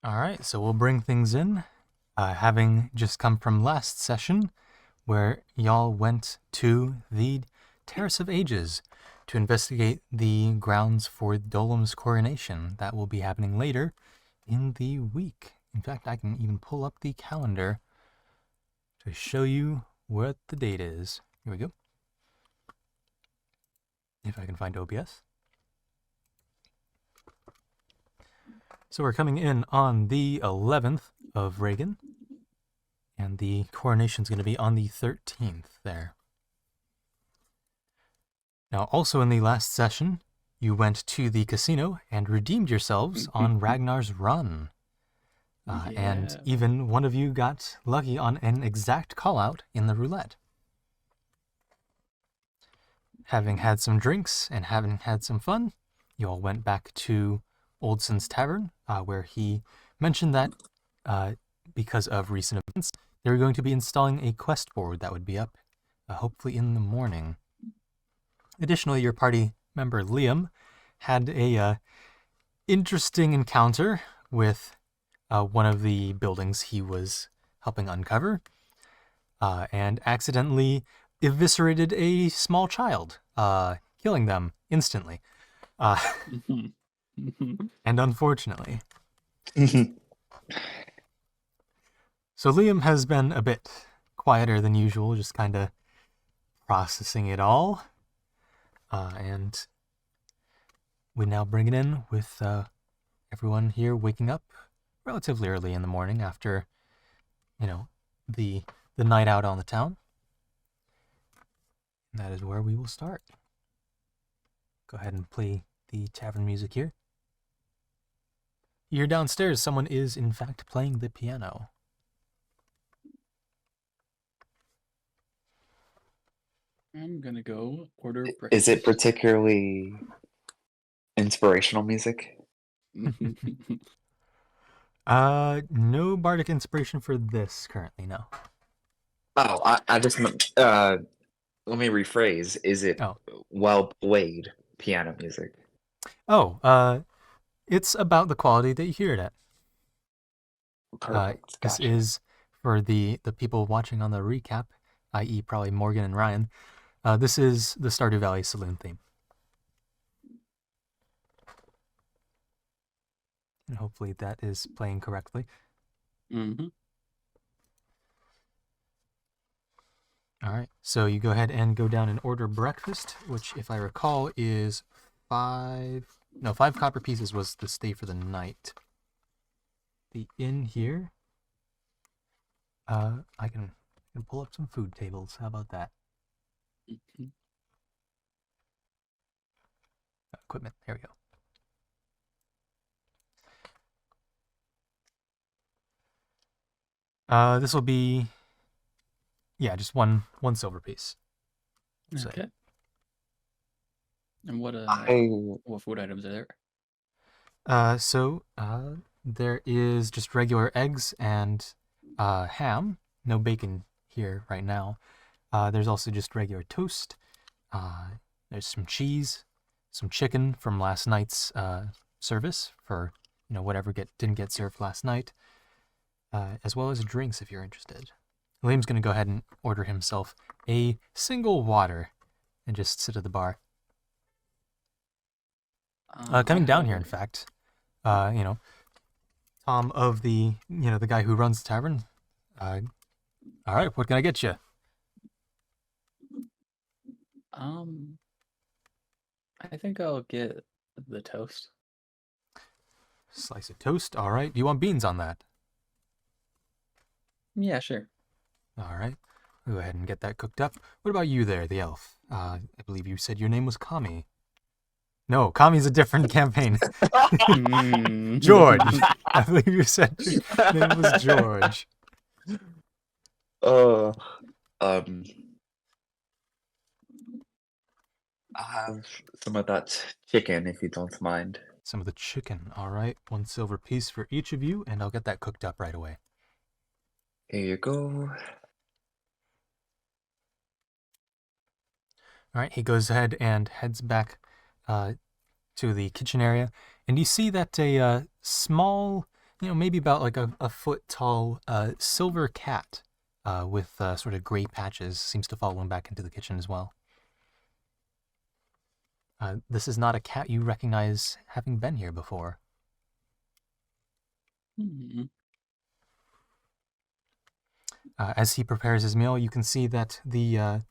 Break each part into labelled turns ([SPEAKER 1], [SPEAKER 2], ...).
[SPEAKER 1] All right, so we'll bring things in. Having just come from last session, where y'all went to the Terrace of Ages to investigate the grounds for Dolem's coronation. That will be happening later in the week. In fact, I can even pull up the calendar to show you what the date is. Here we go. If I can find OBS. So we're coming in on the 11th of Reagan, and the coronation's going to be on the 13th there. Now, also in the last session, you went to the casino and redeemed yourselves on Ragnar's Run. And even one of you got lucky on an exact call-out in the roulette. Having had some drinks and having had some fun, you all went back to Oldson's Tavern, where he mentioned that because of recent events, they were going to be installing a quest board that would be up, hopefully in the morning. Additionally, your party member Liam had a interesting encounter with one of the buildings he was helping uncover, and accidentally eviscerated a small child, killing them instantly. And unfortunately. So Liam has been a bit quieter than usual, just kind of processing it all. And we now bring it in with everyone here waking up relatively early in the morning after, the night out on the town. And that is where we will start. Go ahead and play the tavern music here. You hear downstairs someone is in fact playing the piano.
[SPEAKER 2] I'm gonna go order breakfast.
[SPEAKER 3] Is it particularly inspirational music?
[SPEAKER 1] No bardic inspiration for this currently, no.
[SPEAKER 3] Oh, I just let me rephrase. Is it well played piano music?
[SPEAKER 1] Oh, it's about the quality that you hear it at.
[SPEAKER 3] Perfect.
[SPEAKER 1] This is for the people watching on the recap, i.e. probably Morgan and Ryan. This is the Stardew Valley Saloon theme. And hopefully that is playing correctly.
[SPEAKER 2] Mm-hmm.
[SPEAKER 1] All right, so you go ahead and go down and order breakfast, which, if I recall, is 5 copper pieces was the stay for the night. The inn here, I can pull up some food tables. How about that?
[SPEAKER 2] Mm-hmm.
[SPEAKER 1] Equipment, there we go. This will be, just one silver piece.
[SPEAKER 2] Okay.
[SPEAKER 1] So.
[SPEAKER 2] And what food items are there?
[SPEAKER 1] So there is just regular eggs and ham. No bacon here right now. There's also just regular toast. There's some cheese, some chicken from last night's service for whatever didn't get served last night. As well as drinks if you're interested. Liam's going to go ahead and order himself a single water and just sit at the bar. Coming down here, in fact, Tom of the guy who runs the tavern. All right, what can I get you?
[SPEAKER 2] I think I'll get the toast.
[SPEAKER 1] Slice of toast, all right. Do you want beans on that?
[SPEAKER 2] Yeah, sure.
[SPEAKER 1] All right. Go ahead and get that cooked up. What about you there, the elf? I believe you said your name was Kami. No, Kami's a different campaign. George. I believe you said your name was George.
[SPEAKER 3] I'll have some of that chicken, if you don't mind.
[SPEAKER 1] Some of the chicken, all right. 1 silver piece for each of you, and I'll get that cooked up right away.
[SPEAKER 3] Here you go.
[SPEAKER 1] All right, he goes ahead and heads back to the kitchen area, and you see that a small maybe about like a foot tall silver cat with sort of gray patches seems to follow him back into the kitchen as well. This is not a cat you recognize having been here before.
[SPEAKER 2] Mm-hmm.
[SPEAKER 1] As he prepares his meal, you can see that the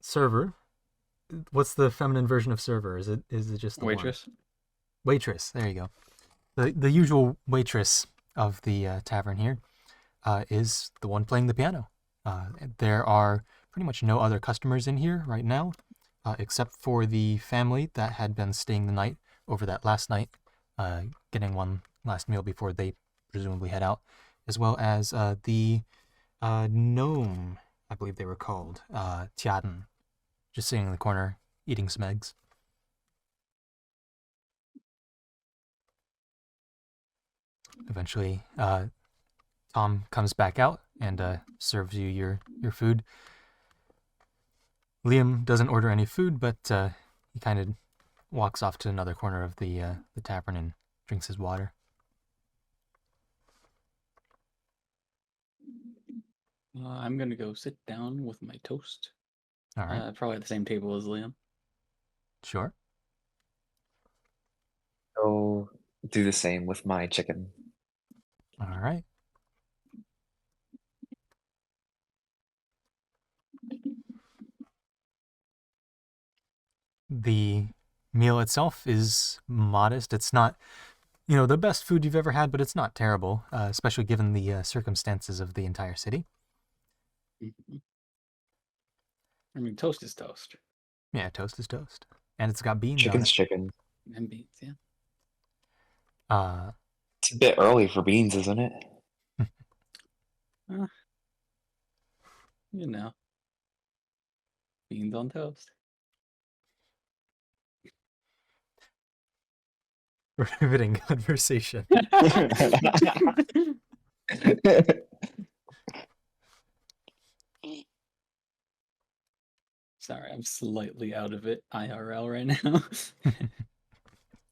[SPEAKER 1] server. What's the feminine version of server? Is it just the
[SPEAKER 2] waitress?
[SPEAKER 1] One? Waitress. There you go. The usual waitress of the tavern here is the one playing the piano. There are pretty much no other customers in here right now, except for the family that had been staying the night over that last night, getting one last meal before they presumably head out, as well as the gnome, I believe they were called, Tiaden, just sitting in the corner eating some eggs. Eventually, Tom comes back out and serves you your food. Liam doesn't order any food, but he kind of walks off to another corner of the tavern and drinks his water.
[SPEAKER 2] I'm gonna go sit down with my toast.
[SPEAKER 1] All right.
[SPEAKER 2] Probably at the same table as Liam.
[SPEAKER 1] Sure.
[SPEAKER 3] Go do the same with my chicken.
[SPEAKER 1] All right. The meal itself is modest. It's not, the best food you've ever had, but it's not terrible, especially given the circumstances of the entire city.
[SPEAKER 2] Mm-hmm. I mean, toast is toast.
[SPEAKER 1] Yeah, toast is toast. And it's got beans
[SPEAKER 3] Chicken's
[SPEAKER 1] on it.
[SPEAKER 3] chicken.
[SPEAKER 2] And beans, yeah.
[SPEAKER 3] It's a bit early for beans, isn't it?
[SPEAKER 2] Beans on toast.
[SPEAKER 1] Riveting conversation.
[SPEAKER 2] Sorry, I'm slightly out of it IRL right now.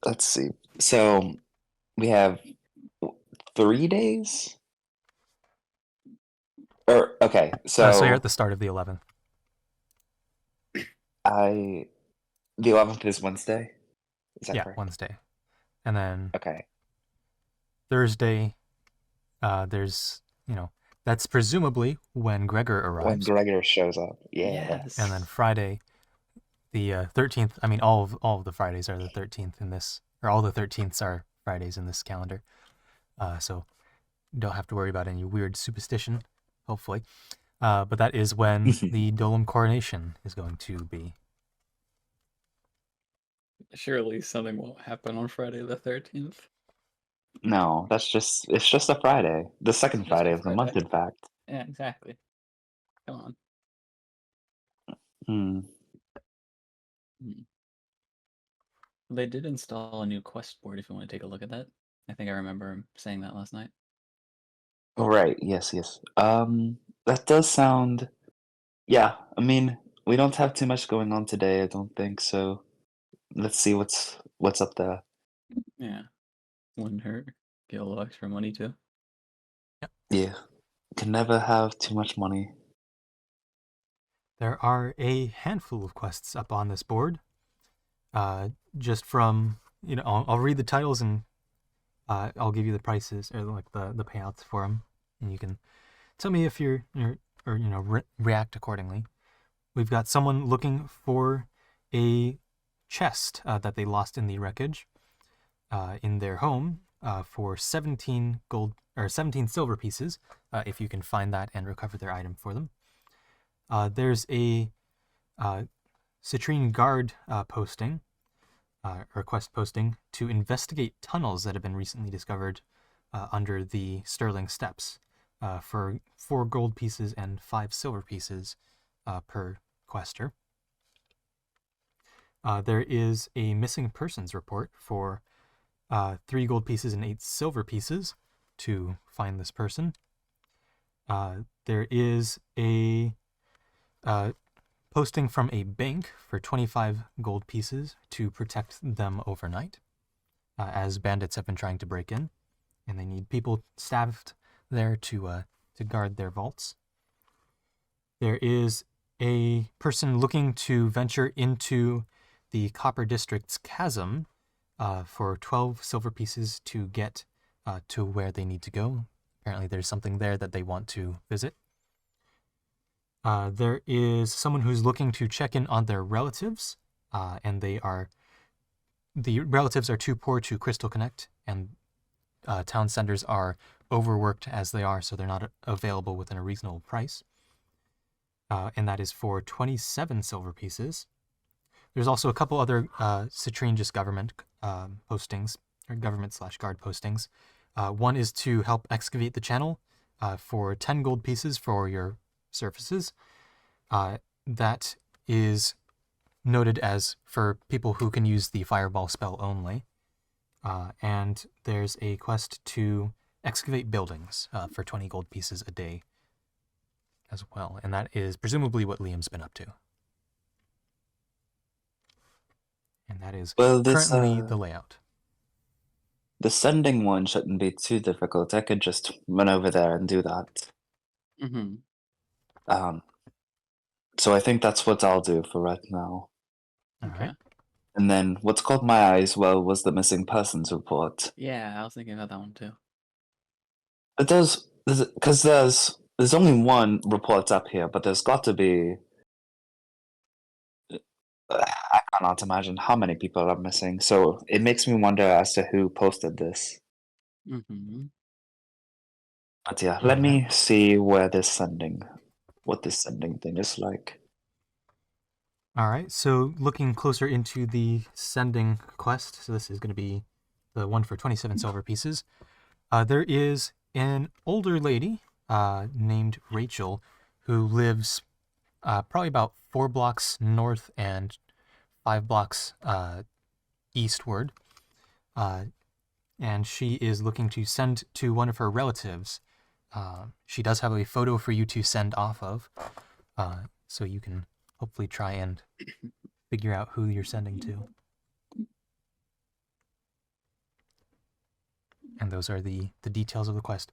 [SPEAKER 3] Let's see. So we have 3 days? Okay,
[SPEAKER 1] so you're at the start of the 11th.
[SPEAKER 3] The 11th is Wednesday? Is that correct?
[SPEAKER 1] Wednesday. And then
[SPEAKER 3] okay.
[SPEAKER 1] Thursday, there's, that's presumably when Gregor arrives.
[SPEAKER 3] When Gregor shows up, yeah.
[SPEAKER 2] Yes.
[SPEAKER 1] And then Friday, the 13th, I mean, all of the Fridays are the 13th in this, or all the 13ths are Fridays in this calendar. So you don't have to worry about any weird superstition, hopefully. But that is when the Dolem coronation is going to be.
[SPEAKER 2] Surely something won't happen on Friday the 13th.
[SPEAKER 3] No, it's just a Friday. The second Friday of the month, in fact.
[SPEAKER 2] Yeah, exactly. Come
[SPEAKER 3] on.
[SPEAKER 2] They did install a new quest board if you want to take a look at that. I think I remember saying that last night.
[SPEAKER 3] Oh, right. Yes. That does sound... Yeah, I mean, we don't have too much going on today, I don't think, so let's see what's up there.
[SPEAKER 2] Yeah. Wouldn't hurt. Get a little extra money, too.
[SPEAKER 1] Yep.
[SPEAKER 3] Yeah. Can never have too much money.
[SPEAKER 1] There are a handful of quests up on this board. Just from, I'll read the titles and I'll give you the prices or like the payouts for them, and you can tell me if you're react accordingly. We've got someone looking for a chest that they lost in the wreckage in their home for 17 silver pieces, if you can find that and recover their item for them. There's a citrine guard posting, request posting, to investigate tunnels that have been recently discovered under the Sterling Steps for 4 gold pieces and 5 silver pieces per quester. There is a missing persons report for 3 gold pieces and 8 silver pieces to find this person. There is a posting from a bank for 25 gold pieces to protect them overnight. as bandits have been trying to break in, and they need people staffed there to guard their vaults. There is a person looking to venture into the Copper District's chasm for 12 silver pieces to get to where they need to go. Apparently there's something there that they want to visit. There is someone who's looking to check in on their relatives, and the relatives are too poor to Crystal Connect, and town centers are overworked as they are, so they're not available within a reasonable price. And that is for 27 silver pieces. There's also a couple other Citrine just government postings, or government/guard postings. One is to help excavate the channel for 10 gold pieces for your surfaces. That is noted as for people who can use the fireball spell only. And there's a quest to excavate buildings for 20 gold pieces a day as well. And that is presumably what Liam's been up to. And that is currently the layout.
[SPEAKER 3] The sending one shouldn't be too difficult. I could just run over there and do that.
[SPEAKER 2] Mm-hmm.
[SPEAKER 3] So I think that's what I'll do for right now.
[SPEAKER 1] All
[SPEAKER 2] Okay.
[SPEAKER 1] right.
[SPEAKER 3] And then what's caught my eye as well was the missing persons report.
[SPEAKER 2] Yeah, I was thinking about that one too.
[SPEAKER 3] It does, because there's only one report up here, but there's got to be. I cannot imagine how many people are missing. So it makes me wonder as to who posted this.
[SPEAKER 2] Mm-hmm.
[SPEAKER 3] But yeah, let me see what this sending thing is like.
[SPEAKER 1] All right, so looking closer into the sending quest, so this is going to be the one for 27 silver pieces. There is an older lady named Rachel who lives probably about 4 blocks north and 5 blocks eastward. And she is looking to send to one of her relatives. She does have a photo for you to send off of, so you can hopefully try and figure out who you're sending to. And those are the details of the quest.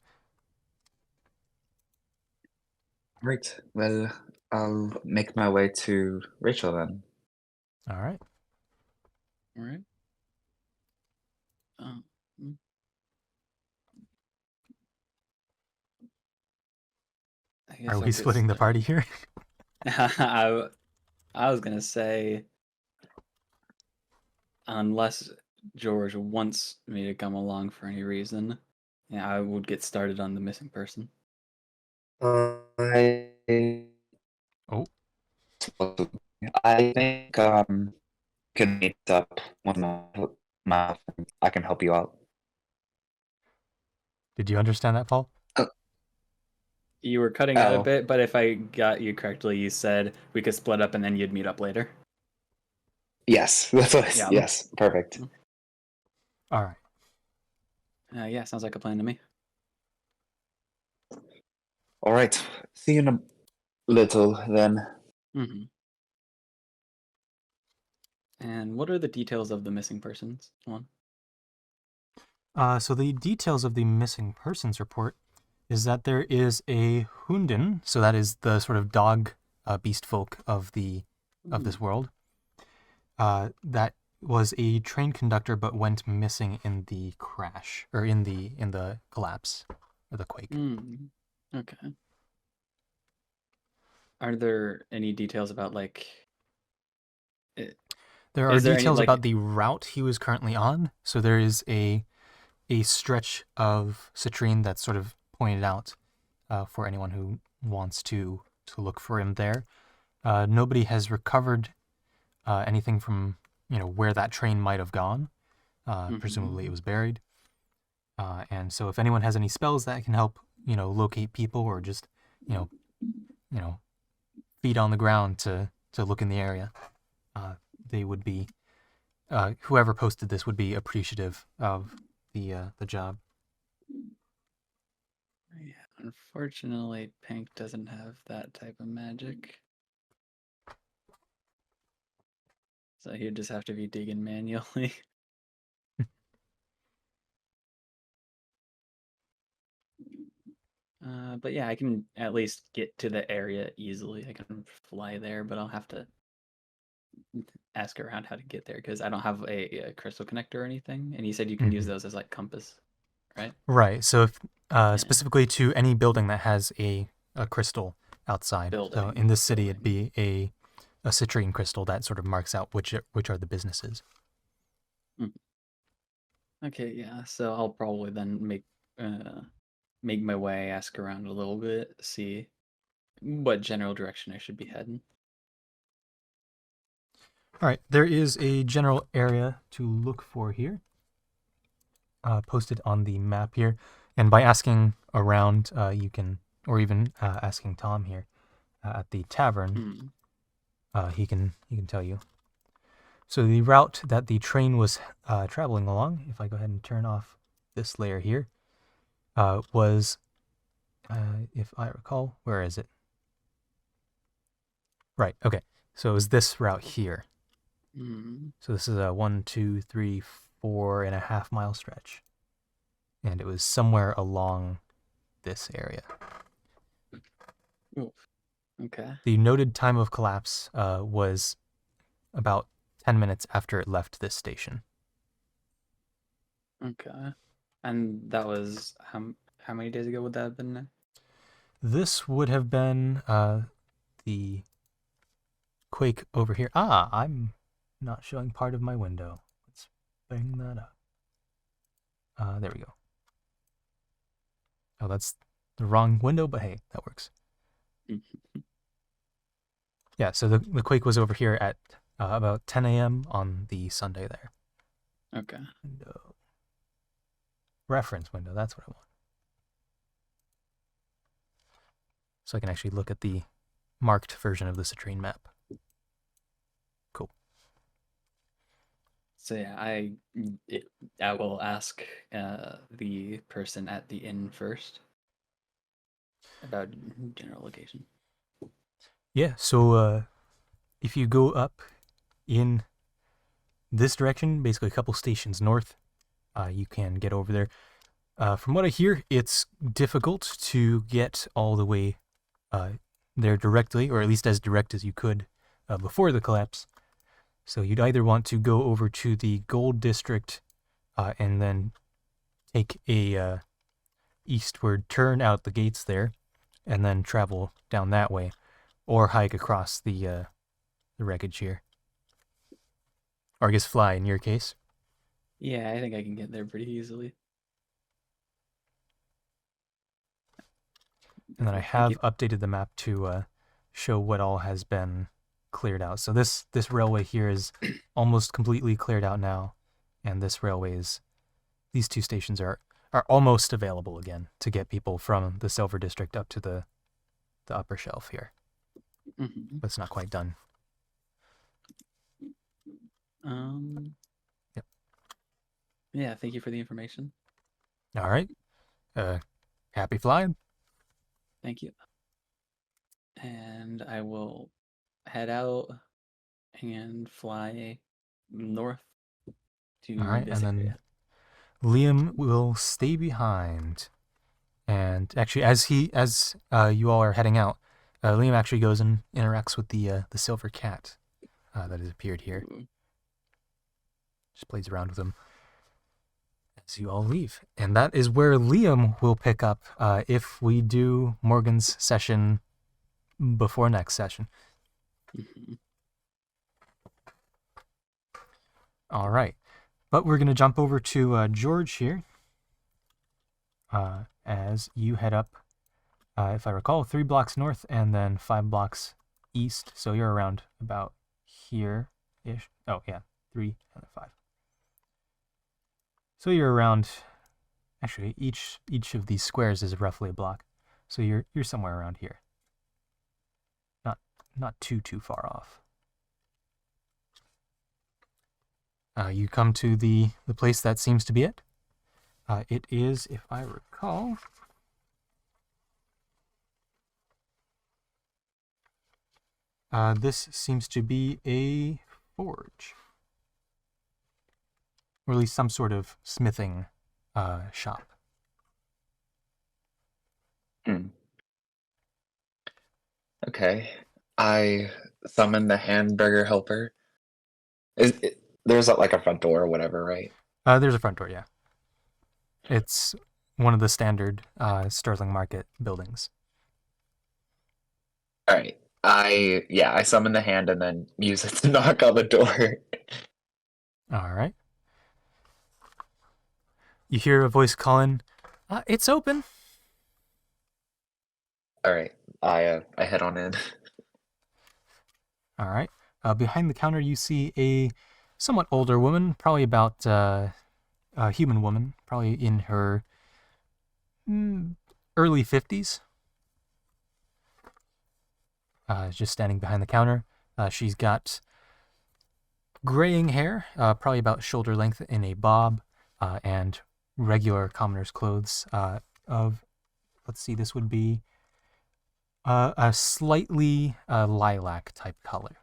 [SPEAKER 3] Right. Well, I'll make my way to Rachel then.
[SPEAKER 1] All right.
[SPEAKER 2] All right. Mm. I guess
[SPEAKER 1] Are
[SPEAKER 2] I'll
[SPEAKER 1] we
[SPEAKER 2] get
[SPEAKER 1] splitting the party here?
[SPEAKER 2] I was gonna say, unless George wants me to come along for any reason, yeah, I would get started on the missing person.
[SPEAKER 3] I
[SPEAKER 1] Oh,
[SPEAKER 3] I think can meet up with my I can help you out.
[SPEAKER 1] did you understand that, Paul?
[SPEAKER 2] You were cutting out a
[SPEAKER 3] Oh.
[SPEAKER 2] bit, but if I got you correctly, you said we could split up and then you'd meet up later.
[SPEAKER 3] Yes, that's what.
[SPEAKER 2] Yeah.
[SPEAKER 3] Yes, perfect.
[SPEAKER 1] All right.
[SPEAKER 2] Yeah, sounds like a plan to me.
[SPEAKER 3] All right. See you in a little then.
[SPEAKER 2] Mm-hmm. And what are the details of the missing persons one?
[SPEAKER 1] So the details of the missing persons report is that there is a Hunden, so that is the sort of dog beast folk of this world. That was a train conductor but went missing in the crash, or in the collapse or the quake.
[SPEAKER 2] Okay. Are there any details about
[SPEAKER 1] There are
[SPEAKER 2] is there any,
[SPEAKER 1] details
[SPEAKER 2] like-
[SPEAKER 1] about the route he was currently on. So there is a stretch of citrine that's sort of pointed out for anyone who wants to look for him there. Nobody has recovered anything from where that train might have gone. Presumably it was buried. And so if anyone has any spells that can help locate people, or just feet on the ground to look in the area, they would be whoever posted this would be appreciative of the job.
[SPEAKER 2] Yeah, unfortunately, Penck doesn't have that type of magic. So he'd just have to be digging manually. But yeah, I can at least get to the area easily. I can fly there, but I'll have to ask around how to get there because I don't have a crystal connector or anything. And you said you can use
[SPEAKER 1] Mhm.
[SPEAKER 2] those as like compass, right?
[SPEAKER 1] Right. So if
[SPEAKER 2] Yeah.
[SPEAKER 1] specifically to any building that has a crystal outside. So in this city, it'd
[SPEAKER 2] Building.
[SPEAKER 1] be a citrine crystal that sort of marks out which are the businesses.
[SPEAKER 2] Okay, yeah. So I'll probably then make my way, ask around a little bit, see what general direction I should be heading.
[SPEAKER 1] All right. There is a general area to look for here, posted on the map here, and by asking around, you can, or even asking Tom here at the tavern, he can tell you. So the route that the train was traveling along, if I go ahead and turn off this layer here, was, if I recall, where is it? Right, okay. So it was this route here. So this is a 1, 2, 3, 4.5 mile stretch. And it was somewhere along this area.
[SPEAKER 2] Oof. Okay.
[SPEAKER 1] The noted time of collapse was about 10 minutes after it left this station.
[SPEAKER 2] Okay. And that was how many days ago would that have been now?
[SPEAKER 1] This would have been the quake over here. Ah, I'm not showing part of my window. Let's bring that up. There we go. Oh, that's the wrong window, but hey, that works. Yeah, so the quake was over here at about 10 a.m. on the Sunday there.
[SPEAKER 2] Okay.
[SPEAKER 1] Window. Reference window, that's what I want. So I can actually look at the marked version of the citrine map. Cool.
[SPEAKER 2] So yeah, I will ask the person at the inn first about general location.
[SPEAKER 1] Yeah, so if you go up in this direction, basically a couple stations north, you can get over there. From what I hear, it's difficult to get all the way there directly, or at least as direct as you could before the collapse. So you'd either want to go over to the Gold District and then take a eastward turn out the gates there, and then travel down that way, or hike across the wreckage here. Or I guess fly in your case.
[SPEAKER 2] Yeah, I think I can get there pretty easily.
[SPEAKER 1] And then I
[SPEAKER 2] Okay, thank
[SPEAKER 1] have
[SPEAKER 2] you.
[SPEAKER 1] updated the map to show what all has been cleared out. So this railway here is almost completely cleared out now, and this railway is, these two stations are almost available again to get people from the Silver District up to the upper shelf here. But it's not quite done. Yep.
[SPEAKER 2] Yeah, thank you for the information.
[SPEAKER 1] All right. Happy flying.
[SPEAKER 2] Thank you. And I will head out and fly north to
[SPEAKER 1] All right,
[SPEAKER 2] this
[SPEAKER 1] and then
[SPEAKER 2] area.
[SPEAKER 1] Liam will stay behind. And actually, as you all are heading out, Liam actually goes and interacts with the silver cat that has appeared here. Just plays around with him as you all leave. And that is where Liam will pick up if we do Morgan's session before next session. All right. But we're going to jump over to George here as you head up, if I recall, 3 blocks north and then 5 blocks east. So you're around about here-ish. Oh, yeah, 3 and 5. So you're around, actually, each of these squares is roughly a block. So you're somewhere around here. Not too far off. You come to the place that seems to be it. It is, if I recall, this seems to be a forge, or at least some sort of smithing shop.
[SPEAKER 3] Hmm. Okay. I summon the hamburger helper. There's like a front door or whatever, right?
[SPEAKER 1] There's a front door, yeah. It's one of the standard Sterling Market buildings.
[SPEAKER 3] All right. I summon the hand and then use it to knock on the door.
[SPEAKER 1] All right. You hear a voice calling, "It's open."
[SPEAKER 3] All right. I head on in.
[SPEAKER 1] All right. Behind the counter, you see a somewhat older woman, probably about a human woman, probably in her early 50s. Just standing behind the counter. She's got graying hair, probably about shoulder length in a bob, and regular commoner's clothes of, let's see, this would be a slightly lilac type color.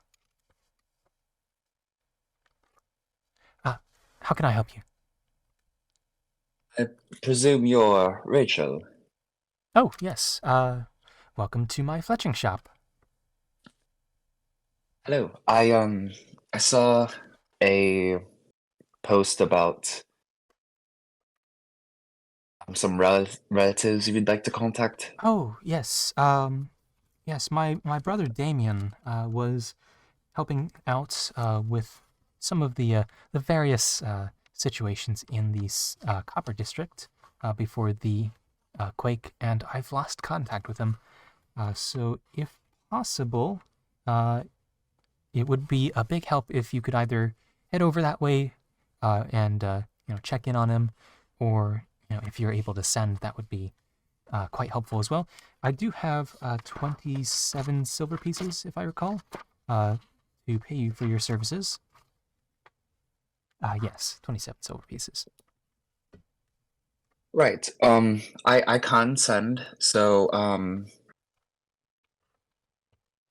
[SPEAKER 1] How can I help you?
[SPEAKER 3] I presume you're Rachel.
[SPEAKER 1] Oh, yes. Welcome to my fletching shop.
[SPEAKER 3] Hello. I saw a post about some relatives you'd like to contact.
[SPEAKER 1] Oh, yes. Yes, my brother Damien was helping out with some of the various situations in the copper district before the quake, and I've lost contact with him. So, if possible, it would be a big help if you could either head over that way and check in on him, or if you're able to send, that would be quite helpful as well. I do have 27 silver pieces, if I recall, to pay you for your services. Yes, 27 silver pieces.
[SPEAKER 3] Right. I can't send, so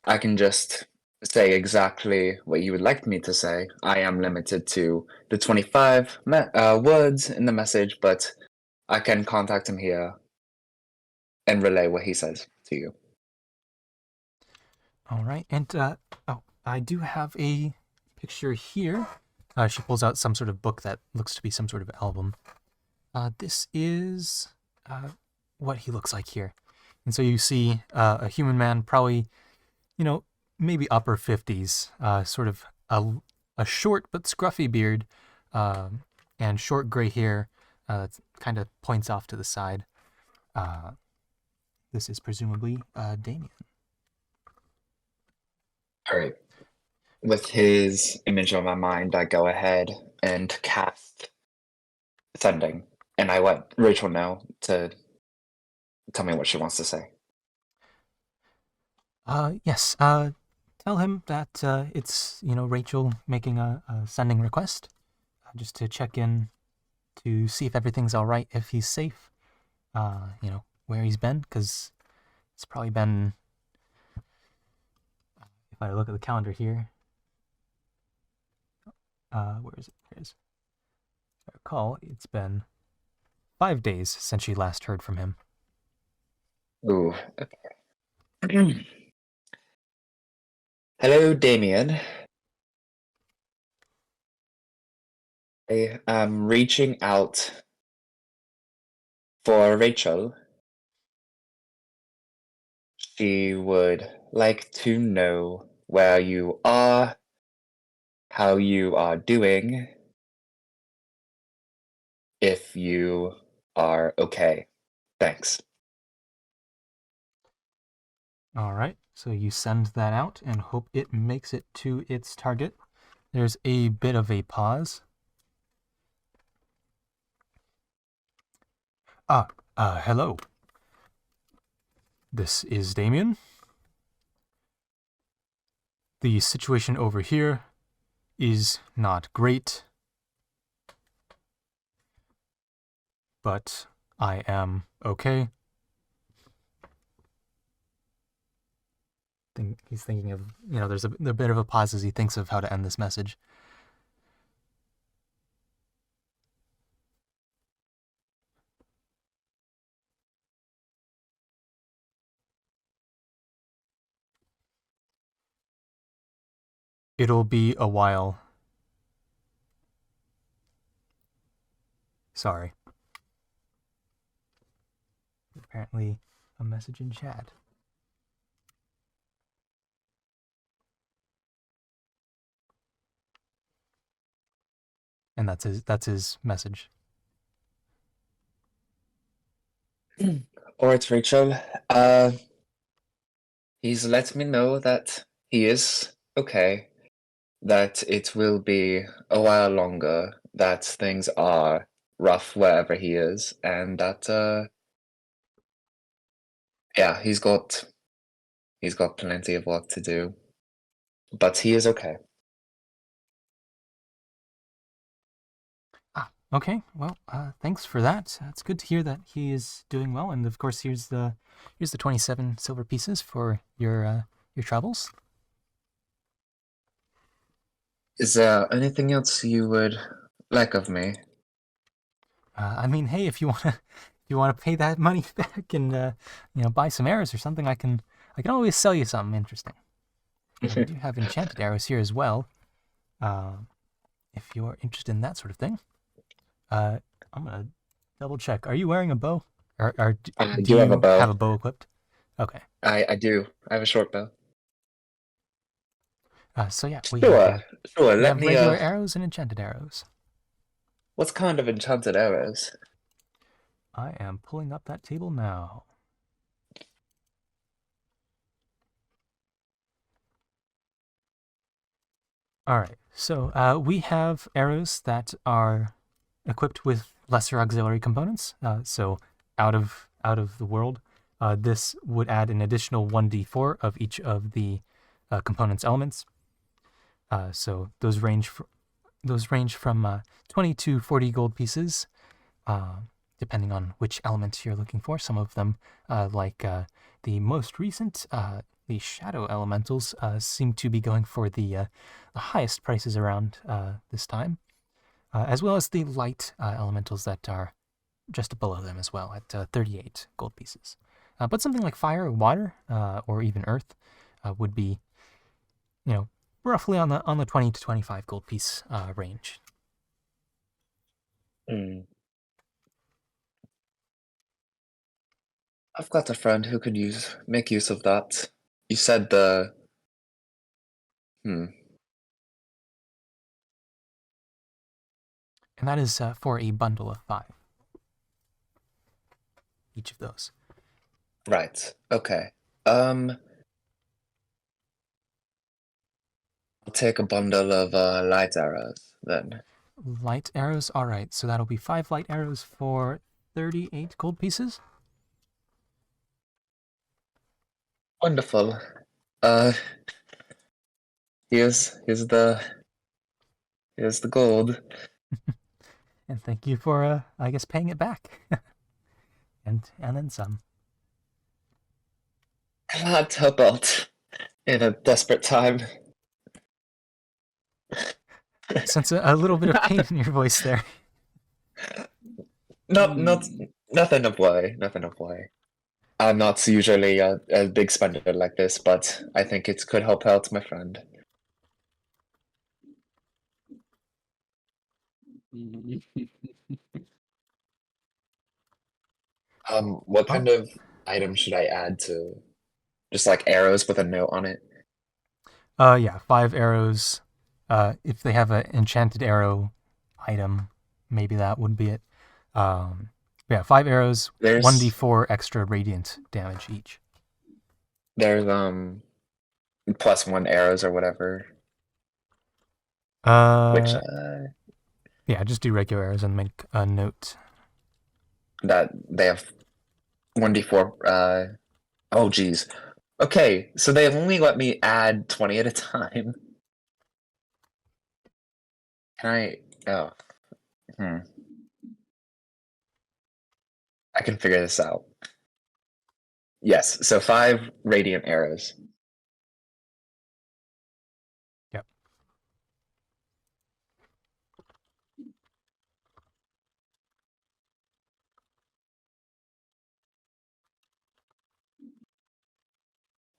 [SPEAKER 3] I can just say exactly what you would like me to say. I am limited to the 25 words in the message, but I can contact him here and relay what he says to you.
[SPEAKER 1] All right, and I do have a picture here. She pulls out some sort of book that looks to be some sort of album. This is what he looks like here. And so you see a human man, probably, maybe upper 50s, sort of a short but scruffy beard, and short gray hair that kind of points off to the side. This is presumably Damien.
[SPEAKER 3] All right. With his image on my mind, I go ahead and cast sending, and I let Rachel know to tell me what she wants to say.
[SPEAKER 1] Yes. Tell him that it's Rachel making a sending request, just to check in to see if everything's all right, if he's safe. Where he's been, because it's probably been. If I look at the calendar here, where is it? There it is. If I recall, it's been 5 days since she last heard from him.
[SPEAKER 3] Ooh. Okay. Hello, Damien. I am reaching out for Rachel. She would like to know where you are, how you are doing, if you are okay. Thanks.
[SPEAKER 1] All right, so you send that out and hope it makes it to its target. There's a bit of a pause. Hello. This is Damien. The situation over here is not great, but I am okay. He's thinking of, there's a bit of a pause as he thinks of how to end this message. It'll be a while. Sorry. Apparently, a message in chat. And that's his message.
[SPEAKER 3] All right, Rachel. He's let me know that he is okay, that it will be a while longer, that things are rough wherever he is, and that yeah, he's got plenty of work to do. But he is okay.
[SPEAKER 1] Okay, well, thanks for that. It's good to hear that he is doing well, and of course, here's the 27 silver pieces for your travels.
[SPEAKER 3] Is there anything else you would like of me?
[SPEAKER 1] I mean, hey, if you wanna pay that money back and buy some arrows or something, I can always sell you something interesting. We do have enchanted arrows here as well. If you're interested in that sort of thing. I'm gonna double check. Are you wearing a bow? Or
[SPEAKER 3] I
[SPEAKER 1] do
[SPEAKER 3] do have a
[SPEAKER 1] you
[SPEAKER 3] bow.
[SPEAKER 1] have a bow equipped? Okay.
[SPEAKER 3] I do. I have a short bow.
[SPEAKER 1] So yeah,
[SPEAKER 3] Sure.
[SPEAKER 1] we
[SPEAKER 3] Let
[SPEAKER 1] have
[SPEAKER 3] me
[SPEAKER 1] regular arrows and enchanted arrows.
[SPEAKER 3] What kind of enchanted arrows?
[SPEAKER 1] I am pulling up that table now. All right. So we have arrows that are equipped with lesser auxiliary components. So out of the world, this would add an additional 1d4 of each of the components elements. So those range from 20 to 40 gold pieces, depending on which element you're looking for. Some of them, like the most recent, the shadow elementals, seem to be going for the highest prices around this time, as well as the light elementals that are just below them as well at 38 gold pieces. But something like fire, or water, or even earth would be, roughly on the 20 to 25 gold piece range.
[SPEAKER 3] I've got a friend who could make use of that. You said
[SPEAKER 1] And that is for a bundle of 5. Each of those.
[SPEAKER 3] Right. Okay. I'll take a bundle of light arrows then.
[SPEAKER 1] Light arrows, all right. So that'll be 5 light arrows for 38 gold pieces.
[SPEAKER 3] Wonderful. Uh, here's the gold.
[SPEAKER 1] And thank you for, I guess, paying it back. and then some.
[SPEAKER 3] Glad to help out in a desperate time.
[SPEAKER 1] I sense a little bit of pain in your voice there.
[SPEAKER 3] Nothing of why. Nothing of why. I'm not usually a big spender like this, but I think it could help out my friend. What
[SPEAKER 1] Well,
[SPEAKER 3] kind of item should I add to just like arrows with a note on it?
[SPEAKER 1] yeah, 5 arrows. If they have an enchanted arrow item, maybe that would be it. Yeah, 5 arrows,
[SPEAKER 3] There's
[SPEAKER 1] 1d4 extra radiant damage each.
[SPEAKER 3] there's +1 arrows or whatever. Which
[SPEAKER 1] Yeah, just do regular arrows and make a note.
[SPEAKER 3] that they have 1d4 oh geez. Okay, so they only let me add 20 at a time. Can I oh I can figure this out. Yes, so 5 radiant arrows.
[SPEAKER 1] Yep.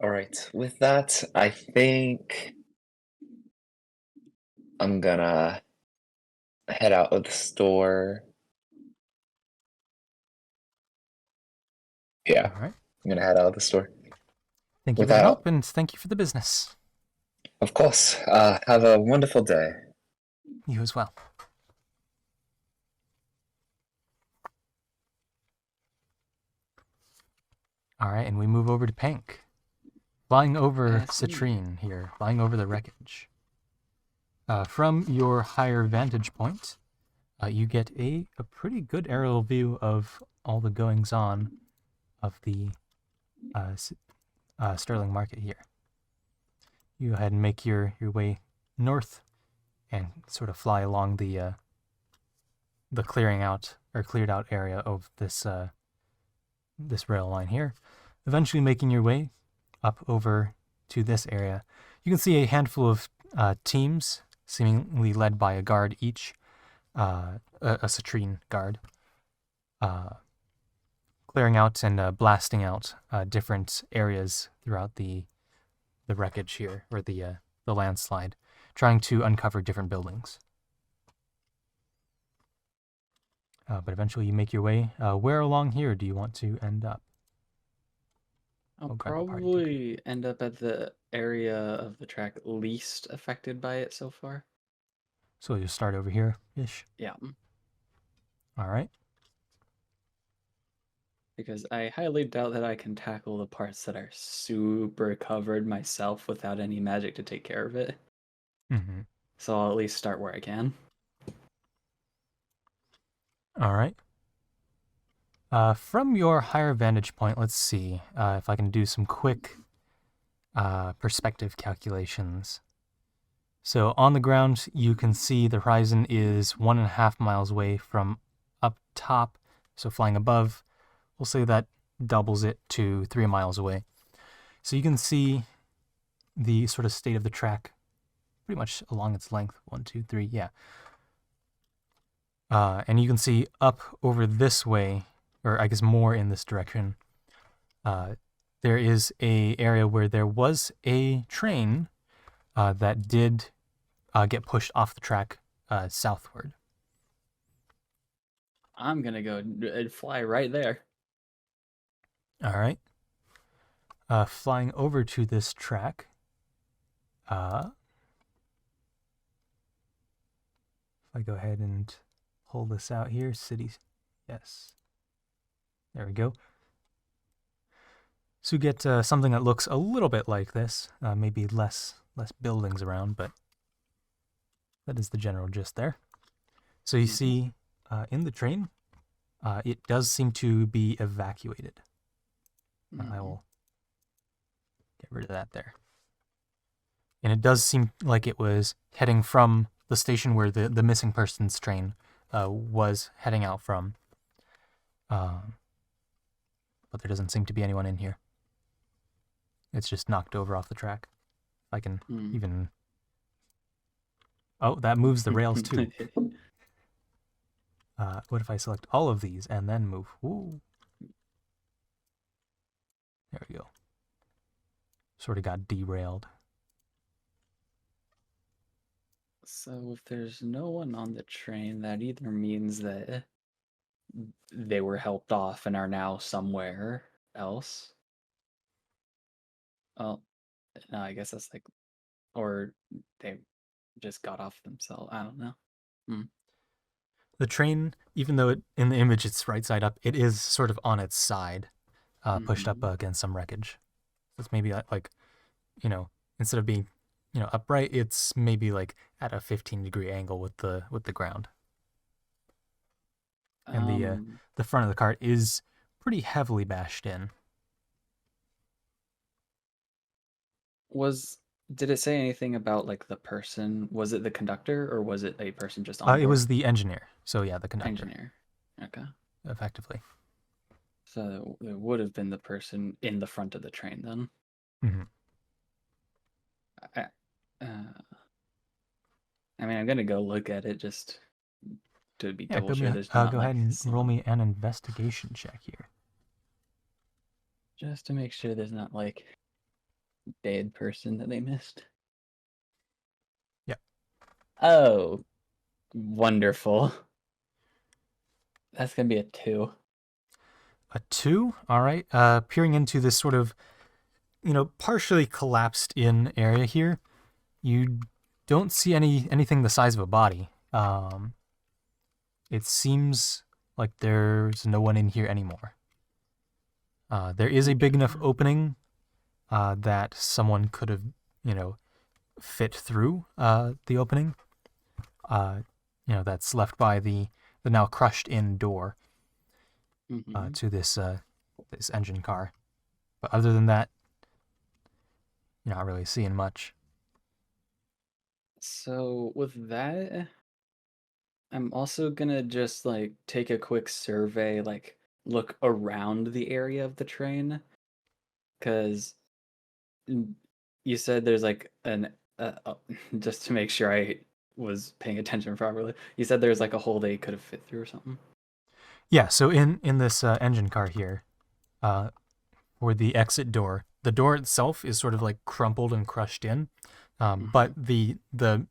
[SPEAKER 3] All right. With that, I think I'm gonna head out of the store. Yeah,
[SPEAKER 1] All right.
[SPEAKER 3] I'm gonna head out of the store.
[SPEAKER 1] Thank you for the
[SPEAKER 3] Without,
[SPEAKER 1] help, and thank you for the business.
[SPEAKER 3] of course. Have a wonderful day.
[SPEAKER 1] You as well. All right, and we move over to Penck. Flying over
[SPEAKER 2] Ask me.
[SPEAKER 1] Citrine here, flying over the wreckage. From your higher vantage point, you get a pretty good aerial view of all the goings-on of the Sterling Market here. You go ahead and make your way north and sort of fly along the clearing out or cleared out area of this this rail line here, eventually making your way up over to this area. You can see a handful of teams, seemingly led by a guard each, a Citrine guard, clearing out and blasting out different areas throughout the wreckage here, or the landslide, trying to uncover different buildings. But eventually you make your way. Where along here do you want to end up?
[SPEAKER 2] I'll
[SPEAKER 1] grab a party
[SPEAKER 2] probably end up at the area of the track least affected by it so far.
[SPEAKER 1] So you'll start over here-ish.
[SPEAKER 2] Yeah,
[SPEAKER 1] All right.
[SPEAKER 2] because I highly doubt that I can tackle the parts that are super covered myself without any magic to take care of it.
[SPEAKER 1] Mm-hmm.
[SPEAKER 2] So I'll at least start where I can.
[SPEAKER 1] All right. From your higher vantage point, let's see if I can do some quick perspective calculations. So on the ground, you can see the horizon is 1.5 miles away from up top. So flying above, we'll say that doubles it to 3 miles away. So you can see the sort of state of the track pretty much along its length. 1, 2, 3, yeah. And you can see up over this way, or I guess more in this direction, there is a area where there was a train that did get pushed off the track southward.
[SPEAKER 2] I'm gonna go and fly right there.
[SPEAKER 1] All right. Flying over to this track. If I go ahead and pull this out here, cities. Yes. There we go. So you get something that looks a little bit like this. Maybe less buildings around, but that is the general gist there. So you see in the train, it does seem to be evacuated. I will get rid of that there. And it does seem like it was heading from the station where the missing persons train was heading out from. But there doesn't seem to be anyone in here. It's just knocked over off the track. I can even... Oh, that moves the rails too. What if I select all of these and then move? Ooh. There we go. Sort of got derailed.
[SPEAKER 2] So if there's no one on the train, that either means that they were helped off and are now somewhere else. Well, no, I guess that's like, or they just got off themselves. I don't know.
[SPEAKER 1] The train, even though in the image it's right side up, it is sort of on its side, pushed up against some wreckage. So it's maybe like, instead of being, upright, it's maybe like at a 15-degree angle with the ground. And the front of the cart is pretty heavily bashed in.
[SPEAKER 2] Did it say anything about like the person? Was it the conductor or was it a person just on board?
[SPEAKER 1] It was the engineer. So yeah, the conductor.
[SPEAKER 2] Engineer. Okay.
[SPEAKER 1] Effectively.
[SPEAKER 2] So it would have been the person in the front of the train then.
[SPEAKER 1] Mm-hmm.
[SPEAKER 2] I mean, I'm gonna go look at it just to be double sure there's
[SPEAKER 1] go
[SPEAKER 2] not
[SPEAKER 1] ahead and
[SPEAKER 2] some...
[SPEAKER 1] roll me an investigation check here.
[SPEAKER 2] Just to make sure there's not like dead person that they missed.
[SPEAKER 1] Yep.
[SPEAKER 2] Oh, wonderful. That's gonna be a 2.
[SPEAKER 1] A 2, all right. Peering into this sort of, partially collapsed in area here, you don't see anything the size of a body. It seems like there's no one in here anymore. There is a big enough opening that someone could have, fit through the opening. That's left by the now crushed in door to this engine car. But other than that, you're not really seeing much.
[SPEAKER 2] So with that, I'm also gonna just like take a quick survey, like look around the area of the train, because you said there's like just to make sure I was paying attention properly. You said there's like a hole they could have fit through or something.
[SPEAKER 1] Yeah, so in this engine car here, for the exit door, the door itself is sort of like crumpled and crushed in, but the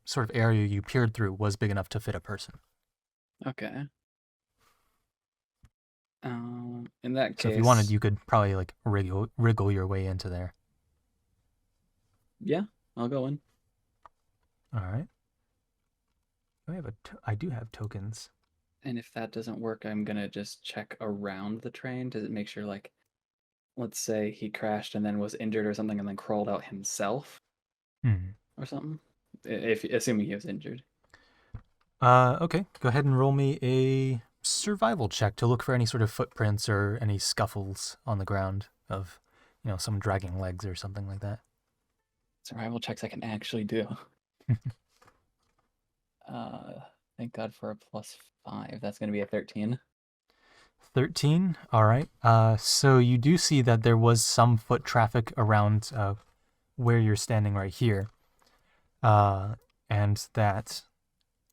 [SPEAKER 1] sort of area you peered through was big enough to fit a person.
[SPEAKER 2] Okay. In that case,
[SPEAKER 1] So if you wanted, you could probably like wriggle your way into there.
[SPEAKER 2] Yeah, I'll go in.
[SPEAKER 1] All right. I do have tokens.
[SPEAKER 2] And if that doesn't work, I'm gonna just check around the train to make sure, like, let's say he crashed and then was injured or something, and then crawled out himself or something. If assuming he was injured.
[SPEAKER 1] Okay. Go ahead and roll me a survival check to look for any sort of footprints or any scuffles on the ground of, someone dragging legs or something like that.
[SPEAKER 2] Survival checks I can actually do. Thank God for a +5. That's gonna be a 13.
[SPEAKER 1] 13. All right. So you do see that there was some foot traffic around where you're standing right here, and that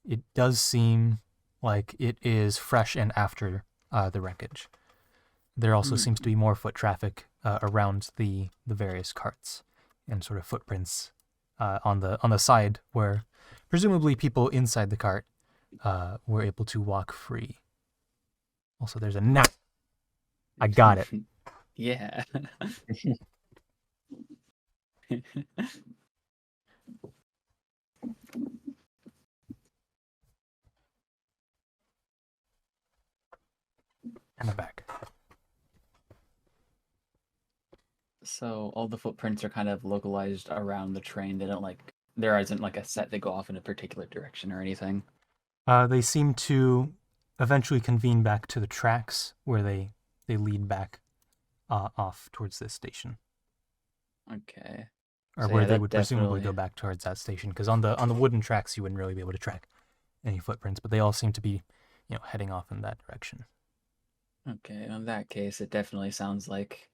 [SPEAKER 1] it does seem like it is fresh and after the wreckage. There also seems to be more foot traffic around the various carts and sort of footprints on the side where presumably people inside the cart were able to walk free. Also, there's a gnat. I got it.
[SPEAKER 2] Yeah.
[SPEAKER 1] And I'm back.
[SPEAKER 2] So all the footprints are kind of localized around the train. They don't like there isn't like a set they go off in a particular direction or anything.
[SPEAKER 1] They seem to eventually convene back to the tracks where they lead back off towards this station.
[SPEAKER 2] Okay.
[SPEAKER 1] Or
[SPEAKER 2] So
[SPEAKER 1] where
[SPEAKER 2] yeah,
[SPEAKER 1] they
[SPEAKER 2] that
[SPEAKER 1] would presumably go
[SPEAKER 2] definitely-
[SPEAKER 1] back towards that station, because on the wooden tracks you wouldn't really be able to track any footprints, but they all seem to be, heading off in that direction.
[SPEAKER 2] Okay, in that case, it definitely sounds like.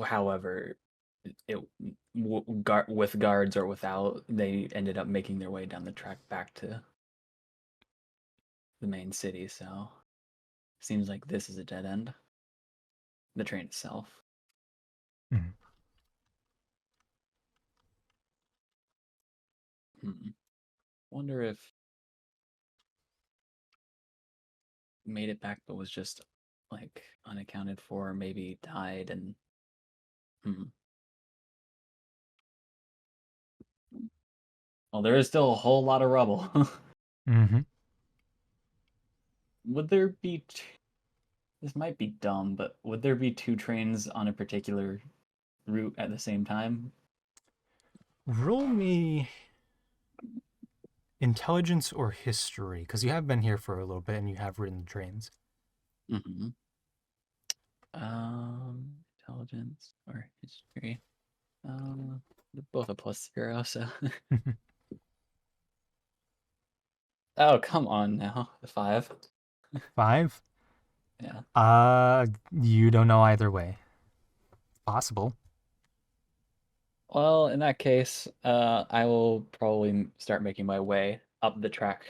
[SPEAKER 2] However, with guards or without, they ended up making their way down the track back to the main city. So, seems like this is a dead end. The train itself.
[SPEAKER 1] Mhm.
[SPEAKER 2] Wonder if made it back but was just like unaccounted for, maybe died and well, there is still a whole lot of rubble.
[SPEAKER 1] Mm-hmm.
[SPEAKER 2] Would there be this might be dumb, but would there be 2 trains on a particular route at the same time?
[SPEAKER 1] Roll me intelligence or history, because you have been here for a little bit and you have ridden the trains.
[SPEAKER 2] Intelligence or history. They're both a +0, so. Oh, come on now. The 5.
[SPEAKER 1] 5?
[SPEAKER 2] Yeah.
[SPEAKER 1] You don't know either way. Possible.
[SPEAKER 2] Well, in that case, I will probably start making my way up the track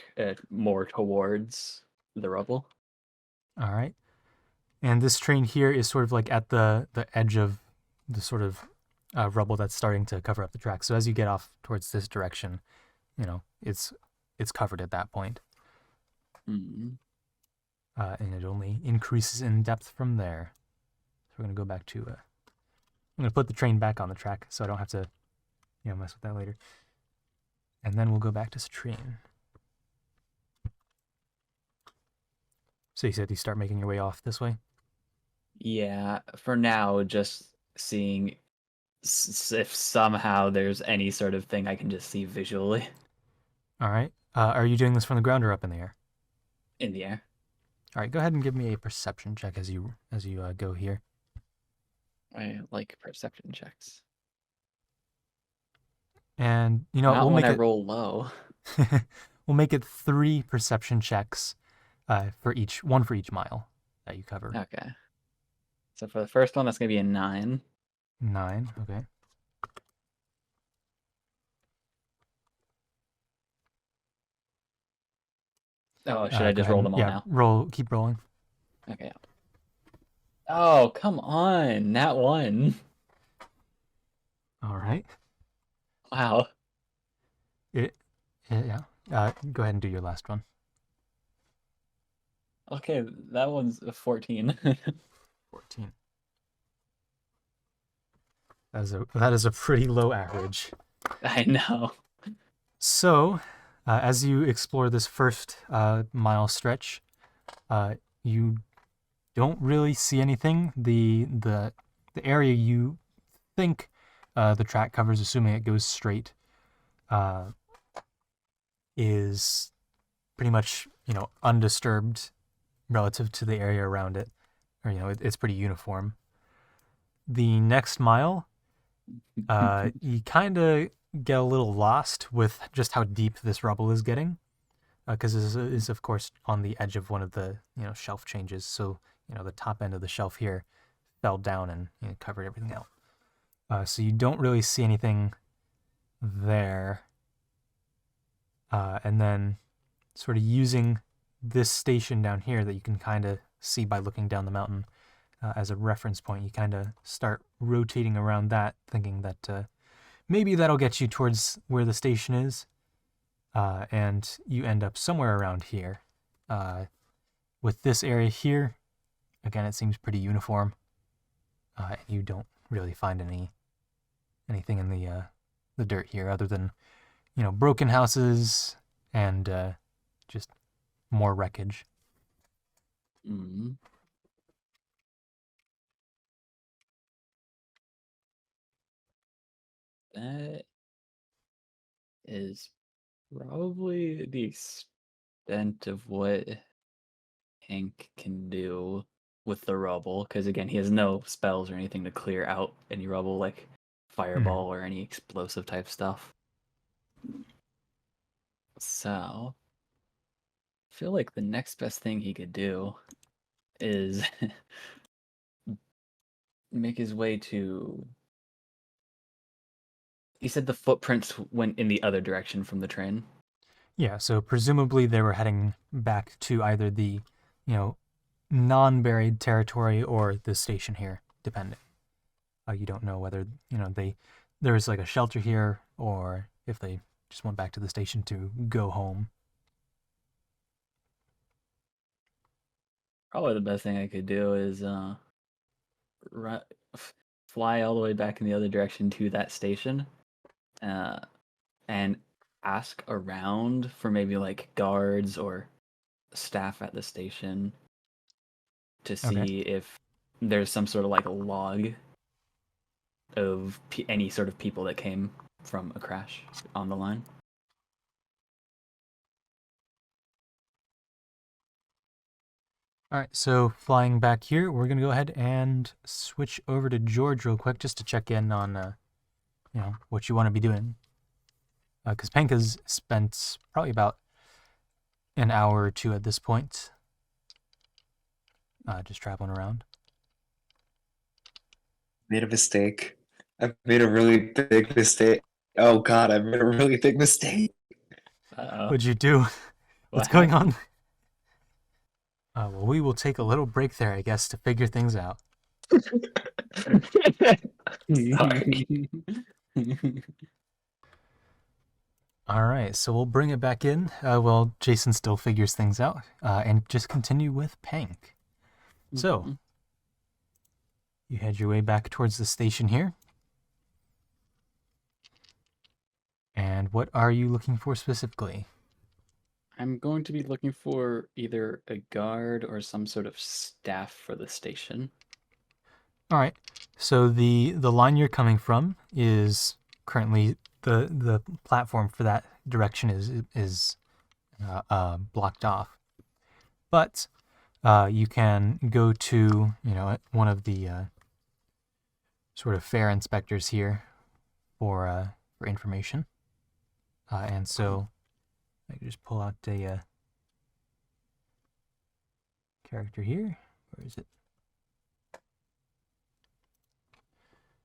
[SPEAKER 2] more towards the rubble.
[SPEAKER 1] All right. And this train here is sort of like at the edge of the sort of rubble that's starting to cover up the track. So as you get off towards this direction, it's covered at that point.
[SPEAKER 2] Mm.
[SPEAKER 1] And it only increases in depth from there. So we're going to go back to, I'm going to put the train back on the track so I don't have to, mess with that later. And then we'll go back to Citrine. So you said you start making your way off this way?
[SPEAKER 2] Yeah, for now, just seeing if somehow there's any sort of thing I can just see visually
[SPEAKER 1] All right. Are you doing this from the ground or up in the air?
[SPEAKER 2] in the air.
[SPEAKER 1] All right, go ahead and give me a perception check as you go here.
[SPEAKER 2] I like perception checks.
[SPEAKER 1] And
[SPEAKER 2] Not
[SPEAKER 1] we'll
[SPEAKER 2] when
[SPEAKER 1] make
[SPEAKER 2] I
[SPEAKER 1] it
[SPEAKER 2] roll low.
[SPEAKER 1] we'll make it 3 perception checks for each mile that you cover.
[SPEAKER 2] Okay. So for the first one, that's gonna be a 9.
[SPEAKER 1] 9, okay.
[SPEAKER 2] Oh, should I
[SPEAKER 1] Go
[SPEAKER 2] just
[SPEAKER 1] ahead
[SPEAKER 2] roll
[SPEAKER 1] and-
[SPEAKER 2] them all now?
[SPEAKER 1] Keep rolling.
[SPEAKER 2] Okay. Oh, come on, that one.
[SPEAKER 1] All right.
[SPEAKER 2] Wow.
[SPEAKER 1] Yeah. Go ahead and do your last one.
[SPEAKER 2] Okay, that one's a 14.
[SPEAKER 1] 14. That is a pretty low average.
[SPEAKER 2] I know.
[SPEAKER 1] So, as you explore this first mile stretch, you don't really see anything. The area you think the track covers, assuming it goes straight, is pretty much undisturbed relative to the area around it, or it's pretty uniform. The next mile, you kind of get a little lost with just how deep this rubble is getting, because this is of course on the edge of one of the shelf changes. So the top end of the shelf here fell down and covered everything out. So you don't really see anything there. And then sort of using this station down here that you can kind of see by looking down the mountain as a reference point, you kind of start rotating around that, thinking that maybe that'll get you towards where the station is. And you end up somewhere around here. With this area here, again, it seems pretty uniform. You don't really find anything in the dirt here other than broken houses and just more wreckage.
[SPEAKER 2] Mm. That is probably the extent of what Penck can do with the rubble, because again, he has no spells or anything to clear out any rubble, like fireball or any explosive type stuff. So, I feel like the next best thing he could do is make his way to. He said the footprints went in the other direction from the train.
[SPEAKER 1] Yeah, so presumably they were heading back to either the, non-buried territory or the station here, depending. You don't know whether, there was like a shelter here or if they just went back to the station to go home.
[SPEAKER 2] Probably the best thing I could do is fly all the way back in the other direction to that station, and ask around for maybe like guards or staff at the station to see if there's some sort of like log of any sort of people that came from a crash on the line.
[SPEAKER 1] All right, so flying back here, we're going to go ahead and switch over to George real quick just to check in on, what you want to be doing. Because Penck has spent probably about an hour or two at this point just traveling around.
[SPEAKER 3] Made a mistake. I've made a really big mistake. Oh God, I made a really big mistake.
[SPEAKER 1] What'd you do? What's going on? Well, we will take a little break there, I guess, to figure things out.
[SPEAKER 3] Sorry.
[SPEAKER 1] All right, so we'll bring it back in while Jason still figures things out, and just continue with Penck. So
[SPEAKER 2] Mhm.
[SPEAKER 1] you head your way back towards the station here. And what are you looking for specifically?
[SPEAKER 2] I'm going to be looking for either a guard or some sort of staff for the station.
[SPEAKER 1] All right. So the line you're coming from is currently the platform for that direction is blocked off, but you can go to one of the sort of fare inspectors here for information, and so I can just pull out a character here. Where is it?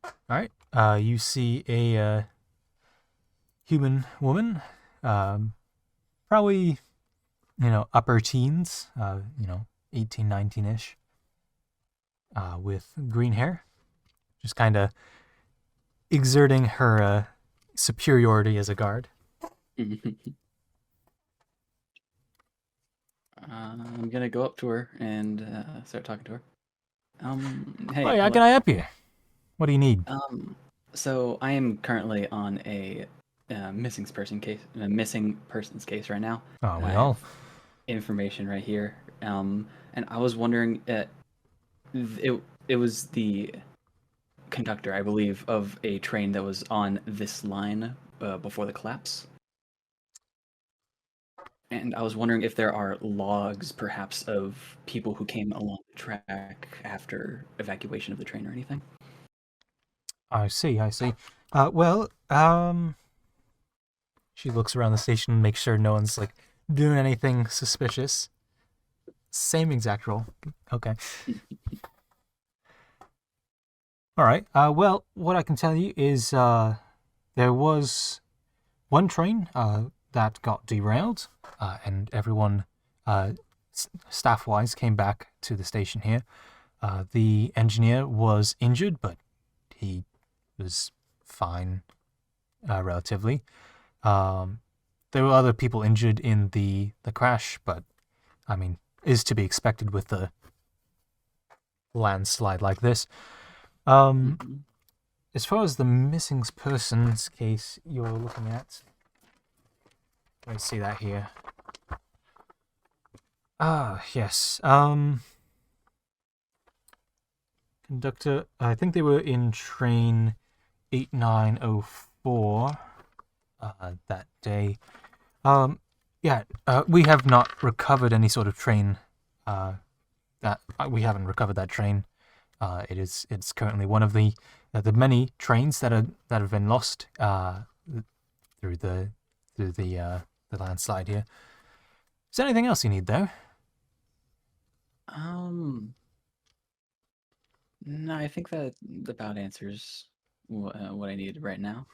[SPEAKER 1] All right. You see a human woman, probably upper teens, 18, 19-ish, with green hair, just kind of exerting her superiority as a guard.
[SPEAKER 2] I'm gonna go up to her and start talking to her. Hey,
[SPEAKER 1] Hey, how
[SPEAKER 2] hello.
[SPEAKER 1] can I help you? What do you need?
[SPEAKER 2] So I am currently on a missing persons case right now.
[SPEAKER 1] Oh, we
[SPEAKER 2] I
[SPEAKER 1] all.
[SPEAKER 2] have information right here. And I was wondering, it was the conductor, I believe, of a train that was on this line before the collapse. And I was wondering if there are logs, perhaps, of people who came along the track after evacuation of the train or anything.
[SPEAKER 1] I see. She looks around the station and makes sure no one's like doing anything suspicious. Same exact role. Okay. All right. Well, what I can tell you is there was one train that got derailed, and everyone, staff-wise, came back to the station here. The engineer was injured, but he was fine, relatively. There were other people injured in the crash, but I mean, is to be expected with the landslide like this.
[SPEAKER 2] Mhm.
[SPEAKER 1] As far as the missing persons case you're looking at, let me see that here. Yes. Conductor, I think they were in train 8904 that day. Yeah, we have not recovered any sort of train. That we haven't recovered that train. It's currently one of the many trains that have been lost through the landslide here. Is there anything else you need though?
[SPEAKER 2] No, I think that about answers what I needed right now.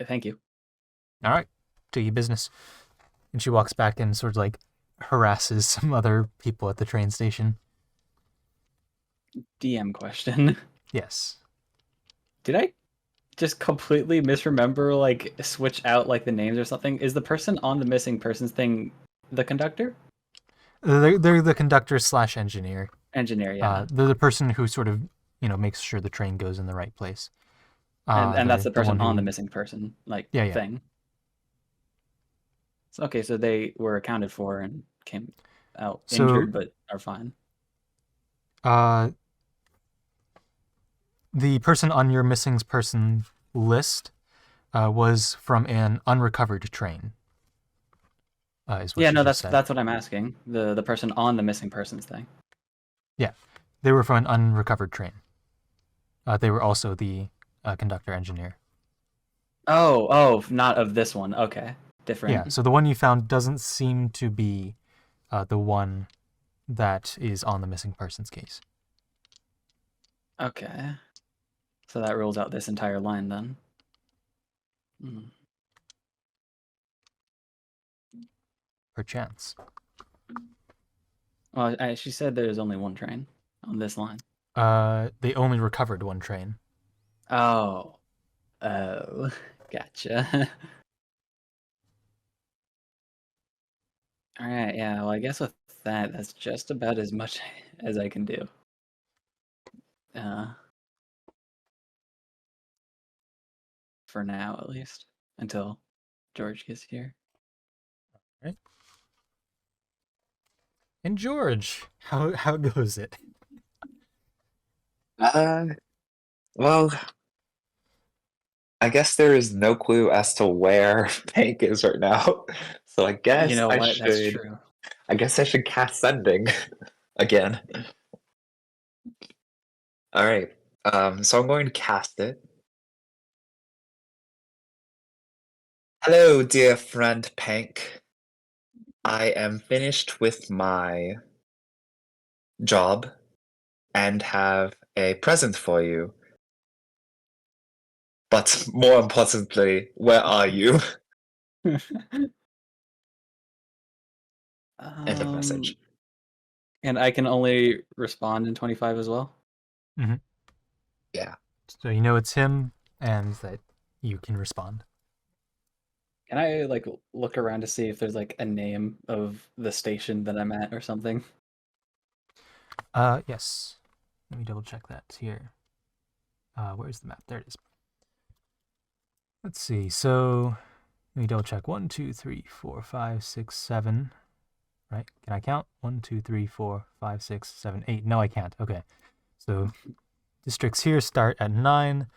[SPEAKER 2] Thank you.
[SPEAKER 1] All right, do your business. And she walks back and sort of like harasses some other people at the train station.
[SPEAKER 2] DM question.
[SPEAKER 1] Yes.
[SPEAKER 2] Did I just completely misremember, like, switch out, like, the names or something? Is the person on the missing persons thing the conductor?
[SPEAKER 1] They're the conductor slash engineer.
[SPEAKER 2] Engineer, yeah.
[SPEAKER 1] They're the person who sort of makes sure the train goes in the right place.
[SPEAKER 2] And that's
[SPEAKER 1] They're
[SPEAKER 2] the
[SPEAKER 1] the
[SPEAKER 2] person
[SPEAKER 1] one
[SPEAKER 2] on the
[SPEAKER 1] who
[SPEAKER 2] missing person, like,
[SPEAKER 1] yeah.
[SPEAKER 2] thing. So, okay, so they were accounted for and came out
[SPEAKER 1] So
[SPEAKER 2] injured, but are fine.
[SPEAKER 1] the person on your missing person list was from an unrecovered train. Is what
[SPEAKER 2] Yeah,
[SPEAKER 1] she
[SPEAKER 2] no,
[SPEAKER 1] just
[SPEAKER 2] that's
[SPEAKER 1] said.
[SPEAKER 2] that's what I'm asking. The person on the missing persons thing.
[SPEAKER 1] Yeah, they were from an unrecovered train. They were also the conductor engineer.
[SPEAKER 2] Oh, not of this one. Okay,
[SPEAKER 1] Yeah,
[SPEAKER 2] different.
[SPEAKER 1] so the one you found doesn't seem to be the one that is on the missing persons case.
[SPEAKER 2] Okay, so that rules out this entire line then. Hmm.
[SPEAKER 1] Perchance.
[SPEAKER 2] Well, she said there's only one train on this line.
[SPEAKER 1] They only recovered one train.
[SPEAKER 2] Oh, oh, gotcha. All right, yeah. Well, I guess with that, that's just about as much as I can do. Uh, for now, at least, until George gets here.
[SPEAKER 1] Right? And George, how goes it?
[SPEAKER 3] Uh, well, I guess there is no clue as to where Penck is right now. So
[SPEAKER 2] You know what? That's true.
[SPEAKER 3] I guess I should cast sending again. All right. So I'm going to cast it. Hello, dear friend Penck. I am finished with my job and have a present for you. But more importantly, where are you? End of
[SPEAKER 2] Um,
[SPEAKER 3] message.
[SPEAKER 2] and I can only respond in 25 as well.
[SPEAKER 1] Mm-hmm.
[SPEAKER 3] Yeah.
[SPEAKER 1] So you know it's him, and that you can respond.
[SPEAKER 2] Can I like look around to see if there's like a name of the station that I'm at or something?
[SPEAKER 1] Yes. Let me double check that here. Where's the map? There it is. Let's see. So let me double check. 1, 2, 3, 4, 5, 6, 7. Right? Can I count? 1, 2, 3, 4, 5, 6, 7, 8. No, I can't. Okay. So districts here start at 9.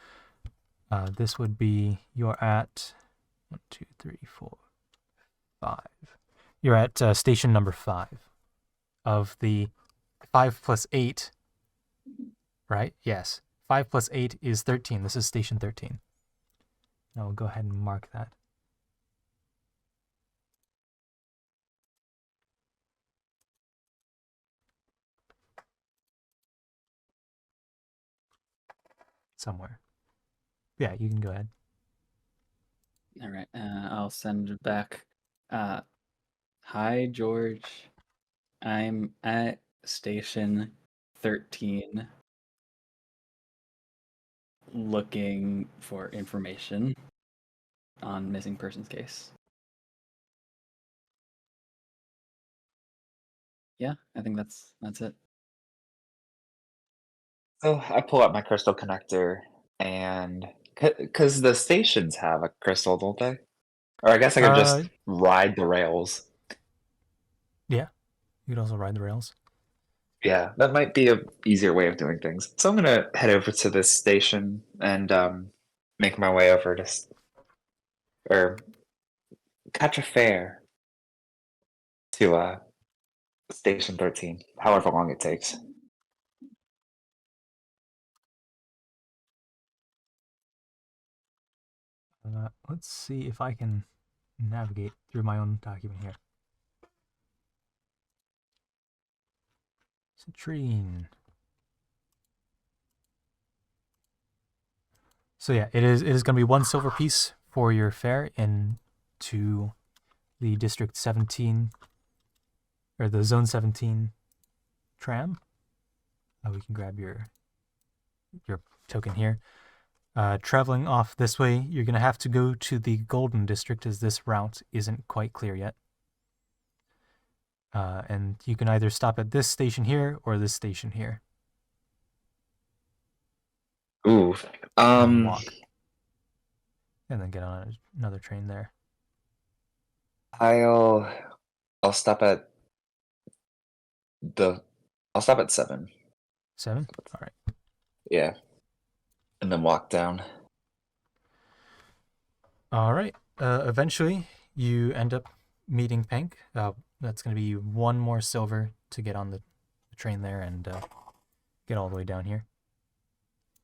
[SPEAKER 1] This would be you're at 1, 2, 3, 4, 5. You're at station number 5 of the 5 plus 8. Right? Yes. 5 plus 8 is 13. This is station 13. Now we'll go ahead and mark that. Somewhere. Yeah, you can go ahead.
[SPEAKER 2] All right, I'll send back. Hi, George. I'm at station 13 looking for information on missing persons case. Yeah, I think that's it.
[SPEAKER 3] So I pull out my crystal connector and because the stations have a crystal, don't they? Or I guess I could just ride the rails.
[SPEAKER 1] Yeah, you could also ride the rails.
[SPEAKER 3] Yeah, that might be a easier way of doing things. So I'm gonna head over to this station and make my way over to or catch a fare to station 13, however long it takes.
[SPEAKER 1] Let's see if I can navigate through my own document here. Citrine. So yeah, it is going to be 1 silver piece for your fare into the District 17 or the Zone 17 tram. We can grab your token here. Traveling off this way, you're going to have to go to the Golden District as this route isn't quite clear yet. And you can either stop at this station here or this station here.
[SPEAKER 3] Ooh,
[SPEAKER 1] And walk. And then get on another train there.
[SPEAKER 3] I'll stop at I'll stop at 7.
[SPEAKER 1] 7? All right.
[SPEAKER 3] Yeah, and then walk down.
[SPEAKER 1] All right. Eventually, you end up meeting Penck. That's going to be 1 more silver to get on the train there and get all the way down here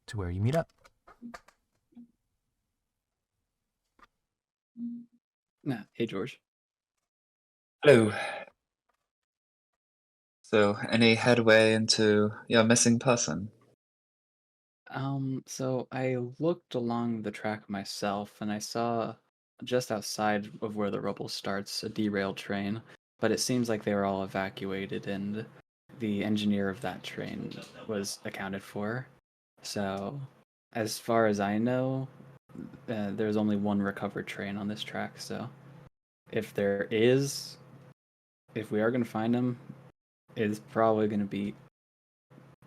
[SPEAKER 1] to where you meet up.
[SPEAKER 2] Nah, hey George.
[SPEAKER 3] Hello. So, any headway into your missing person?
[SPEAKER 2] So I looked along the track myself and I saw just outside of where the rubble starts a derailed train, but it seems like they were all evacuated and the engineer of that train was accounted for. So, as far as I know, there's only one recovered train on this track, so if there is if we are gonna find him, it's probably gonna be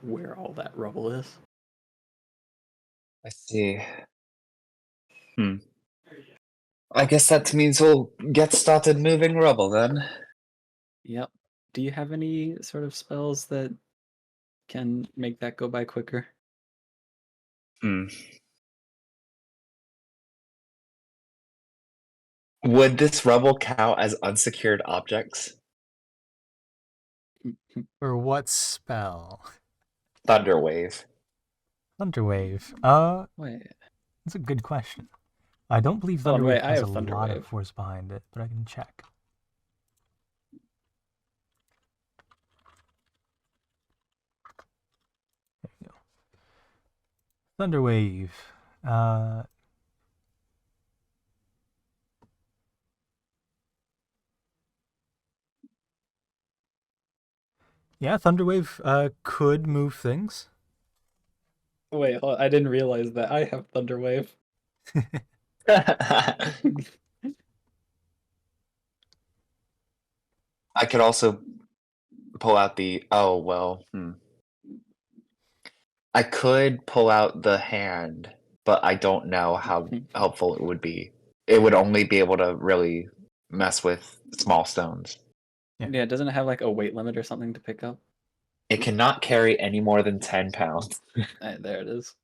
[SPEAKER 2] where all that rubble is.
[SPEAKER 3] I see. I guess that means we'll get started moving rubble then.
[SPEAKER 2] Yep. Do you have any sort of spells that can make that go by quicker?
[SPEAKER 3] Would this rubble count as unsecured objects?
[SPEAKER 1] For what spell?
[SPEAKER 3] Thunderwave.
[SPEAKER 1] Thunderwave.
[SPEAKER 2] Wait.
[SPEAKER 1] That's a good question. I don't believe
[SPEAKER 2] Hold on,
[SPEAKER 1] Thunderwave
[SPEAKER 2] wait, I
[SPEAKER 1] has a
[SPEAKER 2] have
[SPEAKER 1] lot of
[SPEAKER 2] Thunderwave.
[SPEAKER 1] force behind it, but I can check. There you go. Thunderwave. Yeah, Thunderwave could move things.
[SPEAKER 2] Wait, hold on, I didn't realize that I have Thunderwave.
[SPEAKER 3] I could also pull out the. Oh, well. I could pull out the hand, but I don't know how helpful it would be. It would only be able to really mess with small stones.
[SPEAKER 2] Yeah, doesn't it have like a weight limit or something to pick up?
[SPEAKER 3] It cannot carry any more than 10 pounds.
[SPEAKER 2] There it is.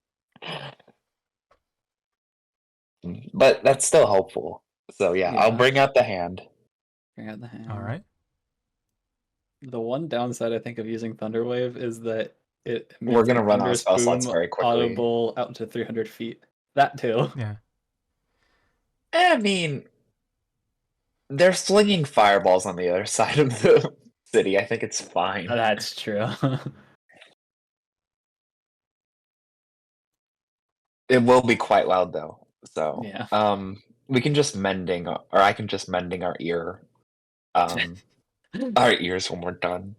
[SPEAKER 3] But that's still helpful. So yeah, I'll
[SPEAKER 2] Yeah.
[SPEAKER 3] bring out the hand.
[SPEAKER 2] Bring out the hand.
[SPEAKER 1] All right.
[SPEAKER 2] The one downside I think of using Thunderwave is that it
[SPEAKER 3] We're
[SPEAKER 2] emits a
[SPEAKER 3] gonna run out of
[SPEAKER 2] thunderous
[SPEAKER 3] spell slots
[SPEAKER 2] boom
[SPEAKER 3] very quickly.
[SPEAKER 2] audible out to 300 feet. That too.
[SPEAKER 1] Yeah.
[SPEAKER 3] I mean, they're slinging fireballs on the other side of the city. I think it's fine.
[SPEAKER 2] That's true.
[SPEAKER 3] It will be quite loud though. So
[SPEAKER 2] Yeah.
[SPEAKER 3] we can just mending, or I can just mending our ear, our ears when we're done.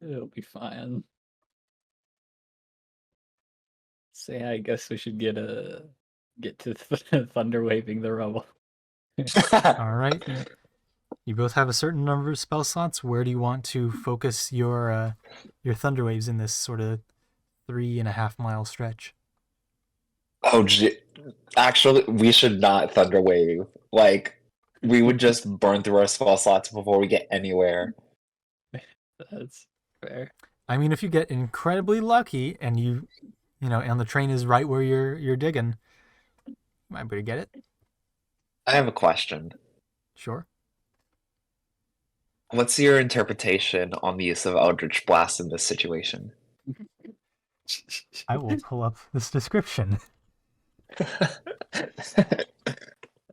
[SPEAKER 2] It'll be fine. So yeah, I guess we should get to thunder waving the rubble.
[SPEAKER 1] All right. You both have a certain number of spell slots. Where do you want to focus your Thunderwaves in this sort of 3.5 mile stretch?
[SPEAKER 3] Oh, actually, we should not thunder wave. Like, we would just burn through our spell slots before we get anywhere.
[SPEAKER 2] That's fair.
[SPEAKER 1] I mean, if you get incredibly lucky and you know, and the train is right where you're digging, you might be able to get it.
[SPEAKER 3] I have a question.
[SPEAKER 1] Sure.
[SPEAKER 3] What's your interpretation on the use of Eldritch Blast in this situation?
[SPEAKER 1] I will pull up this description.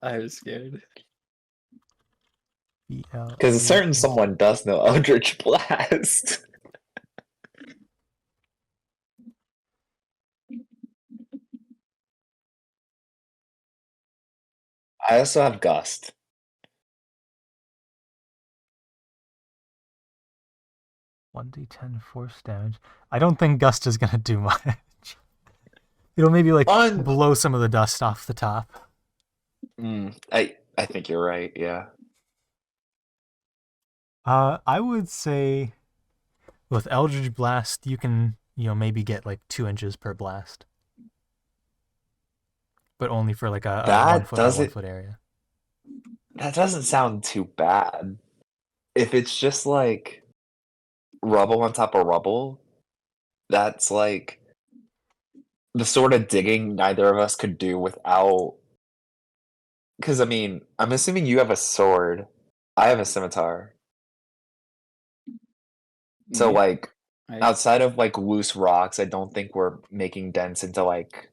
[SPEAKER 2] I was scared.
[SPEAKER 3] Because a certain someone does know Eldritch Blast. I also have Gust.
[SPEAKER 1] 1d10 force damage. I don't think Gust is gonna do much. It'll maybe like blow some of the dust off the top.
[SPEAKER 3] I think you're right. Yeah.
[SPEAKER 1] I would say with Eldritch Blast, you can maybe get like 2 inches per blast, but only for like a 1 foot by 1 foot area.
[SPEAKER 3] That doesn't sound too bad. If it's just like rubble on top of rubble, that's like the sort of digging neither of us could do without. Because I mean, I'm assuming you have a sword. I have a scimitar. So
[SPEAKER 2] Yeah,
[SPEAKER 3] like outside of like loose rocks, I don't think we're making dents into like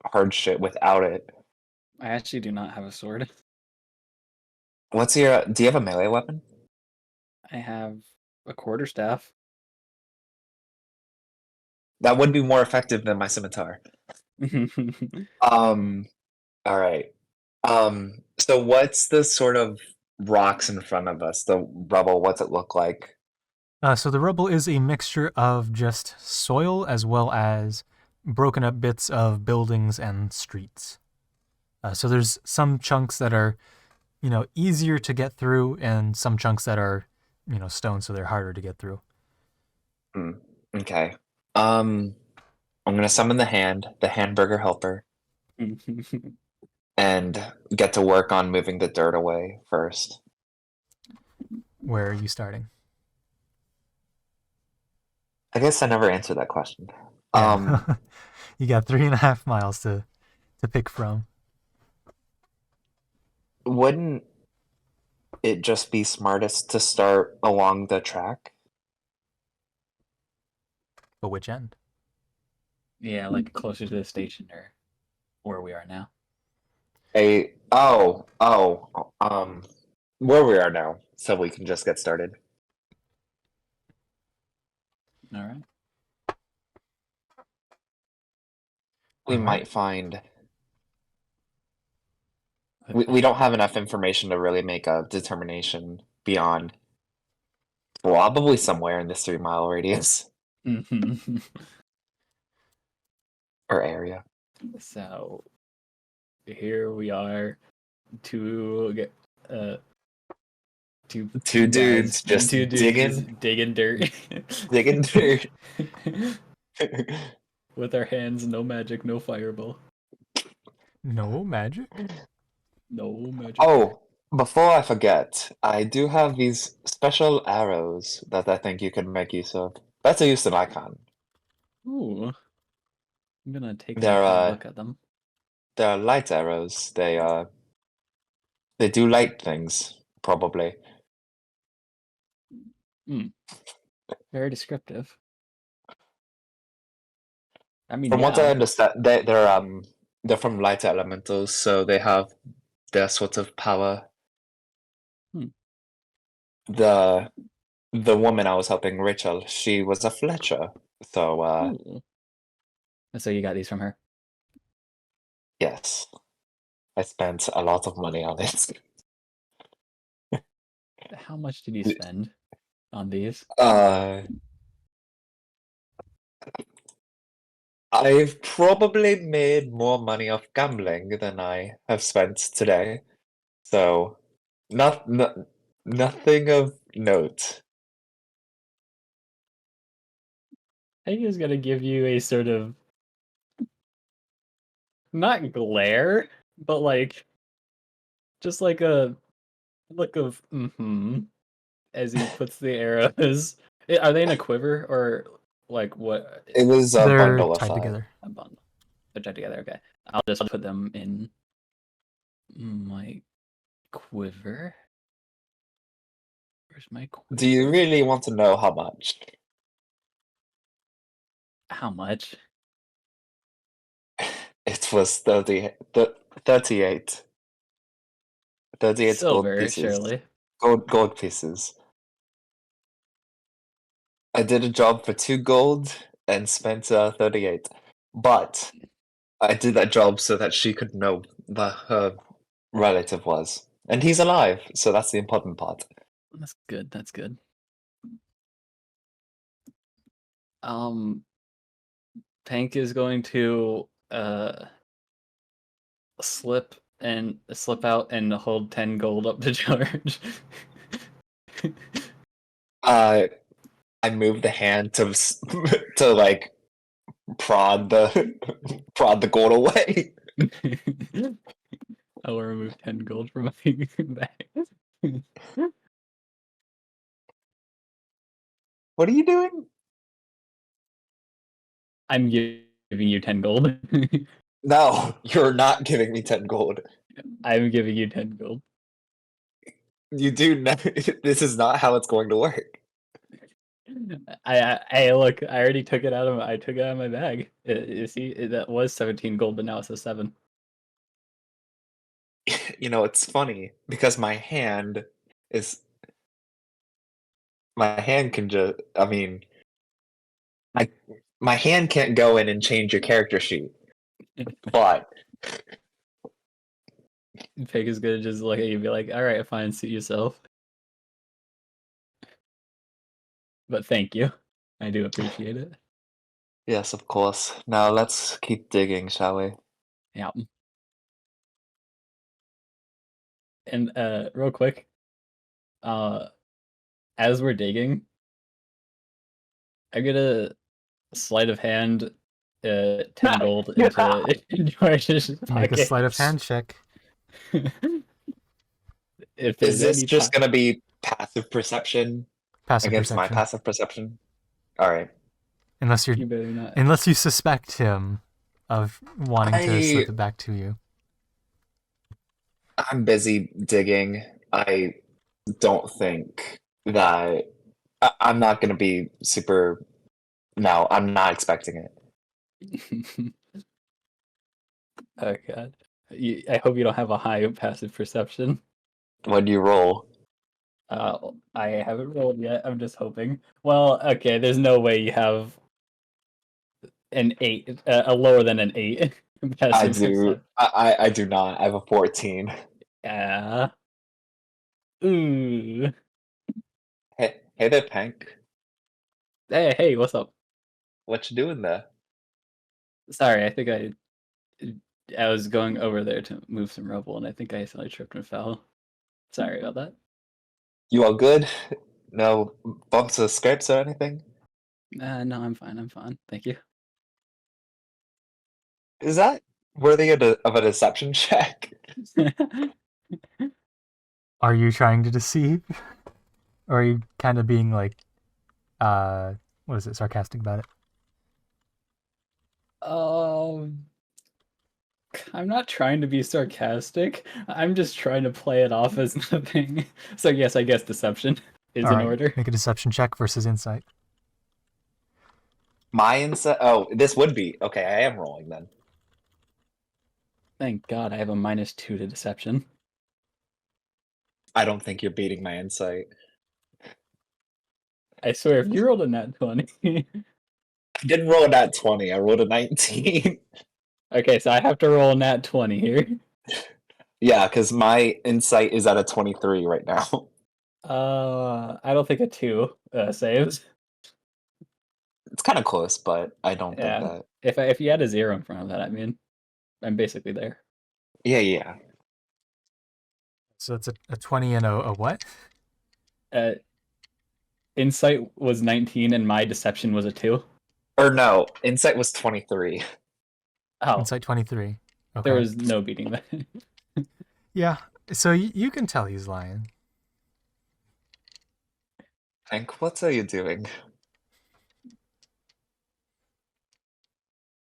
[SPEAKER 3] hard shit without it.
[SPEAKER 2] I actually do not have a sword.
[SPEAKER 3] What's your? Do you have a melee weapon?
[SPEAKER 2] I have a quarterstaff.
[SPEAKER 3] That would be more effective than my scimitar. All right. So what's the sort of rocks in front of us? The rubble, what's it look like?
[SPEAKER 1] So the rubble is a mixture of just soil as well as broken up bits of buildings and streets. So there's some chunks that are easier to get through, and some chunks that are, stone, so they're harder to get through.
[SPEAKER 3] Okay. I'm gonna summon the hamburger helper, and get to work on moving the dirt away first.
[SPEAKER 1] Where are you starting?
[SPEAKER 3] I guess I never answered that question.
[SPEAKER 1] Yeah. You got 3.5 miles to pick from.
[SPEAKER 3] Wouldn't it just be smartest to start along the track?
[SPEAKER 1] But which end?
[SPEAKER 2] Yeah, like closer to the station or where we are now.
[SPEAKER 3] Where we are now, so we can just get started.
[SPEAKER 2] All right.
[SPEAKER 3] We
[SPEAKER 1] All right.
[SPEAKER 3] might find we don't have enough information to really make a determination beyond probably somewhere in this 3-mile radius or area.
[SPEAKER 2] So here we are, two
[SPEAKER 3] Two
[SPEAKER 2] guys,
[SPEAKER 3] dudes just
[SPEAKER 2] two dudes just digging dirt,
[SPEAKER 3] digging dirt.
[SPEAKER 2] with our hands. No magic, no fireball,
[SPEAKER 1] No magic.
[SPEAKER 2] no magic.
[SPEAKER 3] Oh, before I forget, I do have these special arrows that I think you can make use of. Better use than I can.
[SPEAKER 2] Ooh, I'm gonna take
[SPEAKER 3] They're
[SPEAKER 2] a look at them.
[SPEAKER 3] they're light arrows. They do light things, probably.
[SPEAKER 2] Very descriptive. I mean,
[SPEAKER 3] From what I
[SPEAKER 2] yeah.
[SPEAKER 3] understand, they're from light elementals, so they have their sort of power. The woman I was helping, Rachel, she was a Fletcher, so
[SPEAKER 2] Ooh. So you got these from her.
[SPEAKER 3] yes, I spent a lot of money on it.
[SPEAKER 2] How much did you spend on these?
[SPEAKER 3] I've probably made more money off gambling than I have spent today, so nothing of note.
[SPEAKER 2] I think it's gonna give you a sort of not glare, but like just like a look of as he puts the arrows. Are they in a quiver or like what?
[SPEAKER 3] It was a
[SPEAKER 1] They're
[SPEAKER 3] bundle of
[SPEAKER 1] tied
[SPEAKER 3] 5.
[SPEAKER 1] together.
[SPEAKER 2] A bundle. They're tied together. Okay, I'll just put them in my quiver. Where's my quiver?
[SPEAKER 3] Do you really want to know how much?
[SPEAKER 2] How much?
[SPEAKER 3] It was 38. 38 gold
[SPEAKER 2] Silver,
[SPEAKER 3] pieces.
[SPEAKER 2] surely.
[SPEAKER 3] Gold pieces. I did a job for 2 gold and spent 38. But I did that job so that she could know where her relative was. And he's alive, so that's the important part.
[SPEAKER 2] That's good. That's good. Penck is going to slip out and hold 10 gold up to George.
[SPEAKER 3] I moved the hand to to like prod the gold away.
[SPEAKER 2] I will remove 10 gold from my bag.
[SPEAKER 3] What are you doing?
[SPEAKER 2] I'm giving you 10 gold.
[SPEAKER 3] No, you're not giving me 10 gold.
[SPEAKER 2] I'm giving you 10 gold.
[SPEAKER 3] You do not. This is not how it's going to work.
[SPEAKER 2] I look. I already took it out of. I took it out of my bag. You see, that was 17 gold, but now it's a 7.
[SPEAKER 3] You know, it's funny because my hand can just. I mean, my hand can't go in and change your character sheet, but
[SPEAKER 2] Pig is gonna just look at you and be like, "All right, fine, suit yourself." But thank you. I do appreciate it.
[SPEAKER 3] yes, of course. Now let's keep digging, shall we?
[SPEAKER 2] Yeah. And real quick, as we're digging, I get a sleight of hand 10 gold into George's
[SPEAKER 1] Make a
[SPEAKER 2] pocket.
[SPEAKER 1] sleight of hand check.
[SPEAKER 2] If
[SPEAKER 3] Is
[SPEAKER 2] there's
[SPEAKER 3] this
[SPEAKER 2] any
[SPEAKER 3] just gonna be passive perception
[SPEAKER 1] Passive
[SPEAKER 3] against my
[SPEAKER 1] perception.
[SPEAKER 3] passive perception? All right.
[SPEAKER 1] Unless
[SPEAKER 2] you better not.
[SPEAKER 1] unless you suspect him of wanting to slip
[SPEAKER 3] I-
[SPEAKER 1] it back to you.
[SPEAKER 3] I'm busy digging. I don't think that I'm not gonna be super. No, I'm not expecting it.
[SPEAKER 2] Oh god. I hope you don't have a high passive perception.
[SPEAKER 3] When you roll,
[SPEAKER 2] I haven't rolled yet. I'm just hoping. Well, okay. There's no way you have an 8, a lower than an 8
[SPEAKER 3] I
[SPEAKER 2] passive
[SPEAKER 3] do.
[SPEAKER 2] perception.
[SPEAKER 3] I do not. I have a 14.
[SPEAKER 2] Yeah. Ooh.
[SPEAKER 3] Hey there, Penck.
[SPEAKER 2] Hey, what's up?
[SPEAKER 3] What you doing there?
[SPEAKER 2] Sorry, I think I was going over there to move some rubble, and I think I accidentally tripped and fell. Sorry about that.
[SPEAKER 3] You all good? No bumps or scrapes or anything?
[SPEAKER 2] No, I'm fine. I'm fine. Thank you.
[SPEAKER 3] Is that worthy of a deception check?
[SPEAKER 1] Are you trying to deceive? Or are you kind of being like, what is it, sarcastic about it?
[SPEAKER 2] I'm not trying to be sarcastic. I'm just trying to play it off as nothing. So yes, I guess deception is
[SPEAKER 1] All
[SPEAKER 2] in
[SPEAKER 1] right,
[SPEAKER 2] order.
[SPEAKER 1] make a deception check versus insight.
[SPEAKER 3] My insight. Oh, this would be okay. I am rolling then.
[SPEAKER 2] Thank God I have a -2 to deception.
[SPEAKER 3] I don't think you're beating my insight.
[SPEAKER 2] I swear, if you rolled a nat 20.
[SPEAKER 3] I didn't roll a nat 20. I rolled a 19.
[SPEAKER 2] Okay, so I have to roll a nat 20 here.
[SPEAKER 3] Yeah, because my insight is at a 23 right now.
[SPEAKER 2] I don't think a 2 saves.
[SPEAKER 3] It's kind of close, but I don't think
[SPEAKER 2] Yeah.
[SPEAKER 3] that.
[SPEAKER 2] If you had a 0 in front of that, I mean, I'm basically there.
[SPEAKER 3] Yeah.
[SPEAKER 1] So it's a 20 and a what?
[SPEAKER 2] Insight was 19 and my deception was a 2.
[SPEAKER 3] Or no, insight was 23.
[SPEAKER 2] Oh,
[SPEAKER 1] Insight 23.
[SPEAKER 2] there
[SPEAKER 1] Okay.
[SPEAKER 2] was no beating that.
[SPEAKER 1] Yeah, so you can tell he's lying.
[SPEAKER 3] Hank, what are you doing?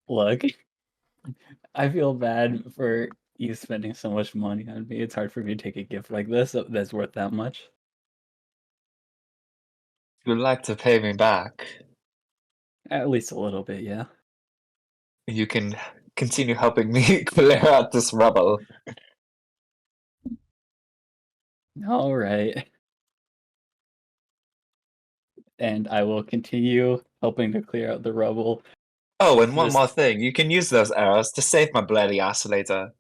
[SPEAKER 2] Look, I feel bad for you spending so much money on me. It's hard for me to take a gift like this that's worth that much.
[SPEAKER 3] You'd like to pay me back.
[SPEAKER 2] At least a little bit, yeah.
[SPEAKER 3] You can continue helping me clear out this rubble.
[SPEAKER 2] All right. And I will continue helping to clear out the rubble.
[SPEAKER 3] Oh, and one
[SPEAKER 2] This-
[SPEAKER 3] more thing. You can use those arrows to save my bloody ass later.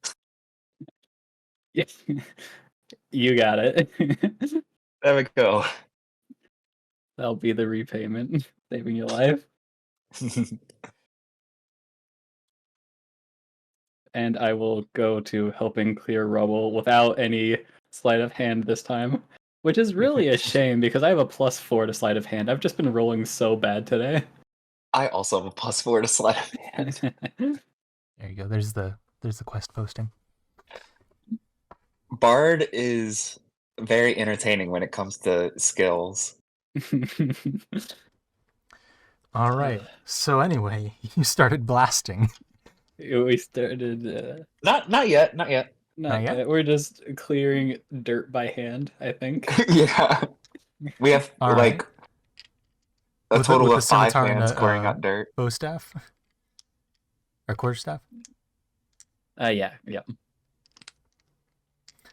[SPEAKER 2] You got it.
[SPEAKER 3] There we go.
[SPEAKER 2] That'll be the repayment, saving your life. And I will go to helping clear rubble without any sleight of hand this time, which is really a shame because I have a +4 to sleight of hand. I've just been rolling so bad today.
[SPEAKER 3] I also have a +4 to sleight of hand.
[SPEAKER 1] There you go. There's the quest posting.
[SPEAKER 3] Bard is very entertaining when it comes to skills.
[SPEAKER 1] All right. So anyway, you started blasting.
[SPEAKER 2] We started.
[SPEAKER 3] Not yet. Not yet.
[SPEAKER 2] Not
[SPEAKER 1] yet?
[SPEAKER 2] yet. We're just clearing dirt by hand, I think.
[SPEAKER 3] Yeah. We have
[SPEAKER 1] All
[SPEAKER 3] like
[SPEAKER 1] right.
[SPEAKER 3] a
[SPEAKER 1] With
[SPEAKER 3] total
[SPEAKER 1] the
[SPEAKER 3] of 5
[SPEAKER 1] scimitar and
[SPEAKER 3] hands
[SPEAKER 1] a
[SPEAKER 3] clearing out dirt.
[SPEAKER 1] bow staff or quarterstaff.
[SPEAKER 2] Yeah.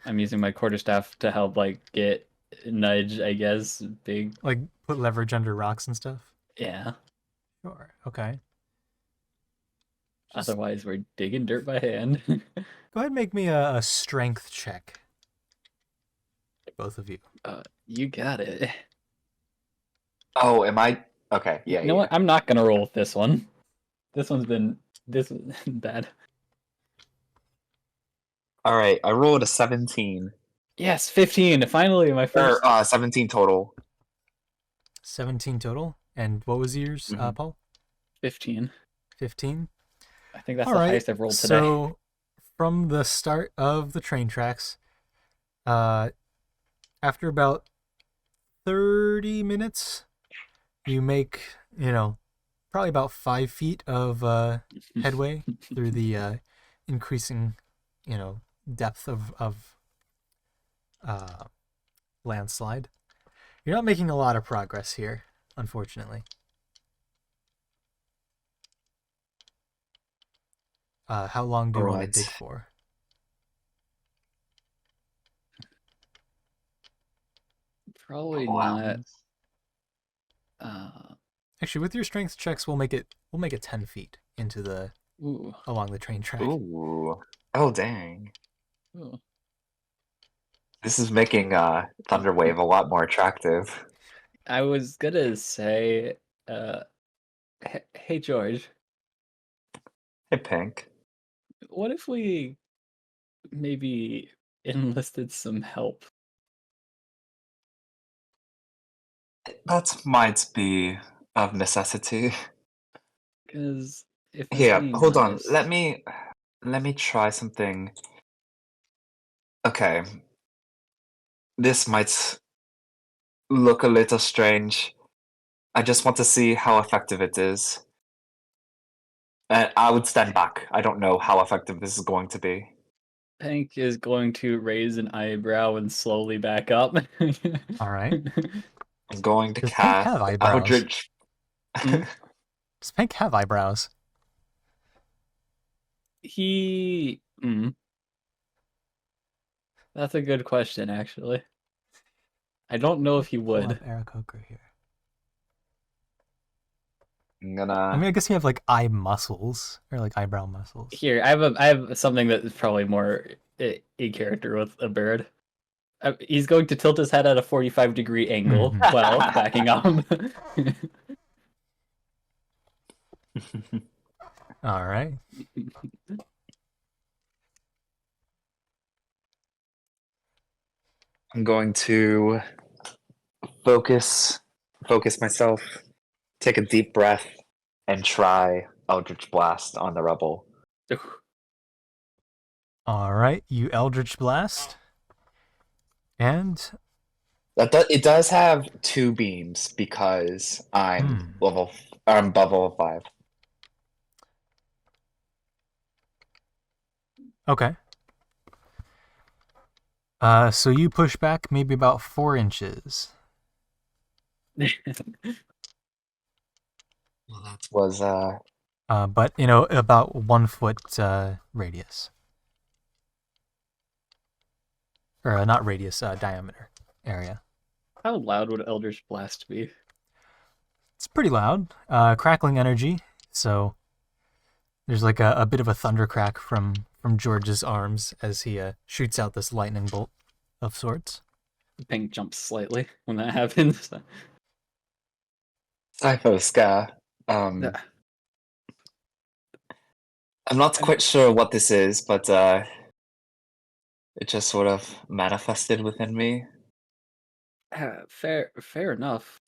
[SPEAKER 2] I'm using my quarterstaff to help, like, get nudge, I guess. Big.
[SPEAKER 1] Like put leverage under rocks and stuff.
[SPEAKER 2] Yeah.
[SPEAKER 1] Sure. Okay. Just
[SPEAKER 2] Otherwise, we're digging dirt by hand.
[SPEAKER 1] go ahead and make me a strength check. Both of you.
[SPEAKER 2] You got it.
[SPEAKER 3] Oh, am I? Okay. Yeah.
[SPEAKER 2] You know what? I'm not gonna roll with this one. This one's been bad.
[SPEAKER 3] All right. I rolled a 17.
[SPEAKER 2] Yes, 15. Finally, my first.
[SPEAKER 3] Or 17 total.
[SPEAKER 1] 17 total. And what was yours,
[SPEAKER 3] Mhm.
[SPEAKER 1] Paul?
[SPEAKER 2] 15.
[SPEAKER 1] 15.
[SPEAKER 2] I think that's
[SPEAKER 1] All
[SPEAKER 2] the
[SPEAKER 1] right.
[SPEAKER 2] highest I've rolled today.
[SPEAKER 1] So from the start of the train tracks, after about 30 minutes, you make, probably about 5 feet of headway through the increasing, depth of uh, landslide. You're not making a lot of progress here, unfortunately. How long do you want to
[SPEAKER 3] Alright.
[SPEAKER 1] dig for?
[SPEAKER 2] Probably
[SPEAKER 3] Couple
[SPEAKER 2] not.
[SPEAKER 3] hours.
[SPEAKER 1] Actually, with your strength checks, we'll make it 10 feet into the
[SPEAKER 2] Ooh.
[SPEAKER 1] along the train track.
[SPEAKER 3] Ooh. Oh, dang.
[SPEAKER 2] Ooh.
[SPEAKER 3] This is making Thunderwave a lot more attractive.
[SPEAKER 2] I was gonna say, hey George,
[SPEAKER 3] Hey, Pink.
[SPEAKER 2] what if we maybe enlisted some help?
[SPEAKER 3] That might be of necessity.
[SPEAKER 2] Because if I'm
[SPEAKER 3] Here,
[SPEAKER 2] being
[SPEAKER 3] hold on.
[SPEAKER 2] honest,
[SPEAKER 3] Let me try something. Okay. This might look a little strange. I just want to see how effective it is. I would stand back. I don't know how effective this is going to be.
[SPEAKER 2] Penck is going to raise an eyebrow and slowly back up.
[SPEAKER 1] All right.
[SPEAKER 3] I'm going to
[SPEAKER 1] Does Penck have
[SPEAKER 3] cast
[SPEAKER 1] eyebrows?
[SPEAKER 3] Eldritch.
[SPEAKER 2] Hmm?
[SPEAKER 1] Does Penck have eyebrows?
[SPEAKER 2] He. That's a good question, actually. I don't know if he
[SPEAKER 1] Pull
[SPEAKER 2] would.
[SPEAKER 1] up Aarakocra here.
[SPEAKER 3] I'm
[SPEAKER 1] I mean,
[SPEAKER 3] gonna.
[SPEAKER 1] I guess you have like eye muscles or like eyebrow muscles.
[SPEAKER 2] Here, I have something that is probably more a character with a bird. He's going to tilt his head at a 45-degree angle
[SPEAKER 1] Mhm.
[SPEAKER 2] while backing up.
[SPEAKER 1] All right.
[SPEAKER 3] I'm going to focus focus myself, take a deep breath, and try Eldritch Blast on the rebel.
[SPEAKER 1] All right. You Eldritch Blast. And
[SPEAKER 3] It does have two beams because I'm above level 5.
[SPEAKER 1] okay. So you push back maybe about 4 inches.
[SPEAKER 3] Well, that was
[SPEAKER 1] But about 1 foot radius, or not radius, diameter area.
[SPEAKER 2] How loud would Eldritch Blast be?
[SPEAKER 1] It's pretty loud, crackling energy. So there's like a bit of a thunder crack from George's arms as he shoots out this lightning bolt of sorts.
[SPEAKER 2] Pink jumps slightly when that happens.
[SPEAKER 3] Typho Ska.
[SPEAKER 2] Uh,
[SPEAKER 3] I'm not quite sure what this is, but it just sort of manifested within me.
[SPEAKER 2] fair enough.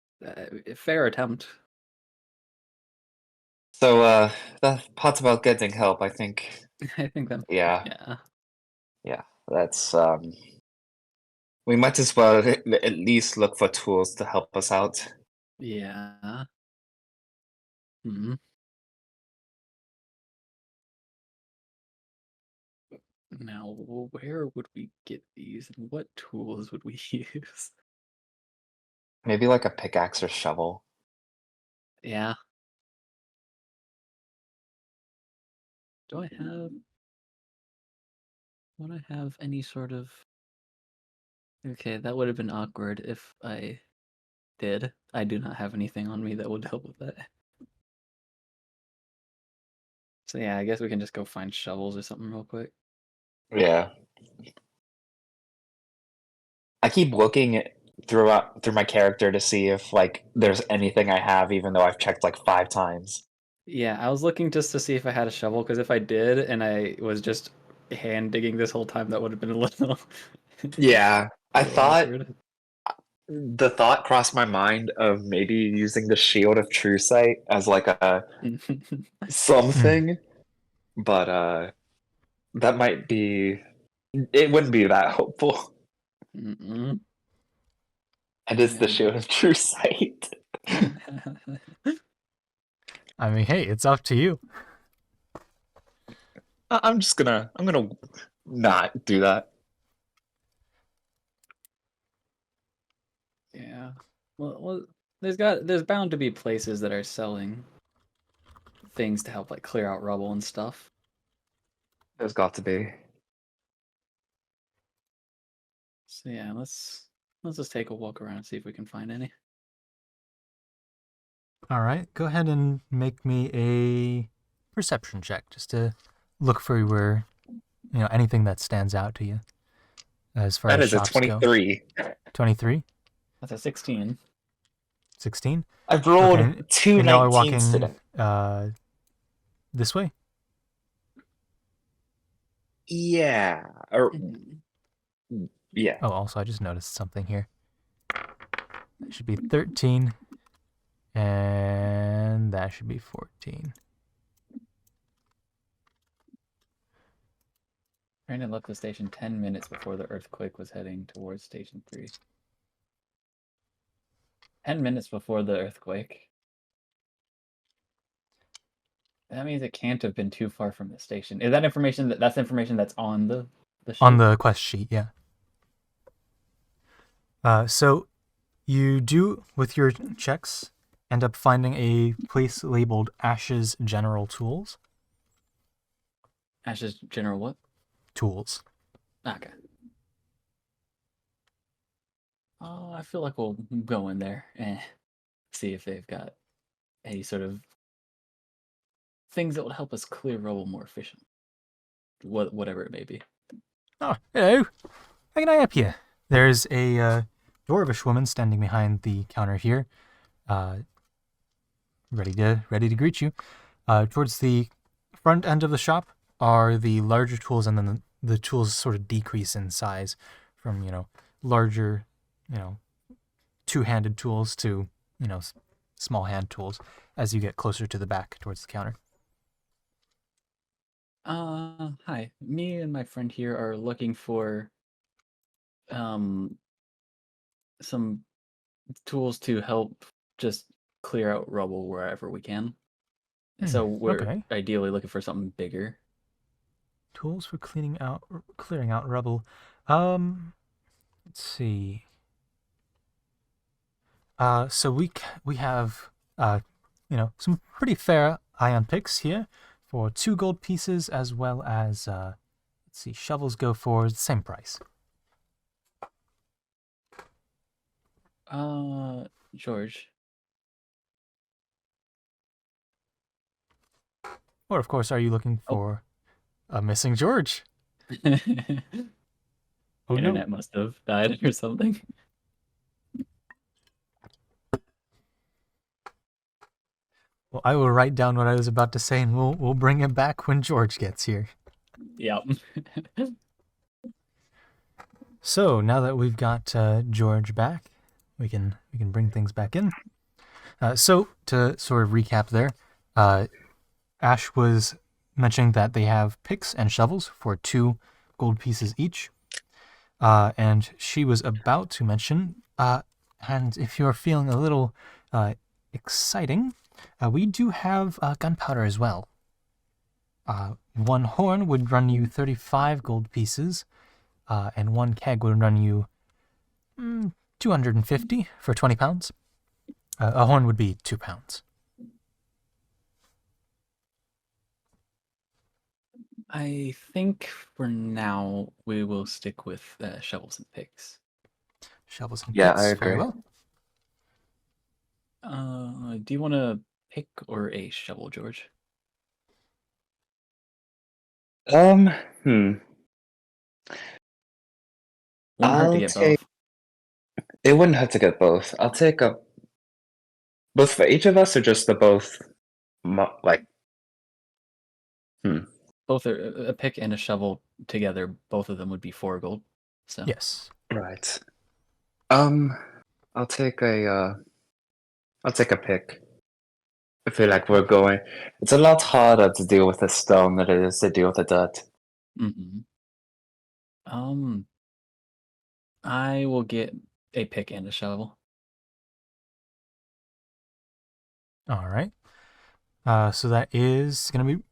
[SPEAKER 2] Fair attempt.
[SPEAKER 3] So the part about getting help, I think,
[SPEAKER 2] I think that.
[SPEAKER 3] yeah,
[SPEAKER 2] Yeah.
[SPEAKER 3] yeah, that's we might as well at least look for tools to help us out.
[SPEAKER 2] Yeah. Hmm. Now, where would we get these, and what tools would we use?
[SPEAKER 3] Maybe like a pickaxe or shovel.
[SPEAKER 2] Yeah. Do I have? Would I have any sort of? Okay, that would have been awkward if I did. I do not have anything on me that would help with that. So yeah, I guess we can just go find shovels or something real quick.
[SPEAKER 3] Yeah. I keep looking through my character to see if like there's anything I have, even though I've checked like 5 times.
[SPEAKER 2] Yeah, I was looking just to see if I had a shovel, because if I did and I was just hand digging this whole time, that would have been a little
[SPEAKER 3] Yeah, I
[SPEAKER 2] Little
[SPEAKER 3] thought
[SPEAKER 2] awkward.
[SPEAKER 3] the thought crossed my mind of maybe using the Shield of True Sight as like a something, but that might be it wouldn't be that hopeful.
[SPEAKER 2] Mm-mm.
[SPEAKER 3] It is the
[SPEAKER 2] Yeah.
[SPEAKER 3] Shield of True Sight.
[SPEAKER 1] I mean, hey, it's up to you.
[SPEAKER 3] I'm gonna not do that.
[SPEAKER 2] Yeah. Well, there's bound to be places that are selling things to help like clear out rubble and stuff.
[SPEAKER 3] There's got to be.
[SPEAKER 2] So yeah, let's just take a walk around and see if we can find any.
[SPEAKER 1] All right, go ahead and make me a perception check just to look for where, anything that stands out to you as far
[SPEAKER 3] That
[SPEAKER 1] as
[SPEAKER 3] is a
[SPEAKER 1] shops go.
[SPEAKER 3] 23.
[SPEAKER 1] 23,
[SPEAKER 2] That's a 16.
[SPEAKER 1] 16.
[SPEAKER 3] I've rolled
[SPEAKER 1] Okay,
[SPEAKER 3] two
[SPEAKER 1] and y'all are
[SPEAKER 3] 19s
[SPEAKER 1] walking
[SPEAKER 3] today.
[SPEAKER 1] this way.
[SPEAKER 3] Yeah. Or
[SPEAKER 2] Mhm.
[SPEAKER 3] yeah.
[SPEAKER 1] Oh, also, I just noticed something here. That should be 13, and that should be 14.
[SPEAKER 2] Brandon left the station 10 minutes before the earthquake was heading towards Station 3. 10 minutes before the earthquake. That means it can't have been too far from the station. Is that information that's information that's on the sheet?
[SPEAKER 1] On the quest sheet, yeah. So you do, with your checks, end up finding a place labeled Ash's General Tools.
[SPEAKER 2] Ash's General what?
[SPEAKER 1] Tools.
[SPEAKER 2] Okay. Oh, I feel like we'll go in there and see if they've got any sort of things that would help us clear rubble more efficiently. Whatever it may be.
[SPEAKER 1] Oh, hello. How can I help you? There's a dwarvish woman standing behind the counter here, ready to greet you. Towards the front end of the shop are the larger tools, and then the tools sort of decrease in size from larger, two-handed tools to small hand tools as you get closer to the back towards the counter.
[SPEAKER 2] Hi. Me and my friend here are looking for some tools to help just clear out rubble wherever we can. So we're
[SPEAKER 1] Okay.
[SPEAKER 2] ideally looking for something bigger.
[SPEAKER 1] Tools for clearing out rubble. Let's see. So we have some pretty fair ion picks here for 2 gold pieces, as well as let's see, shovels go for the same price.
[SPEAKER 2] George.
[SPEAKER 1] Or of course, are you looking
[SPEAKER 2] Oh.
[SPEAKER 1] for a missing George? Oh no.
[SPEAKER 2] Internet must have died or something.
[SPEAKER 1] Well, I will write down what I was about to say, and we'll bring it back when George gets here.
[SPEAKER 2] Yep.
[SPEAKER 1] So now that we've got George back, we can bring things back in. So to sort of recap there, Ash was mentioning that they have picks and shovels for 2 gold pieces each, and she was about to mention, and if you're feeling a little exciting, we do have gunpowder as well. 1 horn would run you 35 gold pieces, and 1 keg would run you 250 for 20 pounds. A horn would be 2 pounds.
[SPEAKER 2] I think for now we will stick with shovels and picks.
[SPEAKER 1] Shovels and
[SPEAKER 3] Yeah,
[SPEAKER 1] picks.
[SPEAKER 3] I agree.
[SPEAKER 1] Very well.
[SPEAKER 2] Do you want a pick or a shovel, George?
[SPEAKER 3] Hmm.
[SPEAKER 2] Won't hurt to
[SPEAKER 3] I'll
[SPEAKER 2] get
[SPEAKER 3] take.
[SPEAKER 2] both.
[SPEAKER 3] It wouldn't have to get both. I'll take a. Both for each of us, or just the both? Like.
[SPEAKER 2] Both are a pick and a shovel together. Both of them would be 4 gold. So
[SPEAKER 1] Yes.
[SPEAKER 3] Right. I'll take a pick. I feel like we're going. It's a lot harder to deal with a stone than it is to deal with the dirt.
[SPEAKER 2] mhm. I will get a pick and a shovel.
[SPEAKER 1] All right. So that is gonna be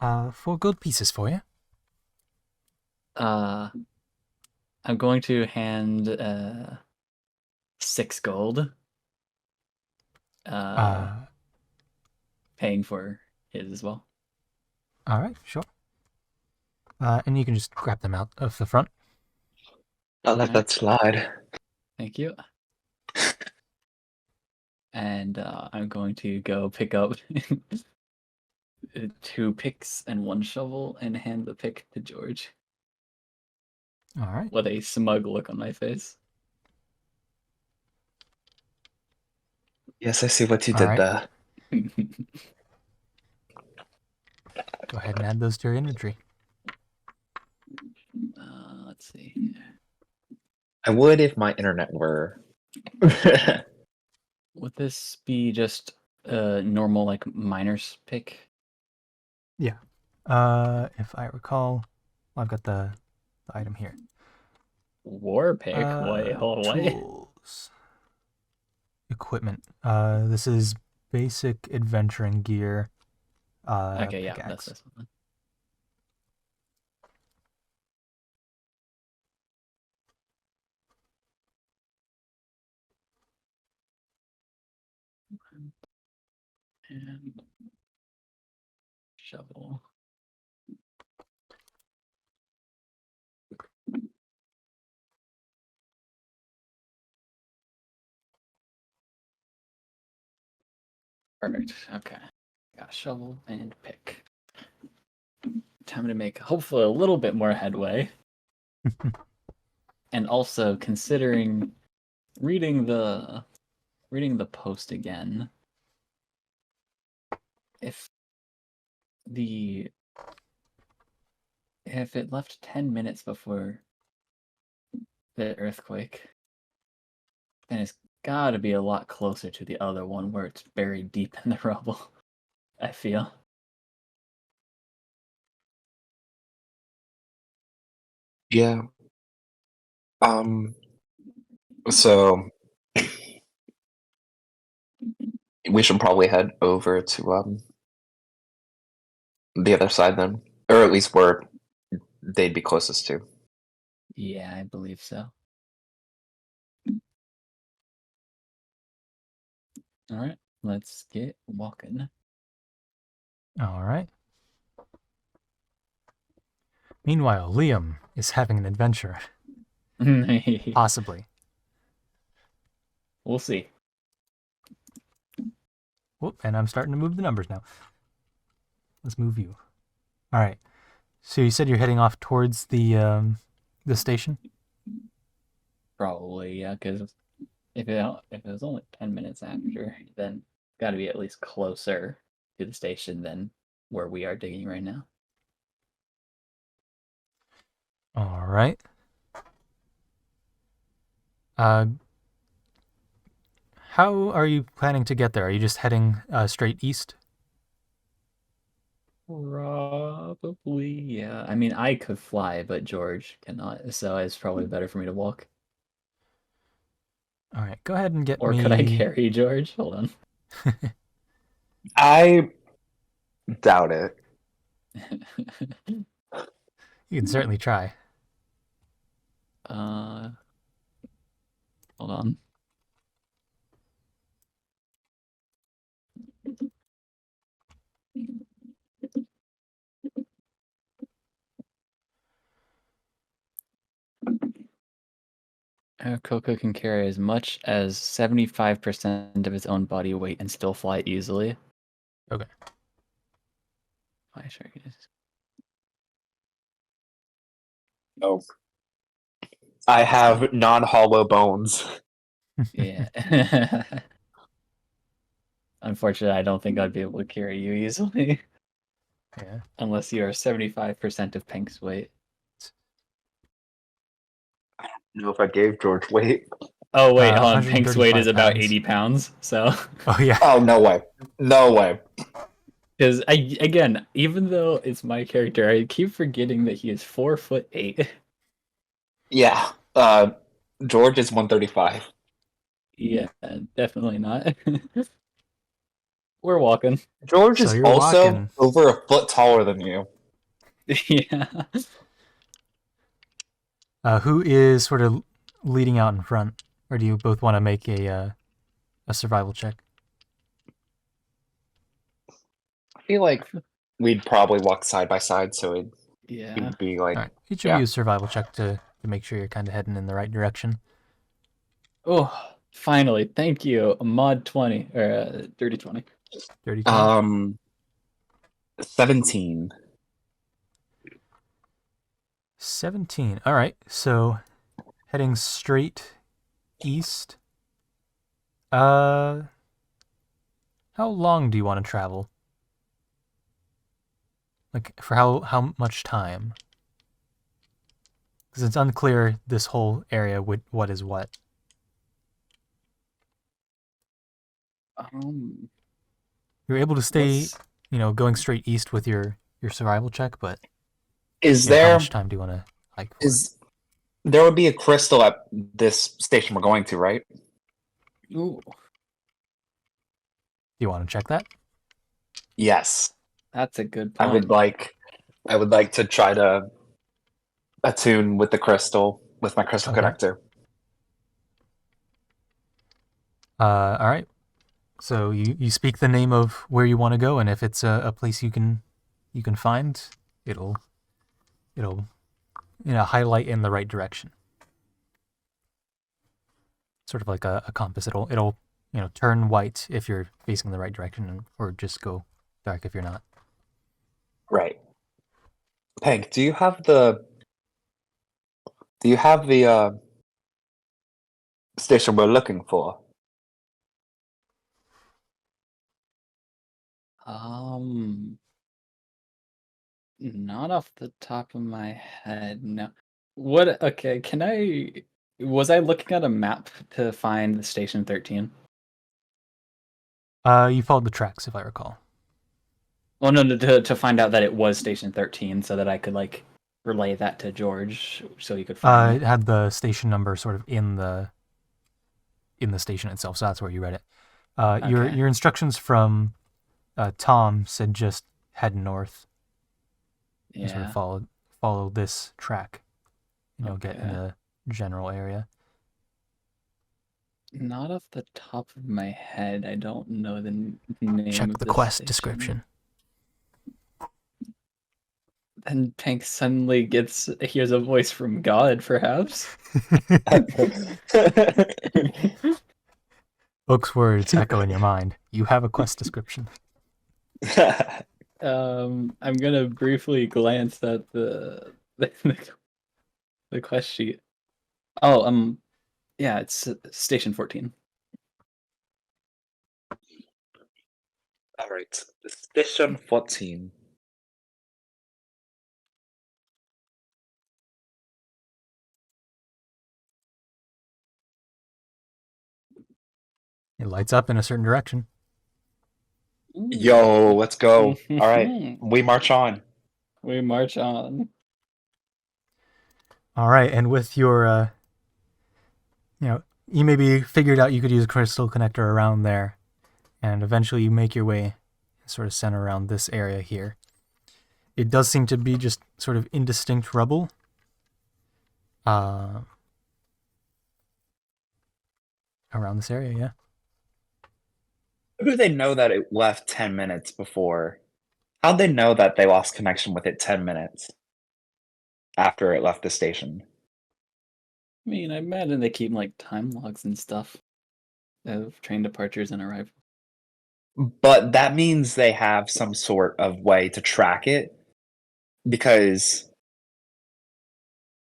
[SPEAKER 1] 4 gold pieces for you.
[SPEAKER 2] I'm going to hand 6 gold.
[SPEAKER 1] Uh,
[SPEAKER 2] Paying for his as well.
[SPEAKER 1] all right, sure. And you can just grab them out of the front.
[SPEAKER 3] I'll let that slide.
[SPEAKER 2] Thank you. And I'm going to go pick up 2 picks and 1 shovel and hand the pick to George
[SPEAKER 1] All right.
[SPEAKER 2] with a smug look on my face.
[SPEAKER 3] Yes, I see what you
[SPEAKER 1] All
[SPEAKER 3] did
[SPEAKER 1] right.
[SPEAKER 3] there.
[SPEAKER 1] Go ahead and add those to your inventory.
[SPEAKER 2] Let's see.
[SPEAKER 3] I would if my internet were.
[SPEAKER 2] Would this be just a normal like miner's pick?
[SPEAKER 1] Yeah. If I recall, I've got the item here.
[SPEAKER 2] War pick? Wait, hold on, what?
[SPEAKER 1] Tools. Equipment. This is basic adventuring gear.
[SPEAKER 2] Okay, yeah, that's
[SPEAKER 1] Pickaxe.
[SPEAKER 2] this one. And shovel. Perfect. Okay. Got a shovel and pick. Time to make hopefully a little bit more headway. And also considering reading the post again. If it left 10 minutes before the earthquake, then it's gotta be a lot closer to the other one where it's buried deep in the rubble, I feel.
[SPEAKER 3] Yeah. So we should probably head over to the other side then, or at least where they'd be closest to.
[SPEAKER 2] Yeah, I believe so. All right, let's get walking.
[SPEAKER 1] All right. Meanwhile, Liam is having an adventure. Possibly.
[SPEAKER 2] We'll see.
[SPEAKER 1] Whoop, and I'm starting to move the numbers now. Let's move you. All right. So you said you're heading off towards the station?
[SPEAKER 2] Probably, yeah, because if it was only 10 minutes after, then it's got to be at least closer to the station than where we are digging right now.
[SPEAKER 1] All right. How are you planning to get there? Are you just heading straight east?
[SPEAKER 2] Probably, yeah. I mean, I could fly, but George cannot, so it's probably better for me to walk.
[SPEAKER 1] All right. Go ahead and get
[SPEAKER 2] Or could I
[SPEAKER 1] me.
[SPEAKER 2] carry George? Hold on.
[SPEAKER 3] I doubt it.
[SPEAKER 1] You can certainly try.
[SPEAKER 2] Hold on. Coco can carry as much as 75% of his own body weight and still fly easily.
[SPEAKER 1] Okay.
[SPEAKER 2] Why sure it is.
[SPEAKER 3] No. I have non-hollow bones.
[SPEAKER 2] Yeah. Unfortunately, I don't think I'd be able to carry you easily.
[SPEAKER 1] Yeah.
[SPEAKER 2] Unless you are 75% of Penck's weight.
[SPEAKER 3] know if I gave George weight.
[SPEAKER 2] Oh wait, hold on. Penck's weight
[SPEAKER 1] 135
[SPEAKER 2] is about
[SPEAKER 1] pounds.
[SPEAKER 2] 80 pounds. So,
[SPEAKER 1] Oh yeah.
[SPEAKER 3] Oh, no way. No way.
[SPEAKER 2] because again, even though it's my character, I keep forgetting that he is 4'8".
[SPEAKER 3] Yeah. George is 135.
[SPEAKER 2] Yeah, definitely not. We're walking.
[SPEAKER 3] George
[SPEAKER 1] So
[SPEAKER 3] is
[SPEAKER 1] you're
[SPEAKER 3] also
[SPEAKER 1] walking.
[SPEAKER 3] over a foot taller than you.
[SPEAKER 2] Yeah.
[SPEAKER 1] Who is sort of leading out in front, or do you both want to make a survival check?
[SPEAKER 3] I feel like we'd probably walk side by side, so
[SPEAKER 2] Yeah.
[SPEAKER 3] it'd be like,
[SPEAKER 1] All right, each of
[SPEAKER 3] yeah.
[SPEAKER 1] you survival check to make sure you're kind of heading in the right direction.
[SPEAKER 2] Oh, finally. Thank you. Mod 20 or dirty 20.
[SPEAKER 1] Dirty 20.
[SPEAKER 3] 17.
[SPEAKER 1] 17. All right, so heading straight east. How long do you want to travel? Like, for how much time? Because it's unclear this whole area what is what. You're able to stay,
[SPEAKER 3] What's-
[SPEAKER 1] going straight east with your survival check, but
[SPEAKER 3] Is
[SPEAKER 1] how
[SPEAKER 3] there
[SPEAKER 1] much time do you want to hike for?
[SPEAKER 3] is there would be a crystal at this station we're going to, right?
[SPEAKER 2] Ooh,
[SPEAKER 1] Do you want to check that?
[SPEAKER 3] Yes.
[SPEAKER 2] that's a good
[SPEAKER 3] I
[SPEAKER 2] point.
[SPEAKER 3] would like to try to attune with the crystal with my crystal
[SPEAKER 1] Okay.
[SPEAKER 3] connector.
[SPEAKER 1] All right. So you speak the name of where you want to go, and if it's a place you can find, it'll highlight in the right direction. Sort of like a compass. It'll turn white if you're facing the right direction, or just go dark if you're not.
[SPEAKER 3] Right. Peg, do you have the station we're looking for?
[SPEAKER 2] Not off the top of my head, no. What? Okay, was I looking at a map to find the station 13?
[SPEAKER 1] You followed the tracks, if I recall.
[SPEAKER 2] Well, no, to find out that it was station 13, so that I could like relay that to George, so he could find
[SPEAKER 1] It
[SPEAKER 2] me.
[SPEAKER 1] had the station number sort of in the station itself, so that's where you read it. Your
[SPEAKER 2] Okay.
[SPEAKER 1] instructions from Tom said just head north. And sort of
[SPEAKER 2] Yeah.
[SPEAKER 1] follow this track. Get in
[SPEAKER 2] Okay.
[SPEAKER 1] the general area.
[SPEAKER 2] Not off the top of my head, I don't know the name
[SPEAKER 1] Check
[SPEAKER 2] of
[SPEAKER 1] the
[SPEAKER 2] the
[SPEAKER 1] quest
[SPEAKER 2] station.
[SPEAKER 1] description.
[SPEAKER 2] Then Penck suddenly hears a voice from God, perhaps.
[SPEAKER 1] Book's words echo in your mind. You have a quest description.
[SPEAKER 2] I'm gonna briefly glance at the quest sheet. Oh, yeah, it's station 14.
[SPEAKER 3] All right. Station 14.
[SPEAKER 1] It lights up in a certain direction.
[SPEAKER 3] Yo, let's go. All right. We march on.
[SPEAKER 2] We march on.
[SPEAKER 1] All right, and with your, you maybe figured out you could use a crystal connector around there, and eventually you make your way sort of center around this area here. It does seem to be just sort of indistinct rubble. Around this area, yeah.
[SPEAKER 3] How do they know that it left 10 minutes before? How'd they know that they lost connection with it 10 minutes after it left the station?
[SPEAKER 2] I mean, I imagine they keep like time logs and stuff of train departures and arrivals.
[SPEAKER 3] But that means they have some sort of way to track it because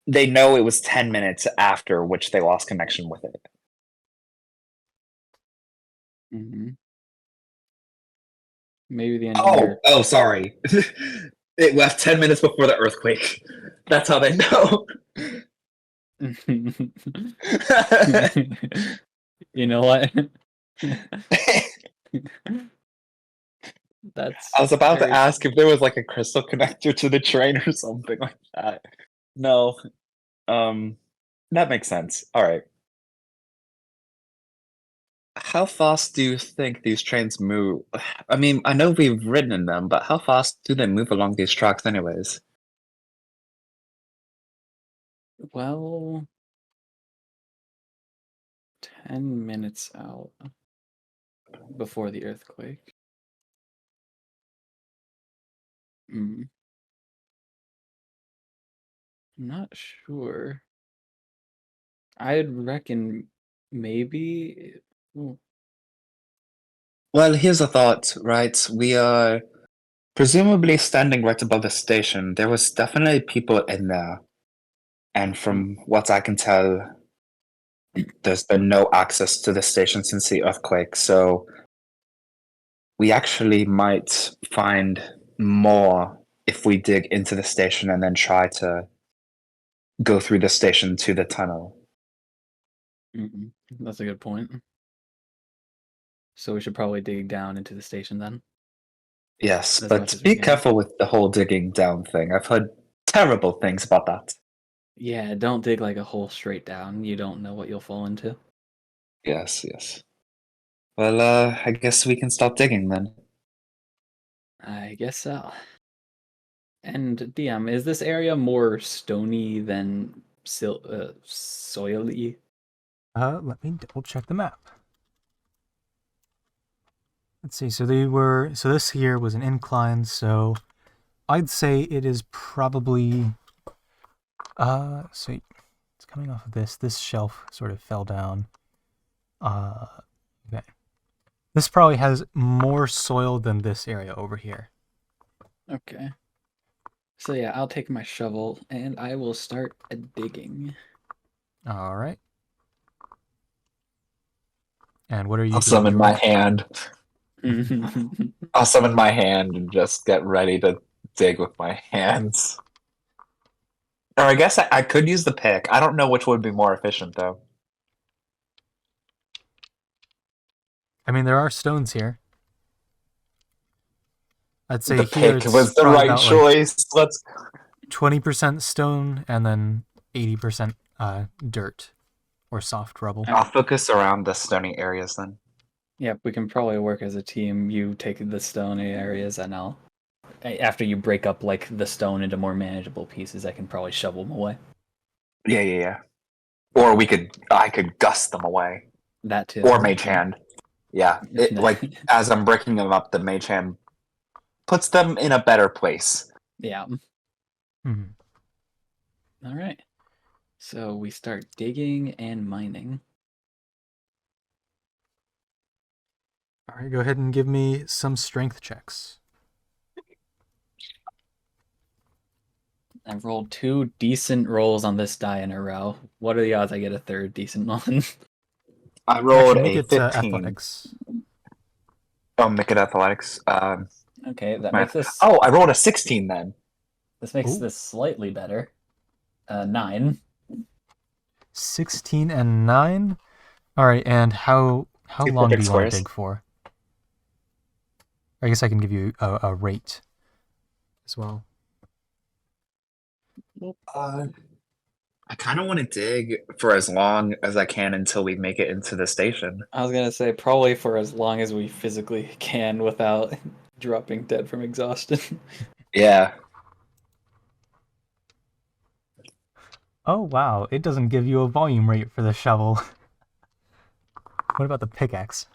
[SPEAKER 3] they know it was 10 minutes after which they lost connection with it.
[SPEAKER 2] Mm-hmm. Maybe the engineer.
[SPEAKER 3] Oh, sorry. It left 10 minutes before the earthquake. That's how they know.
[SPEAKER 2] You know what? That's
[SPEAKER 3] I was about to
[SPEAKER 2] very
[SPEAKER 3] ask if there was like a crystal connector to the train or something like that. No. That makes sense. All right. How fast do you think these trains move? I mean, I know we've ridden in them, but how fast do they move along these tracks anyways?
[SPEAKER 2] well 10 minutes out before the earthquake. I'm not sure. I'd reckon maybe. Ooh,
[SPEAKER 3] Well, here's a thought, right? We are presumably standing right above the station. There was definitely people in there. And from what I can tell, there's been no access to the station since the earthquake. So we actually might find more if we dig into the station and then try to go through the station to the tunnel.
[SPEAKER 2] That's a good point. So we should probably dig down into the station then.
[SPEAKER 3] Yes,
[SPEAKER 2] As much
[SPEAKER 3] but
[SPEAKER 2] as we
[SPEAKER 3] be
[SPEAKER 2] can.
[SPEAKER 3] careful with the whole digging down thing. I've heard terrible things about that.
[SPEAKER 2] Yeah, don't dig like a hole straight down. You don't know what you'll fall into.
[SPEAKER 3] Yes, yes. Well, I guess we can start digging then.
[SPEAKER 2] I guess so. And DM, is this area more stony than soily?
[SPEAKER 1] Let me double check the map. Let's see. So this here was an incline. So I'd say it is probably. So it's coming off of this. This shelf sort of fell down. Okay. This probably has more soil than this area over here.
[SPEAKER 2] Okay. So yeah, I'll take my shovel and I will start digging.
[SPEAKER 1] All right. And what are you
[SPEAKER 3] I'll
[SPEAKER 1] doing,
[SPEAKER 3] summon my
[SPEAKER 1] George?
[SPEAKER 3] hand.
[SPEAKER 2] Okay.
[SPEAKER 3] I'll summon my hand and just get ready to dig with my hands. Or I guess I could use the pick. I don't know which would be more efficient though.
[SPEAKER 1] I mean, there are stones here. I'd say
[SPEAKER 3] The
[SPEAKER 1] here
[SPEAKER 3] pick
[SPEAKER 1] it's
[SPEAKER 3] was the
[SPEAKER 1] probably
[SPEAKER 3] right
[SPEAKER 1] about
[SPEAKER 3] choice. Let's.
[SPEAKER 1] 20% stone and then 80% dirt or soft rubble.
[SPEAKER 3] I'll focus around the stony areas then.
[SPEAKER 2] Yep, we can probably work as a team. You take the stony areas, and I'll. After you break up like the stone into more manageable pieces, I can probably shovel them away.
[SPEAKER 3] Yeah. Or I could gust them away.
[SPEAKER 2] That too.
[SPEAKER 3] Or mage hand. Yeah, like as I'm breaking them up, the mage hand puts them in a better place.
[SPEAKER 2] Yeah.
[SPEAKER 1] Mm-hmm.
[SPEAKER 2] All right. So we start digging and mining.
[SPEAKER 1] All right, go ahead and give me some strength checks.
[SPEAKER 2] I've rolled 2 decent rolls on this die in a row. What are the odds I get a third decent one?
[SPEAKER 3] I rolled
[SPEAKER 1] Actually, make
[SPEAKER 3] a
[SPEAKER 1] it
[SPEAKER 3] 15.
[SPEAKER 1] athletics.
[SPEAKER 3] Oh, make it athletics.
[SPEAKER 2] Okay, that
[SPEAKER 3] my-
[SPEAKER 2] makes this.
[SPEAKER 3] Oh, I rolled a 16 then.
[SPEAKER 2] This makes
[SPEAKER 1] Ooh.
[SPEAKER 2] this slightly better. 9.
[SPEAKER 1] 16 and 9. All right, and how
[SPEAKER 3] Two
[SPEAKER 1] long do
[SPEAKER 3] perfect
[SPEAKER 1] you want to
[SPEAKER 3] squares.
[SPEAKER 1] dig for? I guess I can give you a rate as well.
[SPEAKER 3] I kind of want to dig for as long as I can until we make it into the station.
[SPEAKER 2] I was gonna say probably for as long as we physically can without dropping dead from exhaustion.
[SPEAKER 3] Yeah.
[SPEAKER 1] Oh, wow. It doesn't give you a volume rate for the shovel. What about the pickaxe?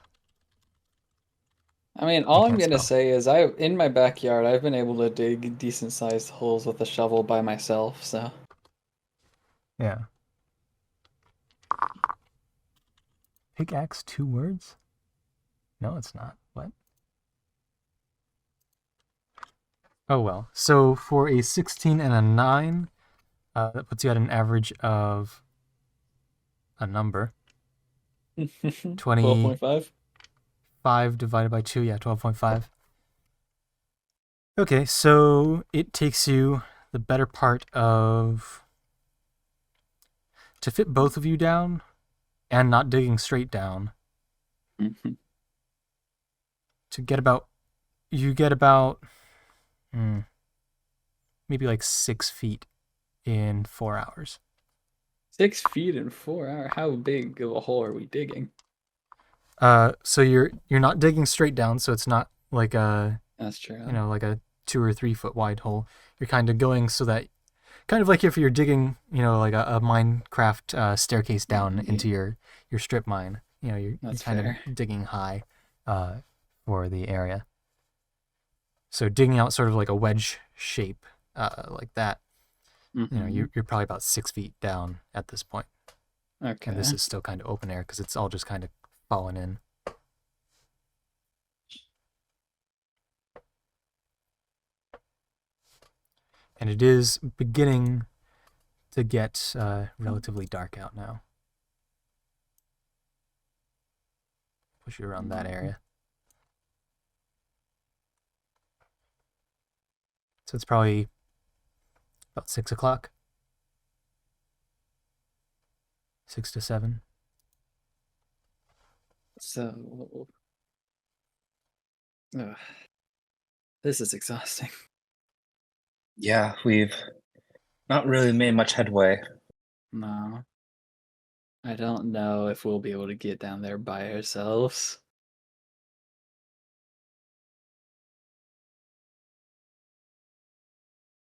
[SPEAKER 2] I mean, all I'm
[SPEAKER 1] can't
[SPEAKER 2] gonna
[SPEAKER 1] spell.
[SPEAKER 2] say is in my backyard I've been able to dig decent sized holes with a shovel by myself, so
[SPEAKER 1] Yeah. Pickaxe, 2 words? No, it's not. What? Oh, well. So for a 16 and a 9, that puts you at an average of a number.
[SPEAKER 2] 12.5.
[SPEAKER 1] 5 divided by 2, yeah, 12.5. Okay, so it takes you the better part of to fit both of you down and not digging straight down,
[SPEAKER 2] Mhm.
[SPEAKER 1] to get about, you get about maybe like 6 feet in 4 hours.
[SPEAKER 2] 6 feet in 4 hours. How big of a hole are we digging?
[SPEAKER 1] So you're not digging straight down, so it's not like a
[SPEAKER 2] That's true.
[SPEAKER 1] like a 2 or 3 foot wide hole. You're kind of going so that, kind of like if you're digging, like a Minecraft staircase down into your strip mine. You're
[SPEAKER 2] That's
[SPEAKER 1] kind
[SPEAKER 2] fair.
[SPEAKER 1] of digging high for the area. So digging out sort of like a wedge shape like that.
[SPEAKER 2] Mhm.
[SPEAKER 1] You're probably about 6 feet down at this point.
[SPEAKER 2] Okay.
[SPEAKER 1] And this is still kind of open air because it's all just kind of fallen in. And it is beginning to get relatively dark out now. Push you around that area. So it's probably about 6 o'clock. 6 to 7.
[SPEAKER 2] So, ugh, this is exhausting.
[SPEAKER 3] Yeah, we've not really made much headway.
[SPEAKER 2] No. I don't know if we'll be able to get down there by ourselves.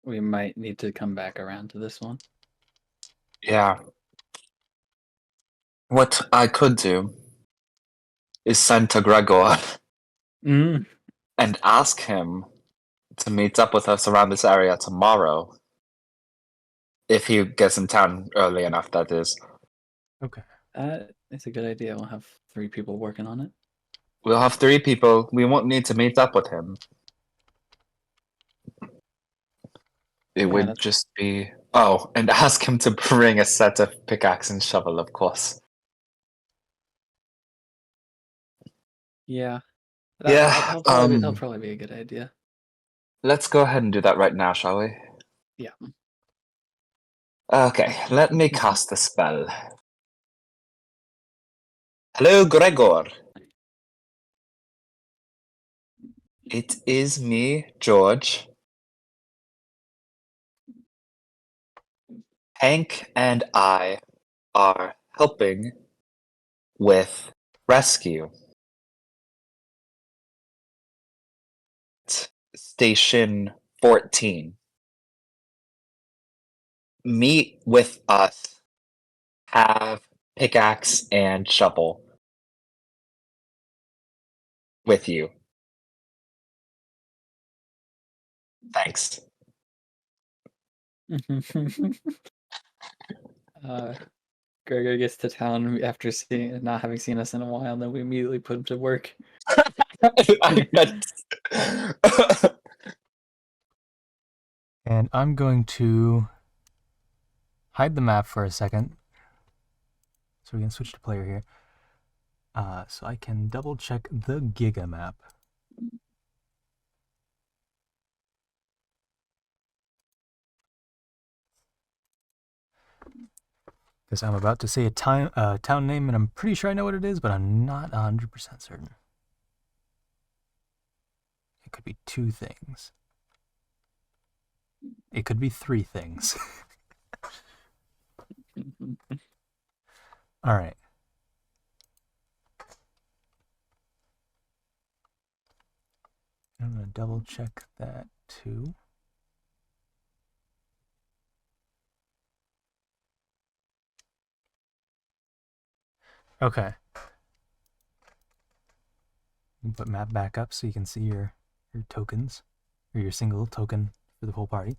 [SPEAKER 2] We might need to come back around to this one.
[SPEAKER 3] Yeah. What I could do is send to Gregor
[SPEAKER 2] Mm.
[SPEAKER 3] and ask him to meet up with us around this area tomorrow. If he gets in town early enough, that is.
[SPEAKER 1] Okay.
[SPEAKER 2] It's a good idea. We'll have 3 people working on it.
[SPEAKER 3] We'll have 3 people. We won't need to meet up with him. It
[SPEAKER 2] Yeah,
[SPEAKER 3] would just be... Oh, and ask him to bring a set of pickaxe and shovel, of course.
[SPEAKER 2] yeah.
[SPEAKER 3] Yeah,
[SPEAKER 2] That'll probably be a good idea.
[SPEAKER 3] let's go ahead and do that right now, shall we?
[SPEAKER 2] Yeah.
[SPEAKER 3] Okay, let me cast a spell. Hello, Gregor. It is me, George. Hank and I are helping with rescue. Station 14. Meet with us. Have pickaxe and shovel with you. Thanks.
[SPEAKER 2] Gregor gets to town after not having seen us in a while, and then we immediately put him to work.
[SPEAKER 1] And I'm going to hide the map for a second. So we can switch to player here. So I can double check the Giga map. Because I'm about to say a town name, and I'm pretty sure I know what it is, but I'm not 100% certain. It could be 2 things. It could be 3 things. All right. I'm going to double check that too. Okay. You can put map back up so you can see your tokens, or your single token for the whole party.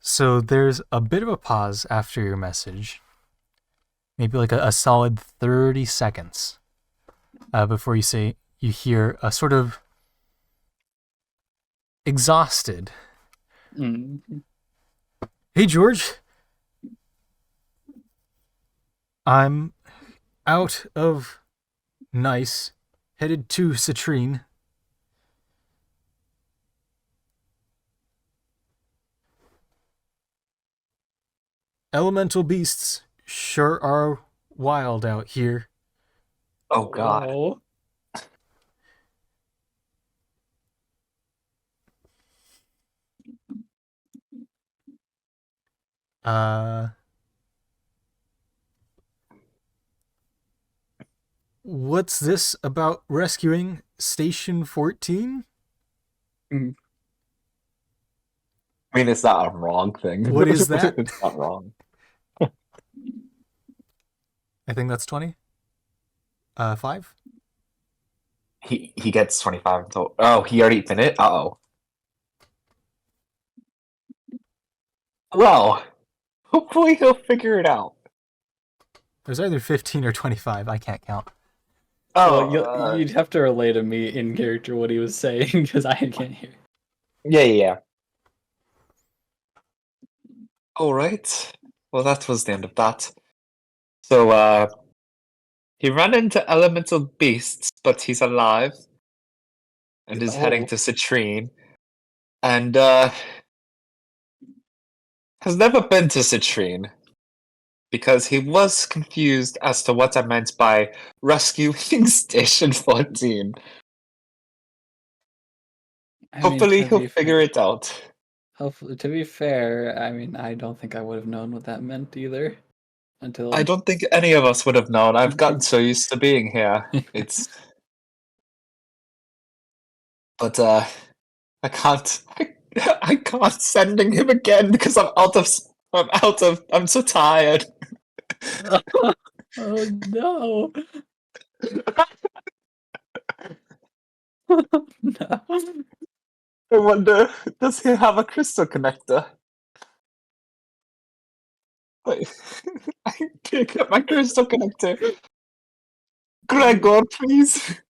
[SPEAKER 1] So there's a bit of a pause after your message. Maybe like a solid 30 seconds before you hear a sort of exhausted, "Hey, George, I'm out of Nice, headed to Citrine. Elemental beasts sure are wild out here.
[SPEAKER 3] Oh God.
[SPEAKER 2] Whoa.
[SPEAKER 1] What's this about rescuing Station 14?
[SPEAKER 2] Mm.
[SPEAKER 4] I mean, it's not a wrong thing.
[SPEAKER 1] What is that?
[SPEAKER 4] It's not wrong.
[SPEAKER 1] I think that's 20. 5?
[SPEAKER 4] He gets 25 until. Oh, he already finished. Uh-oh. Well, hopefully he'll figure it out.
[SPEAKER 1] There's either 15 or 25. I can't count.
[SPEAKER 4] Oh,
[SPEAKER 2] Well, you'd have to relay to me in character what he was saying because I can't hear.
[SPEAKER 4] yeah. All right. Well, that was the end of that. So, he ran into elemental beasts, but he's alive and is heading
[SPEAKER 2] Oh.
[SPEAKER 4] to Citrine. And, has never been to Citrine because he was confused as to what I meant by rescuing Station 14.
[SPEAKER 2] I mean,
[SPEAKER 4] Hopefully
[SPEAKER 2] to
[SPEAKER 4] he'll
[SPEAKER 2] be
[SPEAKER 4] figure it out.
[SPEAKER 2] Hopefully, to be fair, I mean, I don't think I would have known what that meant either until
[SPEAKER 4] I don't think any of us would have known. I've gotten so used to being here. It's but I can't I can't sending him again because I'm so tired.
[SPEAKER 2] Oh no! No.
[SPEAKER 4] I wonder, does he have a crystal connector? Wait, I can't get my crystal connector. Gregor, please.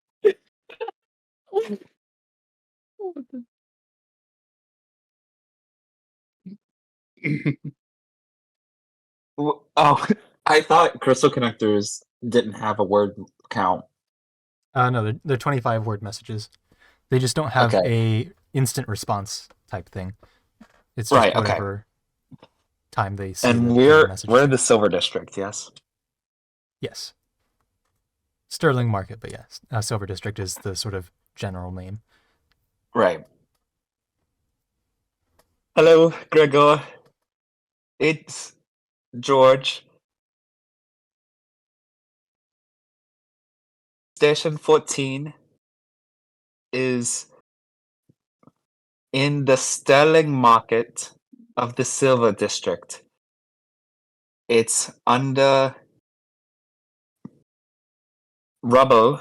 [SPEAKER 4] Oh, I thought crystal connectors didn't have a word count.
[SPEAKER 1] No, they're 25 word messages. They just don't have a instant response type thing. It's just
[SPEAKER 4] Right, okay.
[SPEAKER 1] whatever time they see
[SPEAKER 4] And
[SPEAKER 1] the message.
[SPEAKER 4] we're the Silver District, yes?
[SPEAKER 1] Yes. Sterling Market, but yes. Silver District is the sort of general name.
[SPEAKER 4] Right. Hello, Gregor. It's George. Station 14 is in the Sterling Market of the Silver District. It's under rubble,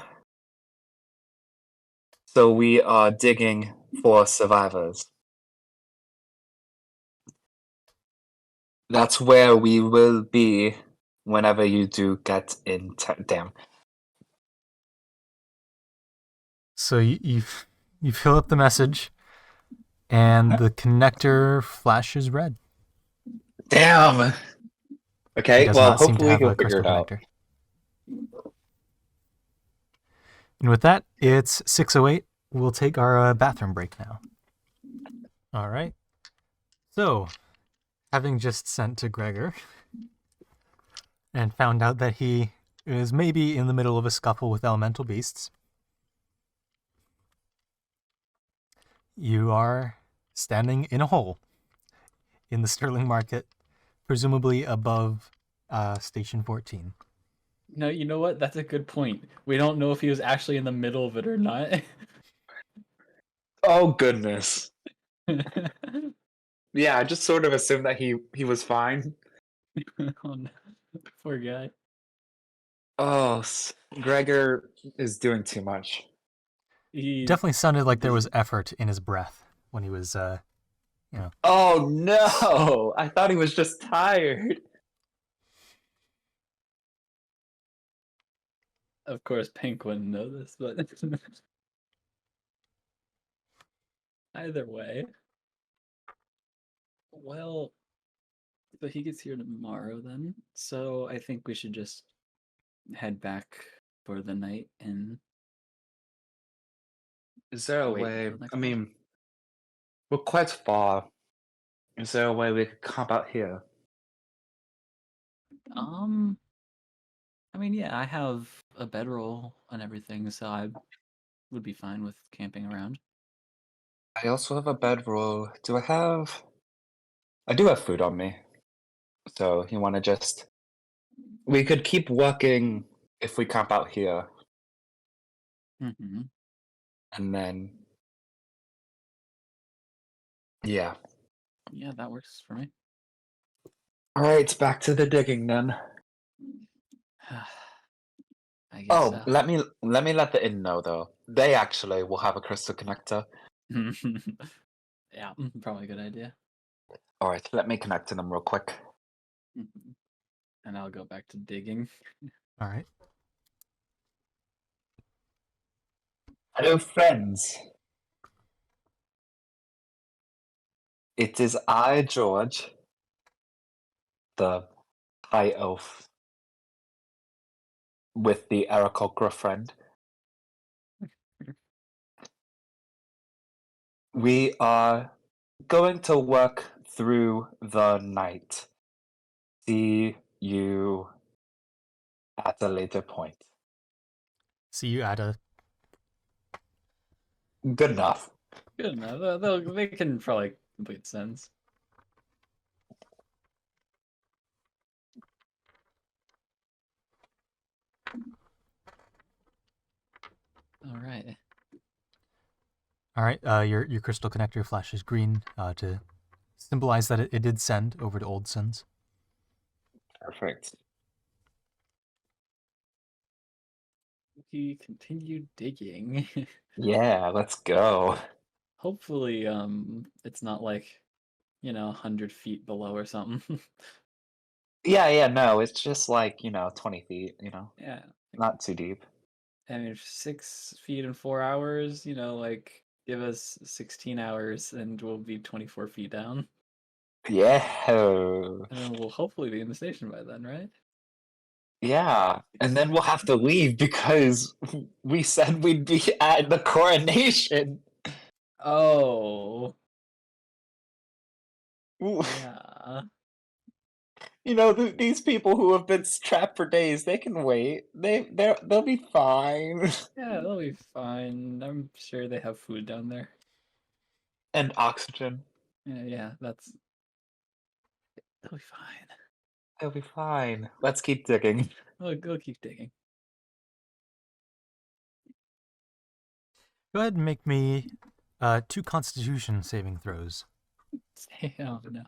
[SPEAKER 4] so we are digging for survivors. That's where we will be whenever you do get in. Damn.
[SPEAKER 1] So you fill up the message, and the connector flashes red.
[SPEAKER 4] Damn.
[SPEAKER 1] He
[SPEAKER 4] Okay,
[SPEAKER 1] does
[SPEAKER 4] well,
[SPEAKER 1] not seem to
[SPEAKER 4] hopefully
[SPEAKER 1] have
[SPEAKER 4] he'll
[SPEAKER 1] a
[SPEAKER 4] figure
[SPEAKER 1] crystal
[SPEAKER 4] it out.
[SPEAKER 1] connector. And with that, it's 6:08. We'll take our bathroom break now. All right. So, having just sent to Gregor and found out that he is maybe in the middle of a scuffle with elemental beasts, you are standing in a hole in the Sterling Market, presumably above Station 14.
[SPEAKER 2] No, you know what? That's a good point. We don't know if he was actually in the middle of it or not.
[SPEAKER 4] Oh, goodness. Yeah, I just sort of assumed that he was fine.
[SPEAKER 2] Oh, no. Poor guy.
[SPEAKER 4] Oh, Gregor is doing too much.
[SPEAKER 2] He
[SPEAKER 1] Definitely sounded like there was effort in his breath when he was,
[SPEAKER 4] Oh no! I thought he was just tired.
[SPEAKER 2] Of course, Penck wouldn't know this, but either way. Well, so he gets here tomorrow then. So I think we should just head back for the night and
[SPEAKER 4] Is there a
[SPEAKER 2] wait
[SPEAKER 4] way?
[SPEAKER 2] until next
[SPEAKER 4] I
[SPEAKER 2] day.
[SPEAKER 4] mean, we're quite far. Is there a way we could camp out here?
[SPEAKER 2] I mean, yeah, I have a bedroll and everything, so I would be fine with camping around.
[SPEAKER 4] I also have a bedroll. I do have food on me. So you want to just... We could keep working if we camp out here,
[SPEAKER 2] Mm-hmm.
[SPEAKER 4] and then... Yeah.
[SPEAKER 2] Yeah, that works for me.
[SPEAKER 4] Alright, back to the digging then.
[SPEAKER 2] I guess
[SPEAKER 4] Oh,
[SPEAKER 2] so.
[SPEAKER 4] let me let the inn know though. They actually will have a crystal connector.
[SPEAKER 2] Yeah, probably a good idea.
[SPEAKER 4] Alright, let me connect to them real quick.
[SPEAKER 2] Mhm. And I'll go back to digging.
[SPEAKER 1] All right.
[SPEAKER 4] Hello, friends. It is I, George, the high elf, with the Aarakocra friend. We are going to work through the night. See you at a later point.
[SPEAKER 1] See you at a.
[SPEAKER 4] Good enough.
[SPEAKER 2] Good enough. They can probably complete sense. All right.
[SPEAKER 1] All right. Your crystal connector flashes green to symbolize that it did send over to Old Sins.
[SPEAKER 4] Perfect.
[SPEAKER 2] We continue digging.
[SPEAKER 4] Yeah, let's go.
[SPEAKER 2] Hopefully, it's not like, 100 feet below or something.
[SPEAKER 4] Yeah, no, it's just like, 20 feet,
[SPEAKER 2] Yeah.
[SPEAKER 4] not too deep.
[SPEAKER 2] I mean, 6 feet in 4 hours, give us 16 hours and we'll be 24 feet down.
[SPEAKER 4] Yeah.
[SPEAKER 2] And then we'll hopefully be in the station by then, right?
[SPEAKER 4] Yeah, and then we'll have to leave because we said we'd be at the coronation.
[SPEAKER 2] Oh,
[SPEAKER 4] Ooh,
[SPEAKER 2] yeah.
[SPEAKER 4] these people who have been strapped for days, they can wait. They'll be fine.
[SPEAKER 2] Yeah, they'll be fine. I'm sure they have food down there.
[SPEAKER 4] And oxygen.
[SPEAKER 2] Yeah, they'll be fine.
[SPEAKER 4] They'll be fine. Let's keep digging.
[SPEAKER 2] We'll keep digging.
[SPEAKER 1] Go ahead and make me 2 Constitution saving throws.
[SPEAKER 2] Oh no.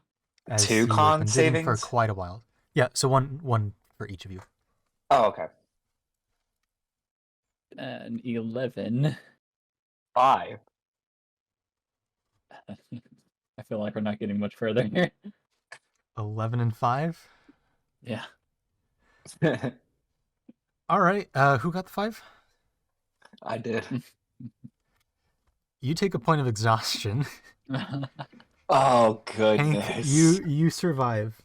[SPEAKER 1] As
[SPEAKER 4] 2
[SPEAKER 1] you have
[SPEAKER 4] con
[SPEAKER 1] been digging for
[SPEAKER 4] savings?
[SPEAKER 1] quite a while. Yeah, so one for each of you.
[SPEAKER 4] Oh, okay.
[SPEAKER 2] An 11.
[SPEAKER 4] 5.
[SPEAKER 2] I feel like we're not getting much further here.
[SPEAKER 1] 11 and 5.
[SPEAKER 2] Yeah.
[SPEAKER 1] All right. Who got the 5?
[SPEAKER 4] I did.
[SPEAKER 1] You take a point of exhaustion.
[SPEAKER 4] Oh,
[SPEAKER 1] Hank,
[SPEAKER 4] goodness.
[SPEAKER 1] you survive.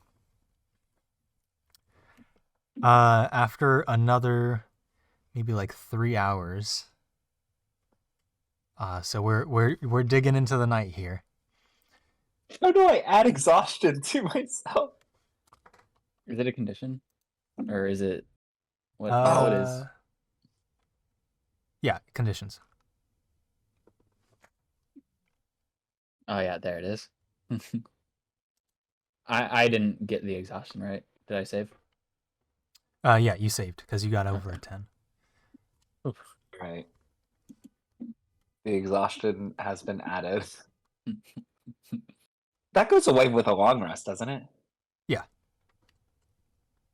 [SPEAKER 1] After another maybe like 3 hours. So we're digging into the night here.
[SPEAKER 4] How do I add exhaustion to myself?
[SPEAKER 2] Is it a condition? Or is it what is
[SPEAKER 1] Yeah, conditions.
[SPEAKER 2] Oh yeah, there it is. I didn't get the exhaustion, right? Did I save?
[SPEAKER 1] Yeah, you saved because you got over a 10.
[SPEAKER 4] Right. The exhaustion has been added. That goes away with a long rest, doesn't it?
[SPEAKER 1] Yeah.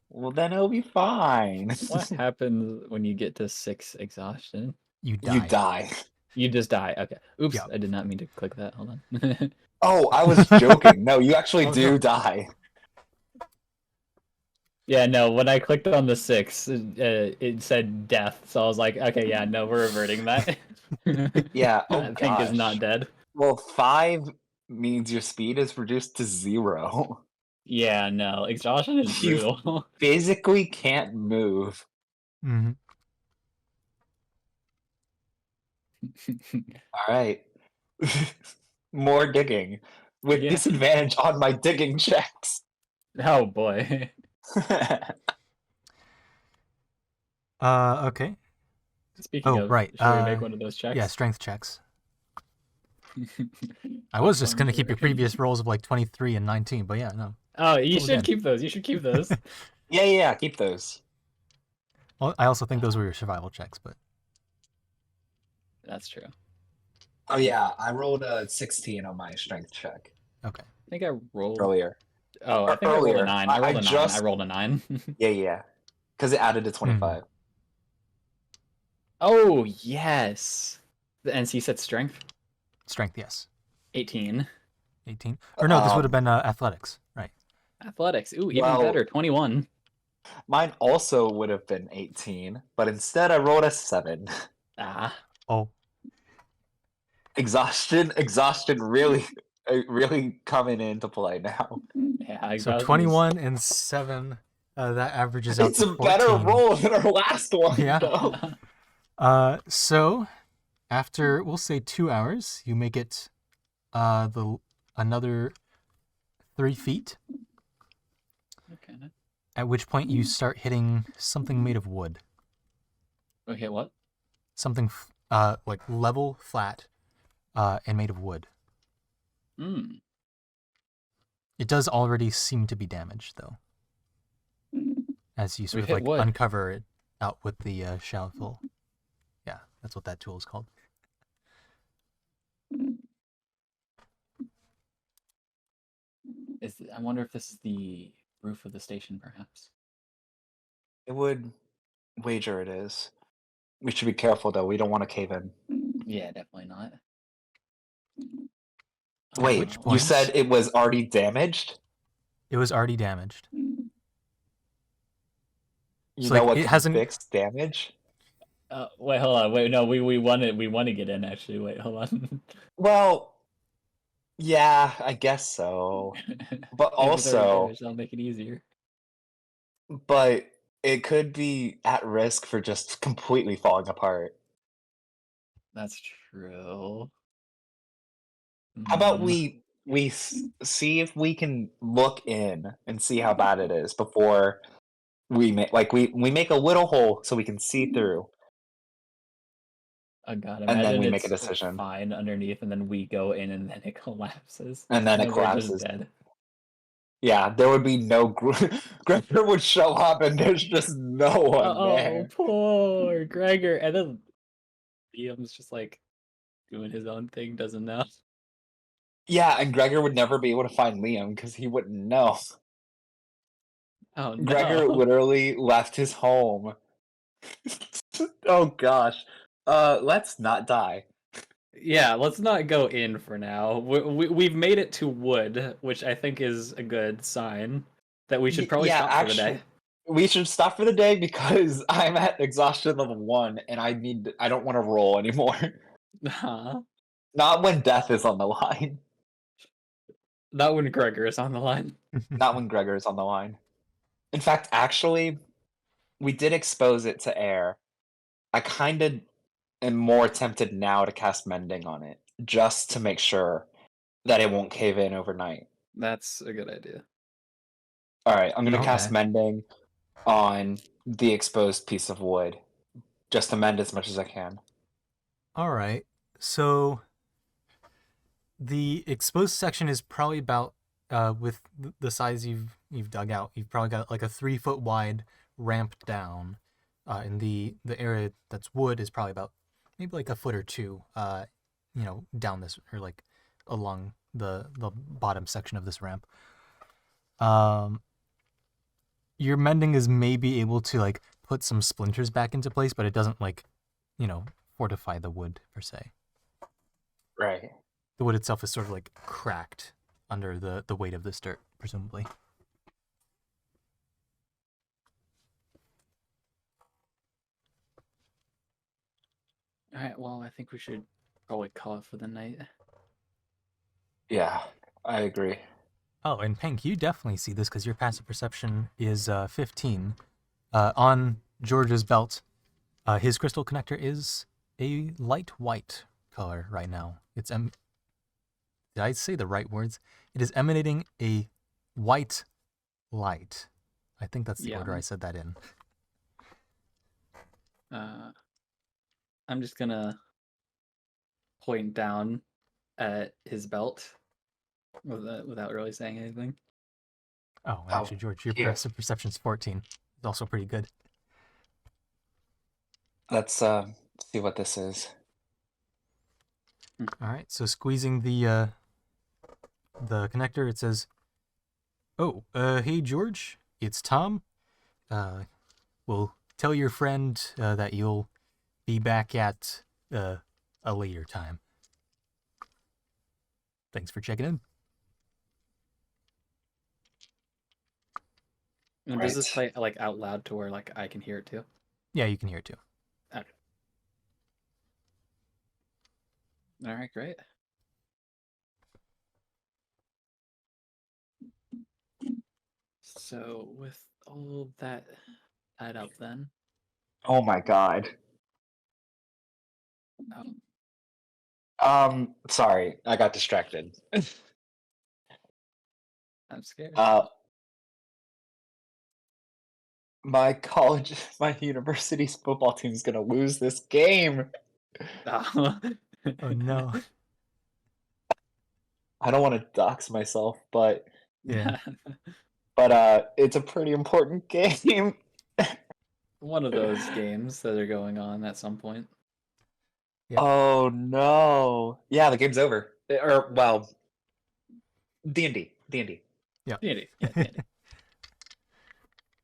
[SPEAKER 4] Well, then it'll be fine.
[SPEAKER 2] What happens when you get to 6 exhaustion?
[SPEAKER 1] You die.
[SPEAKER 4] You die.
[SPEAKER 2] You just die. Okay. Oops,
[SPEAKER 1] Yep.
[SPEAKER 2] I did not mean to click that. Hold on.
[SPEAKER 4] Oh, I was joking. No, you actually
[SPEAKER 1] Oh,
[SPEAKER 4] do
[SPEAKER 1] no.
[SPEAKER 4] die.
[SPEAKER 2] Yeah, no, when I clicked on the 6, it said death. So I was like, okay, yeah, no, we're reverting that.
[SPEAKER 4] Yeah, oh
[SPEAKER 2] That Penck is not
[SPEAKER 4] gosh.
[SPEAKER 2] dead.
[SPEAKER 4] Well, 5 means your speed is reduced to 0.
[SPEAKER 2] Yeah, no, exhaustion is
[SPEAKER 4] You
[SPEAKER 2] brutal.
[SPEAKER 4] physically can't move.
[SPEAKER 1] Mm-hmm.
[SPEAKER 4] All right. More digging. With
[SPEAKER 2] Yeah.
[SPEAKER 4] disadvantage on my digging checks.
[SPEAKER 2] Oh boy.
[SPEAKER 1] Okay.
[SPEAKER 2] Speaking
[SPEAKER 1] Oh,
[SPEAKER 2] of,
[SPEAKER 1] right.
[SPEAKER 2] should we make one of those checks?
[SPEAKER 1] Yeah, strength checks. I was just gonna keep your previous rolls of like 23 and 19, but yeah, no.
[SPEAKER 2] Oh, you
[SPEAKER 1] Roll
[SPEAKER 2] should
[SPEAKER 1] again.
[SPEAKER 2] keep those. You should keep those.
[SPEAKER 4] Yeah, keep those.
[SPEAKER 1] Well, I also think those were your survival checks, but
[SPEAKER 2] That's true.
[SPEAKER 4] Oh yeah, I rolled a 16 on my strength check
[SPEAKER 1] okay.
[SPEAKER 2] I think I rolled.
[SPEAKER 4] earlier.
[SPEAKER 2] Oh, I think I rolled a
[SPEAKER 4] Earlier.
[SPEAKER 2] 9.
[SPEAKER 4] I
[SPEAKER 2] I rolled a 9. I
[SPEAKER 4] just-
[SPEAKER 2] rolled a 9.
[SPEAKER 4] Yeah, because it added to 25.
[SPEAKER 2] Oh, yes. The NC said strength.
[SPEAKER 1] Strength, yes.
[SPEAKER 2] 18.
[SPEAKER 1] 18. Or no, this would have been athletics, right?
[SPEAKER 2] Athletics. Ooh, even
[SPEAKER 4] Well-
[SPEAKER 2] better. 21.
[SPEAKER 4] Mine also would have been 18, but instead I rolled a 7.
[SPEAKER 2] Ah.
[SPEAKER 1] Oh,
[SPEAKER 4] Exhaustion really coming into play now.
[SPEAKER 2] Yeah,
[SPEAKER 1] so
[SPEAKER 2] exhaustion is-
[SPEAKER 1] 21 and 7, that averages out
[SPEAKER 4] It's
[SPEAKER 1] to
[SPEAKER 4] a
[SPEAKER 1] 14.
[SPEAKER 4] better roll than our last one,
[SPEAKER 1] Yeah.
[SPEAKER 4] though.
[SPEAKER 1] So after we'll say 2 hours, you make it another 3 feet,
[SPEAKER 2] Okay.
[SPEAKER 1] at which point you start hitting something made of wood.
[SPEAKER 2] Okay, what?
[SPEAKER 1] Something like level, flat, and made of wood.
[SPEAKER 2] Hmm.
[SPEAKER 1] It does already seem to be damaged, though, as you sort
[SPEAKER 2] We've
[SPEAKER 1] of
[SPEAKER 2] hit
[SPEAKER 1] like
[SPEAKER 2] wood.
[SPEAKER 1] uncover it out with the shovel. Yeah, that's what that tool is called.
[SPEAKER 2] I wonder if this is the roof of the station, perhaps.
[SPEAKER 4] It would wager it is. We should be careful, though. We don't want to cave in.
[SPEAKER 2] Yeah, definitely not.
[SPEAKER 4] Wait,
[SPEAKER 1] which
[SPEAKER 4] you
[SPEAKER 1] point?
[SPEAKER 4] said it was already damaged?
[SPEAKER 1] It was already damaged.
[SPEAKER 4] You
[SPEAKER 1] So,
[SPEAKER 4] know
[SPEAKER 1] like,
[SPEAKER 4] what
[SPEAKER 1] it
[SPEAKER 4] can
[SPEAKER 1] hasn't-
[SPEAKER 4] fix damage?
[SPEAKER 2] Wait, hold on. Wait, no, we want to get in. Actually, wait, hold on.
[SPEAKER 4] Well, yeah, I guess so. But
[SPEAKER 2] If it's already
[SPEAKER 4] also,
[SPEAKER 2] damaged, I'll make it easier.
[SPEAKER 4] but it could be at risk for just completely falling apart.
[SPEAKER 2] That's true.
[SPEAKER 4] How about
[SPEAKER 2] Mm,
[SPEAKER 4] we see if we can look in and see how bad it is before we make we make a little hole so we can see through.
[SPEAKER 2] Oh god,
[SPEAKER 4] And then
[SPEAKER 2] imagine
[SPEAKER 4] we
[SPEAKER 2] it's
[SPEAKER 4] make a decision.
[SPEAKER 2] fine underneath, and then we go in, and then it collapses.
[SPEAKER 4] And then it
[SPEAKER 2] we're just
[SPEAKER 4] collapses.
[SPEAKER 2] dead.
[SPEAKER 4] Yeah, there would be no Gregor would show up and there's just no one
[SPEAKER 2] Oh,
[SPEAKER 4] there.
[SPEAKER 2] poor Gregor. And then Liam's just like doing his own thing, doesn't know.
[SPEAKER 4] Yeah, and Gregor would never be able to find Liam because he wouldn't know.
[SPEAKER 2] Oh no.
[SPEAKER 4] Gregor literally left his home. Oh gosh. Let's not die.
[SPEAKER 2] Yeah, let's not go in for now. We've made it to wood, which I think is a good sign that we should probably
[SPEAKER 4] Yeah,
[SPEAKER 2] stop for the
[SPEAKER 4] actually,
[SPEAKER 2] day.
[SPEAKER 4] we should stop for the day because I'm at exhaustion level 1 and I don't want to roll anymore.
[SPEAKER 2] Huh?
[SPEAKER 4] Not when death is on the line.
[SPEAKER 2] Not when Gregor is on the line.
[SPEAKER 4] Not when Gregor is on the line. In fact, actually, we did expose it to air. I kind of am more tempted now to cast Mending on it, just to make sure that it won't cave in overnight.
[SPEAKER 2] That's a good idea.
[SPEAKER 4] Alright, I'm going to
[SPEAKER 1] Okay.
[SPEAKER 4] cast Mending on the exposed piece of wood, just to mend as much as I can.
[SPEAKER 1] All right. So the exposed section is probably about with the size you've dug out. You've probably got like a 3 foot wide ramp down, and the area that's wood is probably about maybe like a foot or two, down this or like along the bottom section of this ramp. Your mending is maybe able to like put some splinters back into place, but it doesn't like, fortify the wood per se.
[SPEAKER 4] Right.
[SPEAKER 1] The wood itself is sort of like cracked under the weight of this dirt, presumably.
[SPEAKER 2] Alright, well, I think we should probably call it for the night.
[SPEAKER 4] Yeah, I agree.
[SPEAKER 1] Oh, and Penck, you definitely see this because your passive perception is 15. On George's belt, his crystal connector is a light white color right now. It's did I say the right words? It is emanating a white light. I think that's the
[SPEAKER 2] Yeah.
[SPEAKER 1] order I said that in.
[SPEAKER 2] I'm just gonna point down at his belt without really saying anything.
[SPEAKER 1] Oh, actually, George, your
[SPEAKER 4] here.
[SPEAKER 1] perception's 14. It's also pretty good.
[SPEAKER 4] Let's see what this is.
[SPEAKER 1] All right, so squeezing the connector, it says, "Oh, hey George, it's Tom. We'll tell your friend that you'll be back at a later time. Thanks for checking in."
[SPEAKER 2] And does this
[SPEAKER 4] Right.
[SPEAKER 2] play like out loud to where like I can hear it too?
[SPEAKER 1] Yeah, you can hear it too.
[SPEAKER 2] Okay. All right, great. So with all that tied up, then.
[SPEAKER 4] Oh my god.
[SPEAKER 2] Oh,
[SPEAKER 4] Sorry, I got distracted.
[SPEAKER 2] I'm scared.
[SPEAKER 4] My college, my university's football team's gonna lose this game.
[SPEAKER 2] Oh.
[SPEAKER 1] Oh no.
[SPEAKER 4] I don't want to dox myself, but
[SPEAKER 1] Yeah.
[SPEAKER 4] it's a pretty important game.
[SPEAKER 2] One of those games that are going on at some point.
[SPEAKER 1] Yep.
[SPEAKER 4] Oh no. Yeah, the game's over. Or well, D&D.
[SPEAKER 2] D&D. Yeah,
[SPEAKER 1] Yeah.
[SPEAKER 2] D&D.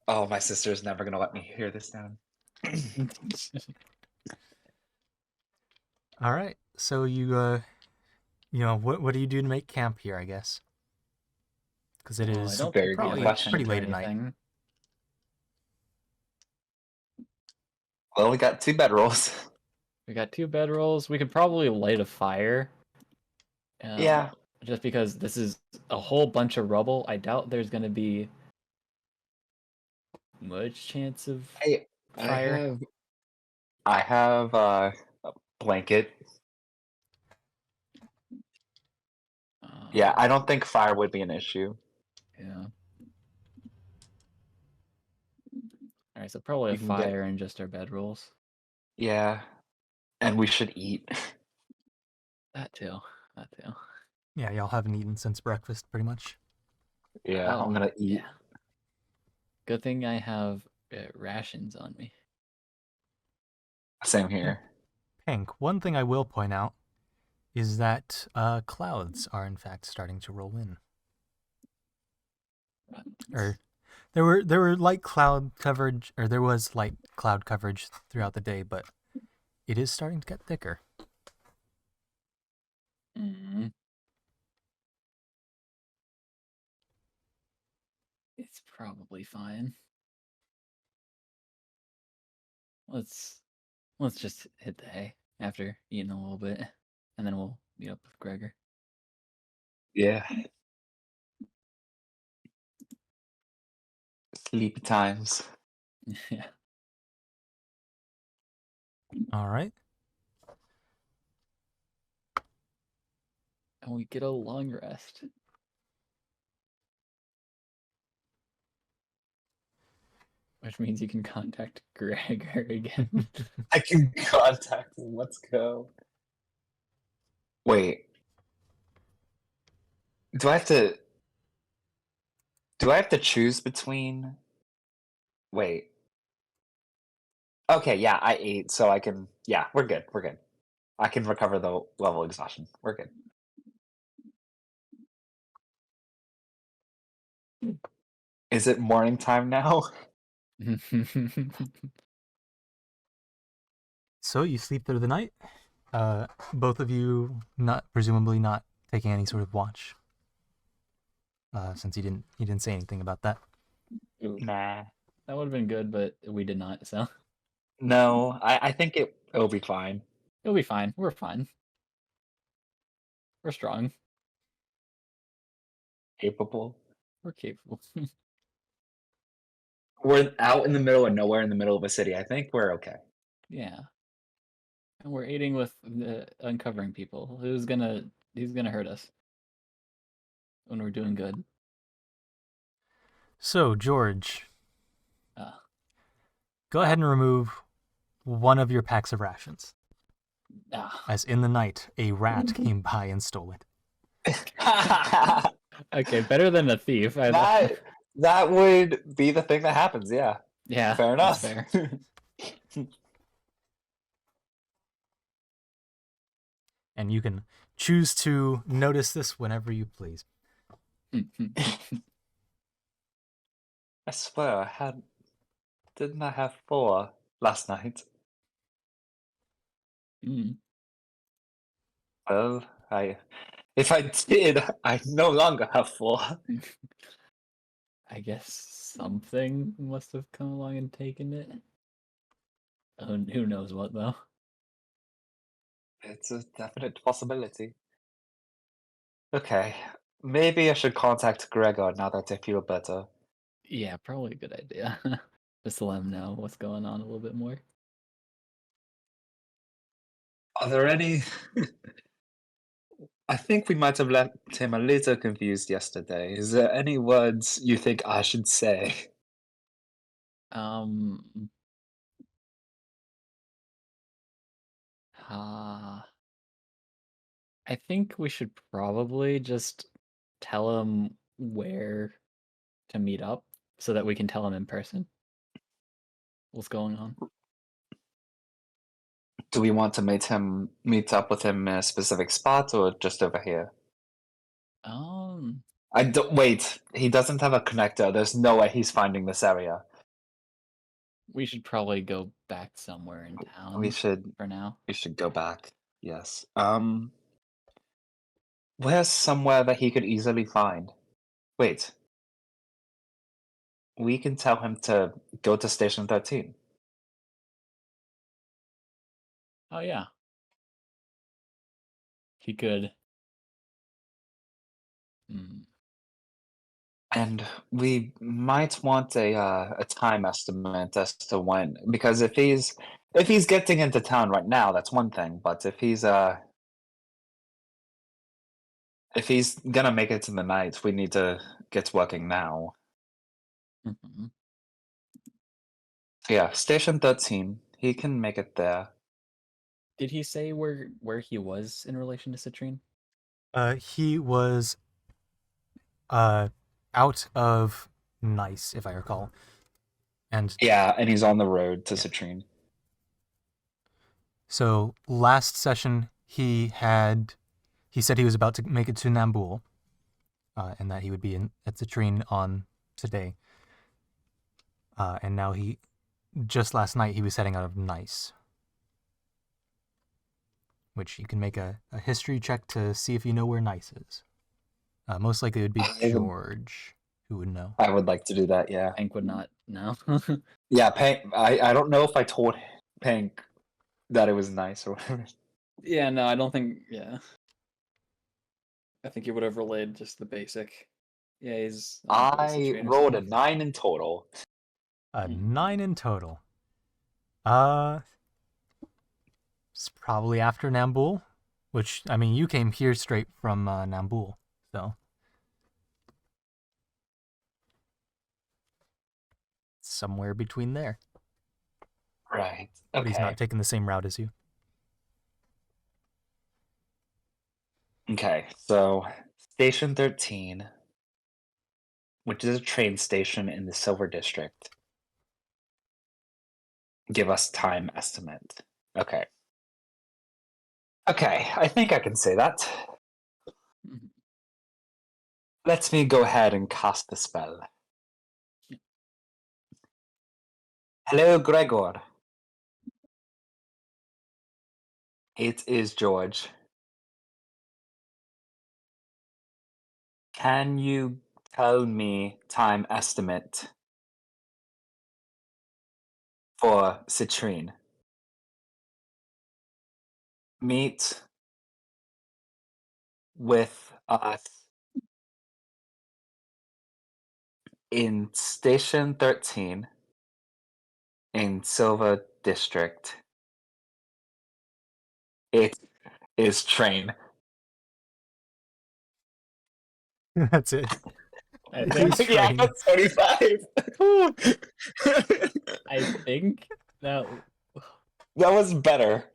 [SPEAKER 4] Oh, my sister's never gonna let me hear this down.
[SPEAKER 1] All right. So you what do you do to make camp here? I guess because it
[SPEAKER 2] Well, I
[SPEAKER 1] is
[SPEAKER 2] don't
[SPEAKER 4] Very
[SPEAKER 2] think
[SPEAKER 4] good
[SPEAKER 2] we
[SPEAKER 1] probably
[SPEAKER 4] question.
[SPEAKER 1] pretty
[SPEAKER 2] tend to
[SPEAKER 1] late at night.
[SPEAKER 2] anything.
[SPEAKER 4] Well, we got 2 bedrolls.
[SPEAKER 2] We got 2 bedrolls. We could probably light a fire.
[SPEAKER 4] Yeah.
[SPEAKER 2] Just because this is a whole bunch of rubble, I doubt there's going to be much chance of fire.
[SPEAKER 4] I have a blanket. Yeah, I don't think fire would be an issue.
[SPEAKER 2] Yeah. All right, so probably a
[SPEAKER 4] You can get-
[SPEAKER 2] fire and just our bedrolls.
[SPEAKER 4] Yeah. And we should eat.
[SPEAKER 2] That too. That too.
[SPEAKER 1] Yeah, y'all haven't eaten since breakfast, pretty much.
[SPEAKER 4] Yeah, I'm gonna eat.
[SPEAKER 2] Yeah. Good thing I have rations on me.
[SPEAKER 4] Same here.
[SPEAKER 1] Penck, one thing I will point out is that clouds are in fact starting to roll in. Or there were light cloud coverage, or there was light cloud coverage throughout the day, but it is starting to get thicker.
[SPEAKER 2] Mm-hmm. It's probably fine. Let's just hit the hay after eating a little bit, and then we'll meet up with Gregor.
[SPEAKER 4] Yeah. Sleepy times.
[SPEAKER 2] Yeah.
[SPEAKER 1] All right.
[SPEAKER 2] And we get a long rest. Which means you can contact Gregor again.
[SPEAKER 4] I can contact him. Let's go. Wait. Do I have to choose between? Wait. Okay, yeah, I ate, so I can. Yeah, we're good. We're good. I can recover the level of exhaustion. We're good. Is it morning time now?
[SPEAKER 1] So you sleep through the night. Both of you presumably not taking any sort of watch. Since you didn't say anything about that.
[SPEAKER 2] Ooh,
[SPEAKER 4] Nah.
[SPEAKER 2] that would have been good, but we did not, so
[SPEAKER 4] No, I think it'll be fine.
[SPEAKER 2] it'll be fine. We're fine. We're strong.
[SPEAKER 4] Capable.
[SPEAKER 2] We're capable.
[SPEAKER 4] We're out in the middle of nowhere in the middle of a city. I think we're okay.
[SPEAKER 2] Yeah. And we're aiding with uncovering people. He's gonna hurt us when we're doing good.
[SPEAKER 1] So George, Go ahead and remove one of your packs of rations.
[SPEAKER 2] Ah.
[SPEAKER 1] As in the night, a rat came by and stole it.
[SPEAKER 2] Okay, better than a thief.
[SPEAKER 4] that would be the thing that happens. Yeah.
[SPEAKER 2] Yeah,
[SPEAKER 4] Fair
[SPEAKER 2] that's
[SPEAKER 4] enough.
[SPEAKER 2] fair.
[SPEAKER 1] And you can choose to notice this whenever you please.
[SPEAKER 4] I swear didn't I have 4 last night?
[SPEAKER 2] Mm.
[SPEAKER 4] Well, if I did, I no longer have 4.
[SPEAKER 2] I guess something must have come along and taken it. Who knows what, though?
[SPEAKER 4] It's a definite possibility. Okay, maybe I should contact Gregor now that I feel better.
[SPEAKER 2] Yeah, probably a good idea. Just to let him know what's going on a little bit more.
[SPEAKER 4] Are there any? I think we might have left him a little confused yesterday. Is there any words you think I should say?
[SPEAKER 2] Um. I think we should probably just tell him where to meet up so that we can tell him in person what's going on.
[SPEAKER 4] Do we want to meet up with him in a specific spot or just over here? I don't wait. He doesn't have a connector. There's no way he's finding this area.
[SPEAKER 2] We should probably go back somewhere in town.
[SPEAKER 4] We should
[SPEAKER 2] for now.
[SPEAKER 4] We should go back. Yes. Where's somewhere that he could easily find? Wait. We can tell him to go to Station 13.
[SPEAKER 2] Oh yeah. He could.
[SPEAKER 4] And we might want a time estimate as to when, because if he's getting into town right now, that's one thing. But if he's gonna make it to the night, we need to get working now.
[SPEAKER 2] Mhm.
[SPEAKER 4] Yeah, Station 13. He can make it there.
[SPEAKER 2] Did he say where he was in relation to Citrine?
[SPEAKER 1] He was out of Nice, if I recall. And
[SPEAKER 4] yeah, and he's on the road to Citrine.
[SPEAKER 1] So last session he said he was about to make it to Nambool, and that he would be at Citrine on today. And now just last night he was heading out of Nice. Which you can make a history check to see if you know where Nice is. Most likely it would be George who would know.
[SPEAKER 4] I would like to do that, yeah.
[SPEAKER 2] Penck would not know.
[SPEAKER 4] Yeah, Penck, I don't know if I told Penck that it was nice or whatever.
[SPEAKER 2] Yeah, no, I don't think. Yeah, I think he would have relayed just the basic. Yeah, he's.
[SPEAKER 4] I rolled a 9 in total.
[SPEAKER 1] A 9 in total. It's probably after Nambool, which I mean you came here straight from Nambool, so somewhere between there.
[SPEAKER 4] Right. Okay.
[SPEAKER 1] But he's not taking the same route as you.
[SPEAKER 4] Okay, so Station 13, which is a train station in the Silver District. Give us time estimate. Okay. Okay, I think I can say that. Let me go ahead and cast the spell. Hello, Gregor. It is George. Can you tell me time estimate for Citrine? Meet with us in Station 13 in Silver District. It is train.
[SPEAKER 1] That's it.
[SPEAKER 2] I think.
[SPEAKER 4] Yeah, that's 25.
[SPEAKER 2] I think that
[SPEAKER 4] That was better.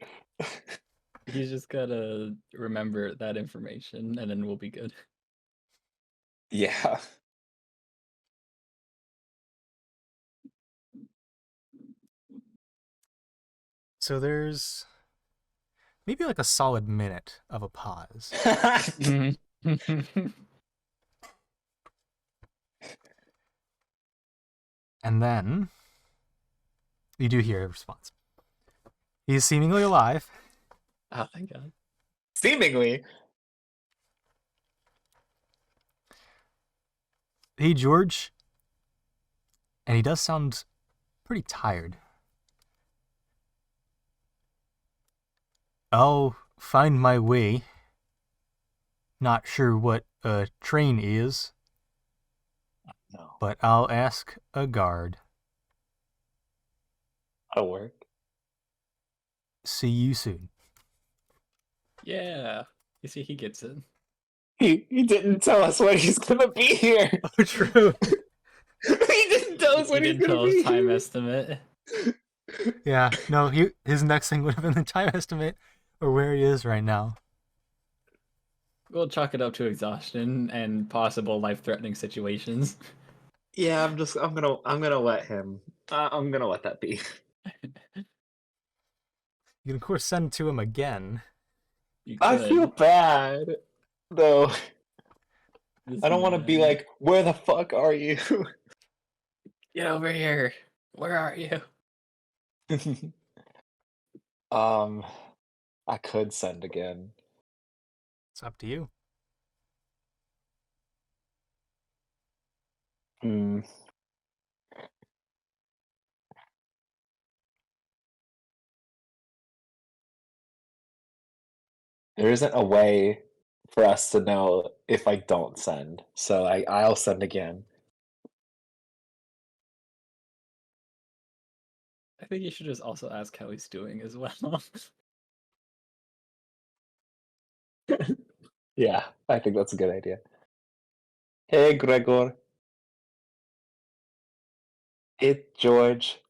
[SPEAKER 2] he's just gotta remember that information, and then we'll be good.
[SPEAKER 4] Yeah.
[SPEAKER 1] So there's maybe like a solid minute of a pause. And then you do hear a response. He's seemingly alive.
[SPEAKER 2] Oh, thank God.
[SPEAKER 4] Seemingly.
[SPEAKER 1] Hey, George. And he does sound pretty tired. I'll find my way. Not sure what a train is,
[SPEAKER 4] No.
[SPEAKER 1] but I'll ask a guard.
[SPEAKER 4] That'll work.
[SPEAKER 1] See you soon.
[SPEAKER 2] Yeah. You see, he gets it.
[SPEAKER 4] He didn't tell us when he's gonna be here.
[SPEAKER 1] Oh, true.
[SPEAKER 4] He didn't tell us
[SPEAKER 2] He
[SPEAKER 4] when he's
[SPEAKER 2] didn't
[SPEAKER 4] gonna
[SPEAKER 2] tell
[SPEAKER 4] be
[SPEAKER 2] us time
[SPEAKER 4] here.
[SPEAKER 2] estimate.
[SPEAKER 1] Yeah, no, his next thing would have been the time estimate or where he is right now.
[SPEAKER 2] We'll chalk it up to exhaustion and possible life-threatening situations.
[SPEAKER 4] Yeah, I'm gonna let him. I'm gonna let that be.
[SPEAKER 1] You can, of course, send to him again.
[SPEAKER 2] You
[SPEAKER 4] I
[SPEAKER 2] could.
[SPEAKER 4] feel bad, though.
[SPEAKER 2] This
[SPEAKER 4] I don't want to be
[SPEAKER 2] man.
[SPEAKER 4] like, "Where the fuck are you?"
[SPEAKER 2] Get over here. Where are you?
[SPEAKER 4] I could send again.
[SPEAKER 1] It's up to you.
[SPEAKER 4] Hmm. There isn't a way for us to know if I don't send, so I'll send again.
[SPEAKER 2] I think you should just also ask how he's doing as well.
[SPEAKER 4] Yeah, I think that's a good idea. Hey, Gregor. Hey, George.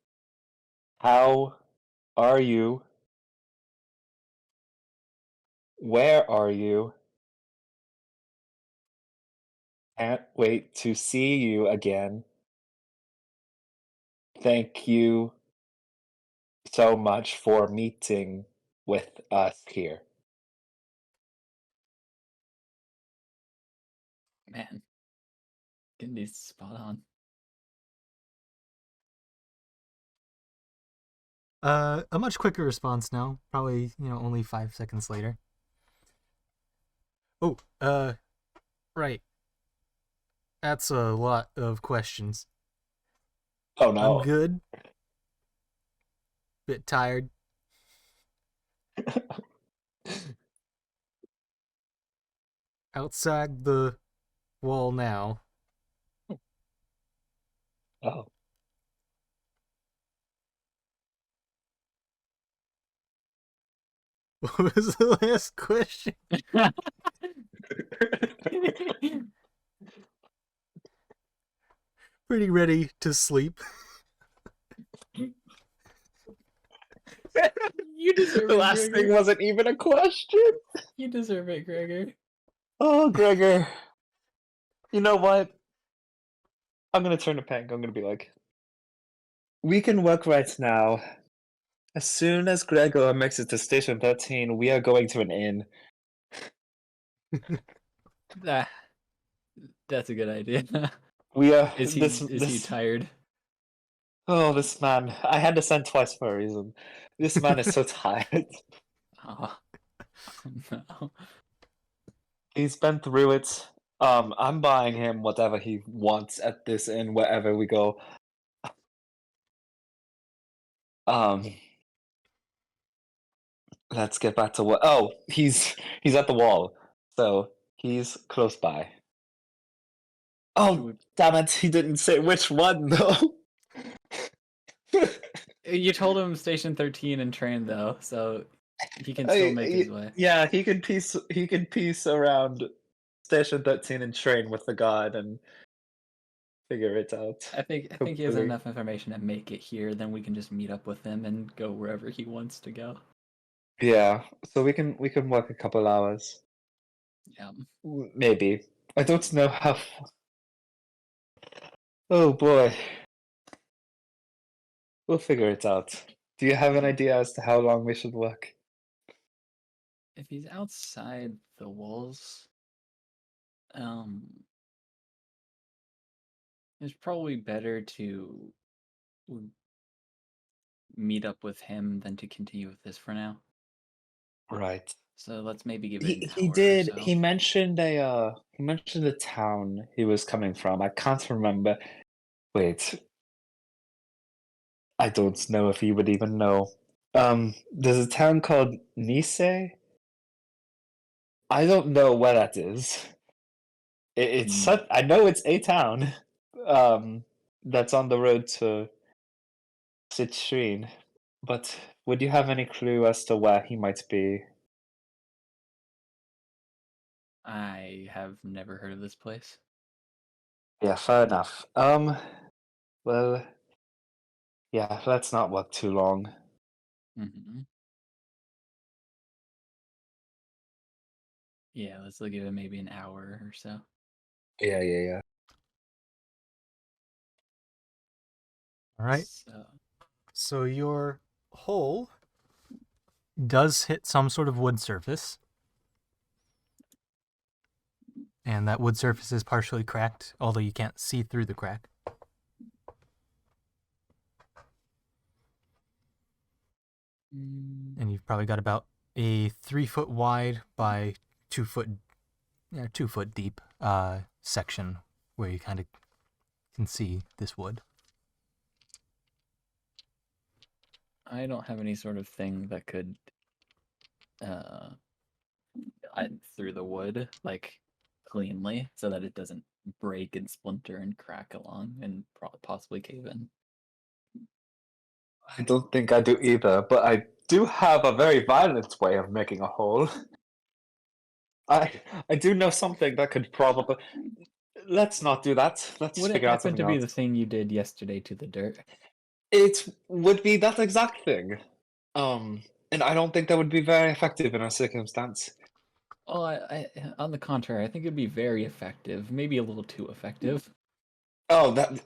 [SPEAKER 4] How are you? Where are you? Can't wait to see you again. Thank you so much for meeting with us here.
[SPEAKER 2] Man, getting these spot on.
[SPEAKER 1] A much quicker response now. Probably, only 5 seconds later. Oh, right. That's a lot of questions.
[SPEAKER 4] Oh
[SPEAKER 1] I'm
[SPEAKER 4] no.
[SPEAKER 1] good. Bit tired. Outside the wall now.
[SPEAKER 4] Oh.
[SPEAKER 1] What was the last question? Pretty ready to sleep.
[SPEAKER 2] You deserve
[SPEAKER 4] The
[SPEAKER 2] it,
[SPEAKER 4] last thing
[SPEAKER 2] Gregor.
[SPEAKER 4] wasn't even a question.
[SPEAKER 2] You deserve it, Gregor.
[SPEAKER 4] Oh, Gregor. You know what? I'm gonna turn to Penck. I'm gonna be like, we can work right now. As soon as Gregor makes it to Station 13, we are going to an inn.
[SPEAKER 2] Ah, that's a good idea.
[SPEAKER 4] We are
[SPEAKER 2] Is he tired?
[SPEAKER 4] Oh, this man. I had to send twice for a reason. This man is so tired.
[SPEAKER 2] Oh, no.
[SPEAKER 4] He's been through it. I'm buying him whatever he wants at this inn wherever we go. Um, let's get back to what. Oh, he's at the wall, so he's close by. Oh, damn it! He didn't say which one though.
[SPEAKER 2] You told him Station 13 and train though, so he can still make his way.
[SPEAKER 4] Yeah, he can piece around Station 13 and train with the guard, and figure it out.
[SPEAKER 2] I think he has
[SPEAKER 4] Hopefully.
[SPEAKER 2] enough information to make it here. Then we can just meet up with him and go wherever he wants to go.
[SPEAKER 4] Yeah, so we can work a couple hours.
[SPEAKER 2] Yeah.
[SPEAKER 4] Maybe. I don't know how. Oh boy. We'll figure it out. Do you have an idea as to how long we should work?
[SPEAKER 2] If he's outside the walls, it's probably better to meet up with him than to continue with this for now.
[SPEAKER 4] Right.
[SPEAKER 2] So let's maybe give it an
[SPEAKER 4] He
[SPEAKER 2] hour or
[SPEAKER 4] did.
[SPEAKER 2] so.
[SPEAKER 4] He mentioned the town he was coming from. I can't remember. Wait. I don't know if he would even know. There's a town called Nice. I don't know where that is. It's such, I know it's a town. That's on the road to Citrine. But would you have any clue as to where he might be?
[SPEAKER 2] I have never heard of this place.
[SPEAKER 4] Yeah, fair enough. Well, yeah, let's not work too long.
[SPEAKER 2] Mm-hmm. Yeah, let's give it maybe an hour or so.
[SPEAKER 4] Yeah.
[SPEAKER 1] All right.
[SPEAKER 2] So,
[SPEAKER 1] So your hole does hit some sort of wood surface. And that wood surface is partially cracked, although you can't see through the crack. And you've probably got about a 3 foot wide by 2 foot, 2 foot deep section where you kind of can see this wood.
[SPEAKER 2] I don't have any sort of thing that could through the wood like cleanly so that it doesn't break and splinter and crack along and possibly cave in.
[SPEAKER 4] I don't think I do either, but I do have a very violent way of making a hole. I do know something that could probably. Let's not do that. Let's
[SPEAKER 2] Would it
[SPEAKER 4] figure out
[SPEAKER 2] happen
[SPEAKER 4] something
[SPEAKER 2] to be
[SPEAKER 4] else.
[SPEAKER 2] the thing you did yesterday to the dirt?
[SPEAKER 4] It would be that exact thing. And I don't think that would be very effective in our circumstance.
[SPEAKER 2] Well, on the contrary, I think it'd be very effective. Maybe a little too effective.
[SPEAKER 4] Oh, that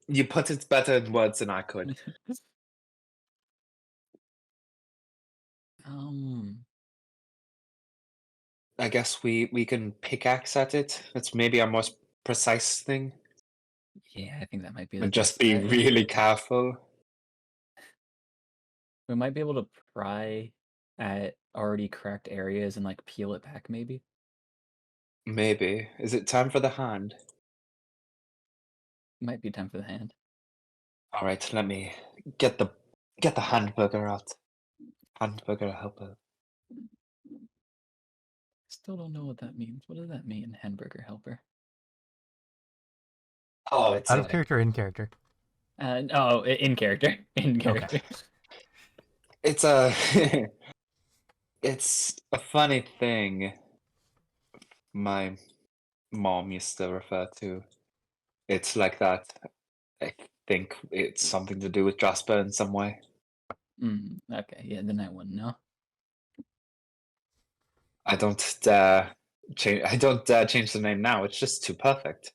[SPEAKER 4] you put it better in words than I could.
[SPEAKER 2] Um,
[SPEAKER 4] I guess we can pickaxe at it. It's maybe our most precise thing.
[SPEAKER 2] yeah, I think that might be the
[SPEAKER 4] And just
[SPEAKER 2] best
[SPEAKER 4] be
[SPEAKER 2] bet.
[SPEAKER 4] really careful.
[SPEAKER 2] We might be able to pry at already cracked areas and like peel it back, maybe.
[SPEAKER 4] Maybe. Is it time for the hand?
[SPEAKER 2] Might be time for the hand.
[SPEAKER 4] All right, let me get the hamburger out. Hamburger helper.
[SPEAKER 2] Still don't know what that means. What does that mean, hamburger helper?
[SPEAKER 4] Oh, it's
[SPEAKER 1] Out of character or in character?
[SPEAKER 2] In character. In character.
[SPEAKER 4] it's a it's a funny thing my mom used to refer to. It's like that. I think it's something to do with Jasper in some way.
[SPEAKER 2] Okay, yeah, then I wouldn't know.
[SPEAKER 4] I don't dare change the name now. It's just too perfect.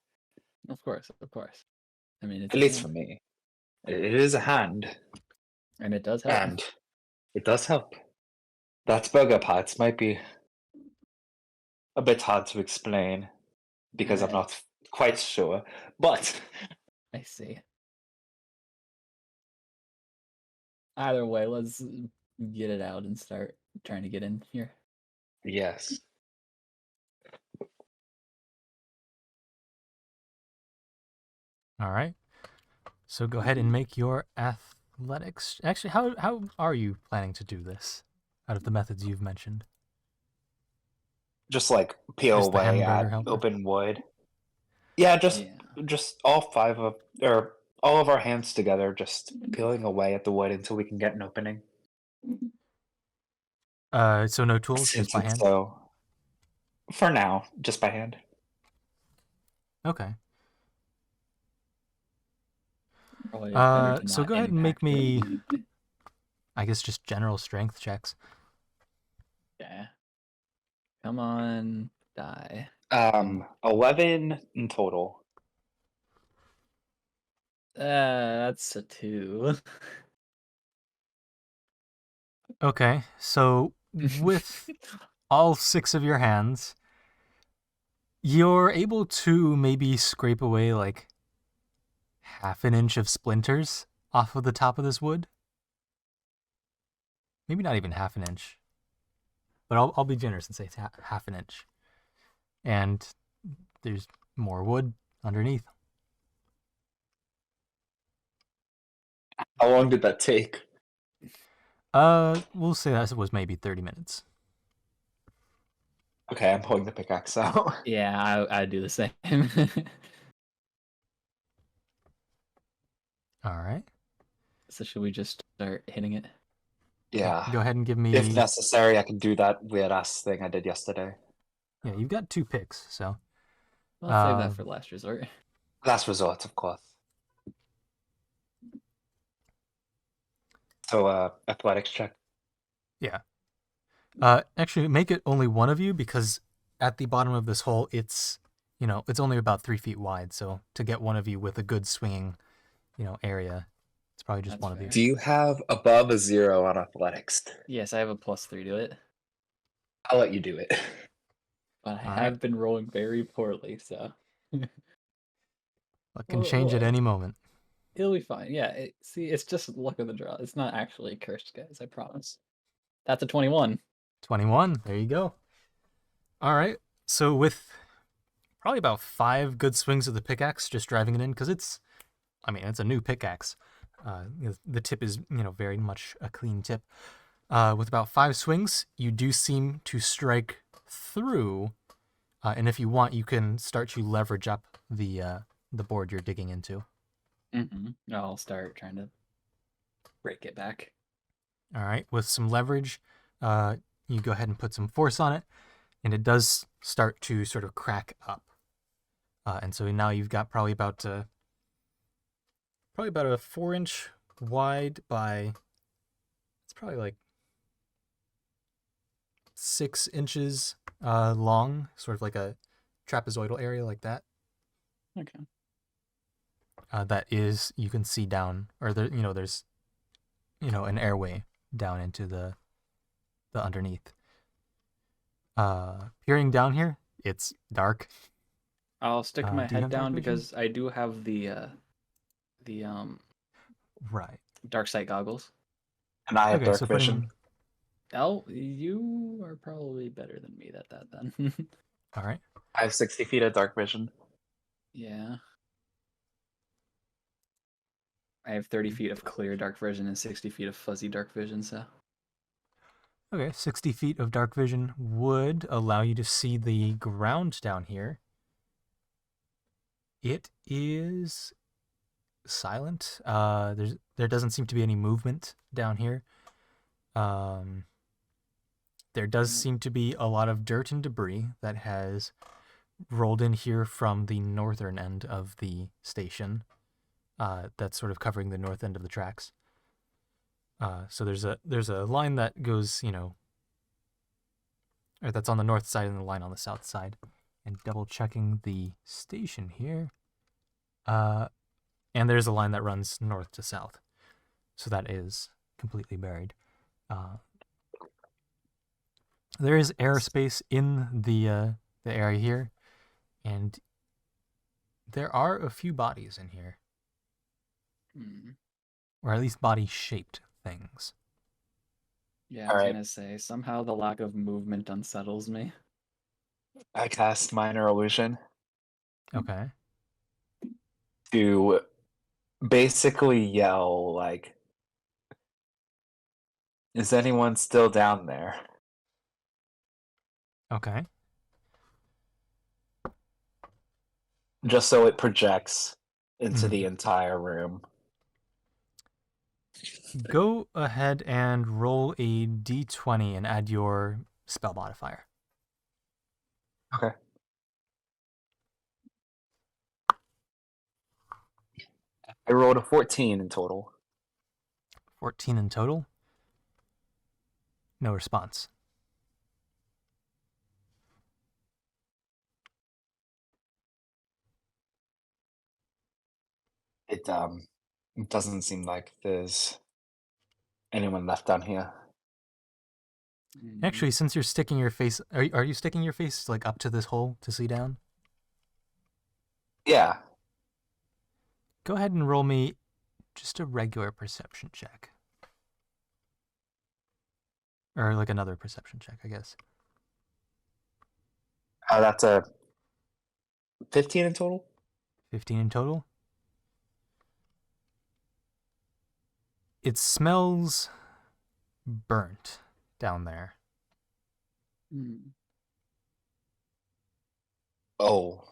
[SPEAKER 2] Of course, of course. I mean, it's
[SPEAKER 4] At
[SPEAKER 2] a
[SPEAKER 4] least
[SPEAKER 2] hand,
[SPEAKER 4] for me. It is a hand,
[SPEAKER 2] and it does help.
[SPEAKER 4] and it does help. That burger parts might be a bit hard to explain because I'm not quite sure, but
[SPEAKER 2] I see. Either way, let's get it out and start trying to get in here.
[SPEAKER 4] yes.
[SPEAKER 1] All right. So go ahead and make your athletics. Actually, how are you planning to do this out of the methods you've mentioned?
[SPEAKER 4] Just like peel
[SPEAKER 1] Just the
[SPEAKER 4] away
[SPEAKER 1] hamburger
[SPEAKER 4] at
[SPEAKER 1] helper?
[SPEAKER 4] open wood. Yeah,
[SPEAKER 2] Yeah.
[SPEAKER 4] just all of our hands together, just peeling away at the wood until we can get an opening.
[SPEAKER 1] So no tools, just
[SPEAKER 4] Since
[SPEAKER 1] by
[SPEAKER 4] it's
[SPEAKER 1] hand?
[SPEAKER 4] so, for now, just by hand.
[SPEAKER 1] Okay.
[SPEAKER 2] Probably better to
[SPEAKER 1] So
[SPEAKER 2] not
[SPEAKER 1] go ahead and make
[SPEAKER 2] impact
[SPEAKER 1] me,
[SPEAKER 2] it.
[SPEAKER 1] I guess, just general strength checks.
[SPEAKER 2] Yeah. Come on, die.
[SPEAKER 4] 11 in total.
[SPEAKER 2] That's a 2.
[SPEAKER 1] Okay, so with all 6 of your hands, you're able to maybe scrape away like half an inch of splinters off of the top of this wood. Maybe not even half an inch, but I'll be generous and say it's half an inch. And there's more wood underneath.
[SPEAKER 4] How long did that take?
[SPEAKER 1] We'll say that was maybe 30 minutes.
[SPEAKER 4] Okay, I'm pulling the pickaxe out.
[SPEAKER 2] Yeah, I do the same.
[SPEAKER 1] All right.
[SPEAKER 2] So should we just start hitting it?
[SPEAKER 4] Yeah.
[SPEAKER 1] Go ahead and give
[SPEAKER 4] If
[SPEAKER 1] me.
[SPEAKER 4] necessary, I can do that weird ass thing I did yesterday.
[SPEAKER 1] Yeah, you've got 2 picks, so.
[SPEAKER 2] I'll save that for last resort.
[SPEAKER 4] Last resort, of course. So, athletics check.
[SPEAKER 1] Yeah. Actually, make it only one of you because at the bottom of this hole, it's it's only about 3 feet wide. So to get one of you with a good swinging, area, it's probably just
[SPEAKER 2] That's
[SPEAKER 1] one of
[SPEAKER 2] fair.
[SPEAKER 1] you.
[SPEAKER 4] Do you have above a 0 on athletics?
[SPEAKER 2] Yes, I have a +3 to it.
[SPEAKER 4] I'll let you do it.
[SPEAKER 2] But I
[SPEAKER 1] All
[SPEAKER 2] have
[SPEAKER 1] right.
[SPEAKER 2] been rolling very poorly, so
[SPEAKER 1] Luck can change at any moment.
[SPEAKER 2] it'll be fine. Yeah, see, it's just luck of the draw. It's not actually cursed, guys. I promise. That's a 21.
[SPEAKER 1] 21. There you go. All right. So with probably about 5 good swings of the pickaxe, just driving it in, because it's a new pickaxe. The tip is, very much a clean tip. With about 5 swings, you do seem to strike through, and if you want, you can start to leverage up the board you're digging into.
[SPEAKER 2] I'll start trying to break it back.
[SPEAKER 1] All right, with some leverage, you go ahead and put some force on it, and it does start to sort of crack up. And so now you've got probably about a 4-inch wide by, it's probably like 6 inches long, sort of like a trapezoidal area like that.
[SPEAKER 2] Okay.
[SPEAKER 1] That is, you can see down, or there's an airway down into the underneath. Peering down here, it's dark.
[SPEAKER 2] I'll stick my
[SPEAKER 1] do you
[SPEAKER 2] head
[SPEAKER 1] have dark
[SPEAKER 2] down
[SPEAKER 1] vision?
[SPEAKER 2] because I do have the
[SPEAKER 1] Right.
[SPEAKER 2] dark sight goggles.
[SPEAKER 4] And I have
[SPEAKER 1] Okay,
[SPEAKER 4] dark
[SPEAKER 1] so
[SPEAKER 4] vision.
[SPEAKER 2] Oh, you are probably better than me at that then.
[SPEAKER 1] All right.
[SPEAKER 4] I have 60 feet of dark vision.
[SPEAKER 2] Yeah. I have 30 feet of clear dark vision and 60 feet of fuzzy dark vision, so.
[SPEAKER 1] Okay, 60 feet of dark vision would allow you to see the ground down here. It is silent. There doesn't seem to be any movement down here. There does seem to be a lot of dirt and debris that has rolled in here from the northern end of the station. That's sort of covering the north end of the tracks. So there's a line that goes, or that's on the north side and the line on the south side. And double checking the station here. And there's a line that runs north to south. So that is completely buried. There is airspace in the area here, and there are a few bodies in here, or at least body-shaped things.
[SPEAKER 2] Yeah, I was gonna say, somehow the lack of movement unsettles me.
[SPEAKER 4] I cast minor illusion
[SPEAKER 1] Okay.
[SPEAKER 4] to basically yell like, "Is anyone still down there?"
[SPEAKER 1] Okay.
[SPEAKER 4] Just so it projects into
[SPEAKER 1] Mhm.
[SPEAKER 4] the entire room.
[SPEAKER 1] Go ahead and roll a d20 and add your spell modifier.
[SPEAKER 4] Okay. I rolled a 14 in total.
[SPEAKER 1] 14 in total. No response.
[SPEAKER 4] It doesn't seem like there's anyone left down here.
[SPEAKER 1] Actually, since you're sticking your face, are you sticking your face like up to this hole to see down?
[SPEAKER 4] Yeah.
[SPEAKER 1] Go ahead and roll me just a regular perception check. Or like another perception check, I guess.
[SPEAKER 4] That's a 15 in total.
[SPEAKER 1] 15 in total. It smells burnt down there.
[SPEAKER 4] Oh.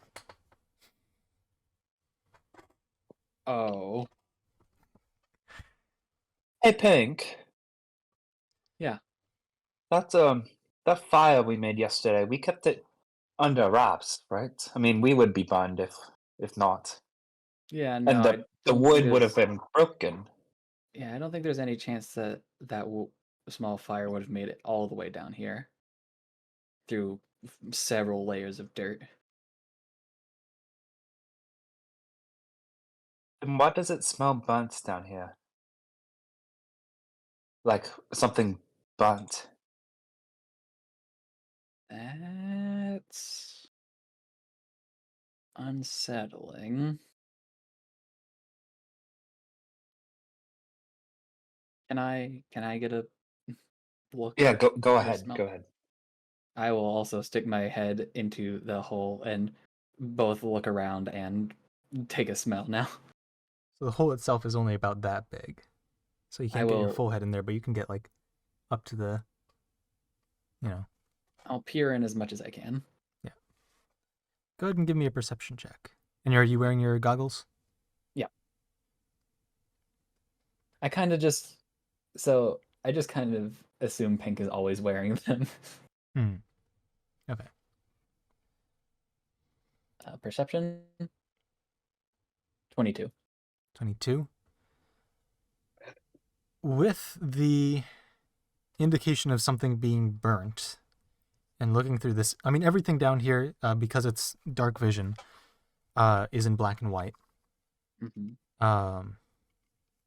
[SPEAKER 2] Oh.
[SPEAKER 4] Hey, Pink.
[SPEAKER 2] Yeah.
[SPEAKER 4] That fire we made yesterday, we kept it under wraps, right? I mean, we would be burned if not.
[SPEAKER 2] Yeah, no,
[SPEAKER 4] And
[SPEAKER 2] I
[SPEAKER 4] the
[SPEAKER 2] don't think
[SPEAKER 4] wood would have
[SPEAKER 2] there's
[SPEAKER 4] been broken.
[SPEAKER 2] yeah, I don't think there's any chance that small fire would have made it all the way down here through several layers of dirt.
[SPEAKER 4] And why does it smell burnt down here? Like something burnt.
[SPEAKER 2] That's unsettling. Can I get a look
[SPEAKER 4] Yeah, go
[SPEAKER 2] or
[SPEAKER 4] ahead.
[SPEAKER 2] smell?
[SPEAKER 4] Go ahead.
[SPEAKER 2] I will also stick my head into the hole and both look around and take a smell now.
[SPEAKER 1] So the hole itself is only about that big. So you
[SPEAKER 2] I
[SPEAKER 1] can't get your
[SPEAKER 2] will
[SPEAKER 1] full head in there, but you can get like up to the, you know.
[SPEAKER 2] I'll peer in as much as I can.
[SPEAKER 1] Yeah. Go ahead and give me a perception check. And are you wearing your goggles?
[SPEAKER 2] Yeah. I kind of just I just kind of assume Pink is always wearing them.
[SPEAKER 1] Okay.
[SPEAKER 2] Perception 22.
[SPEAKER 1] 22. With the indication of something being burnt and looking through this, I mean, everything down here, because it's dark vision, is in black and white. And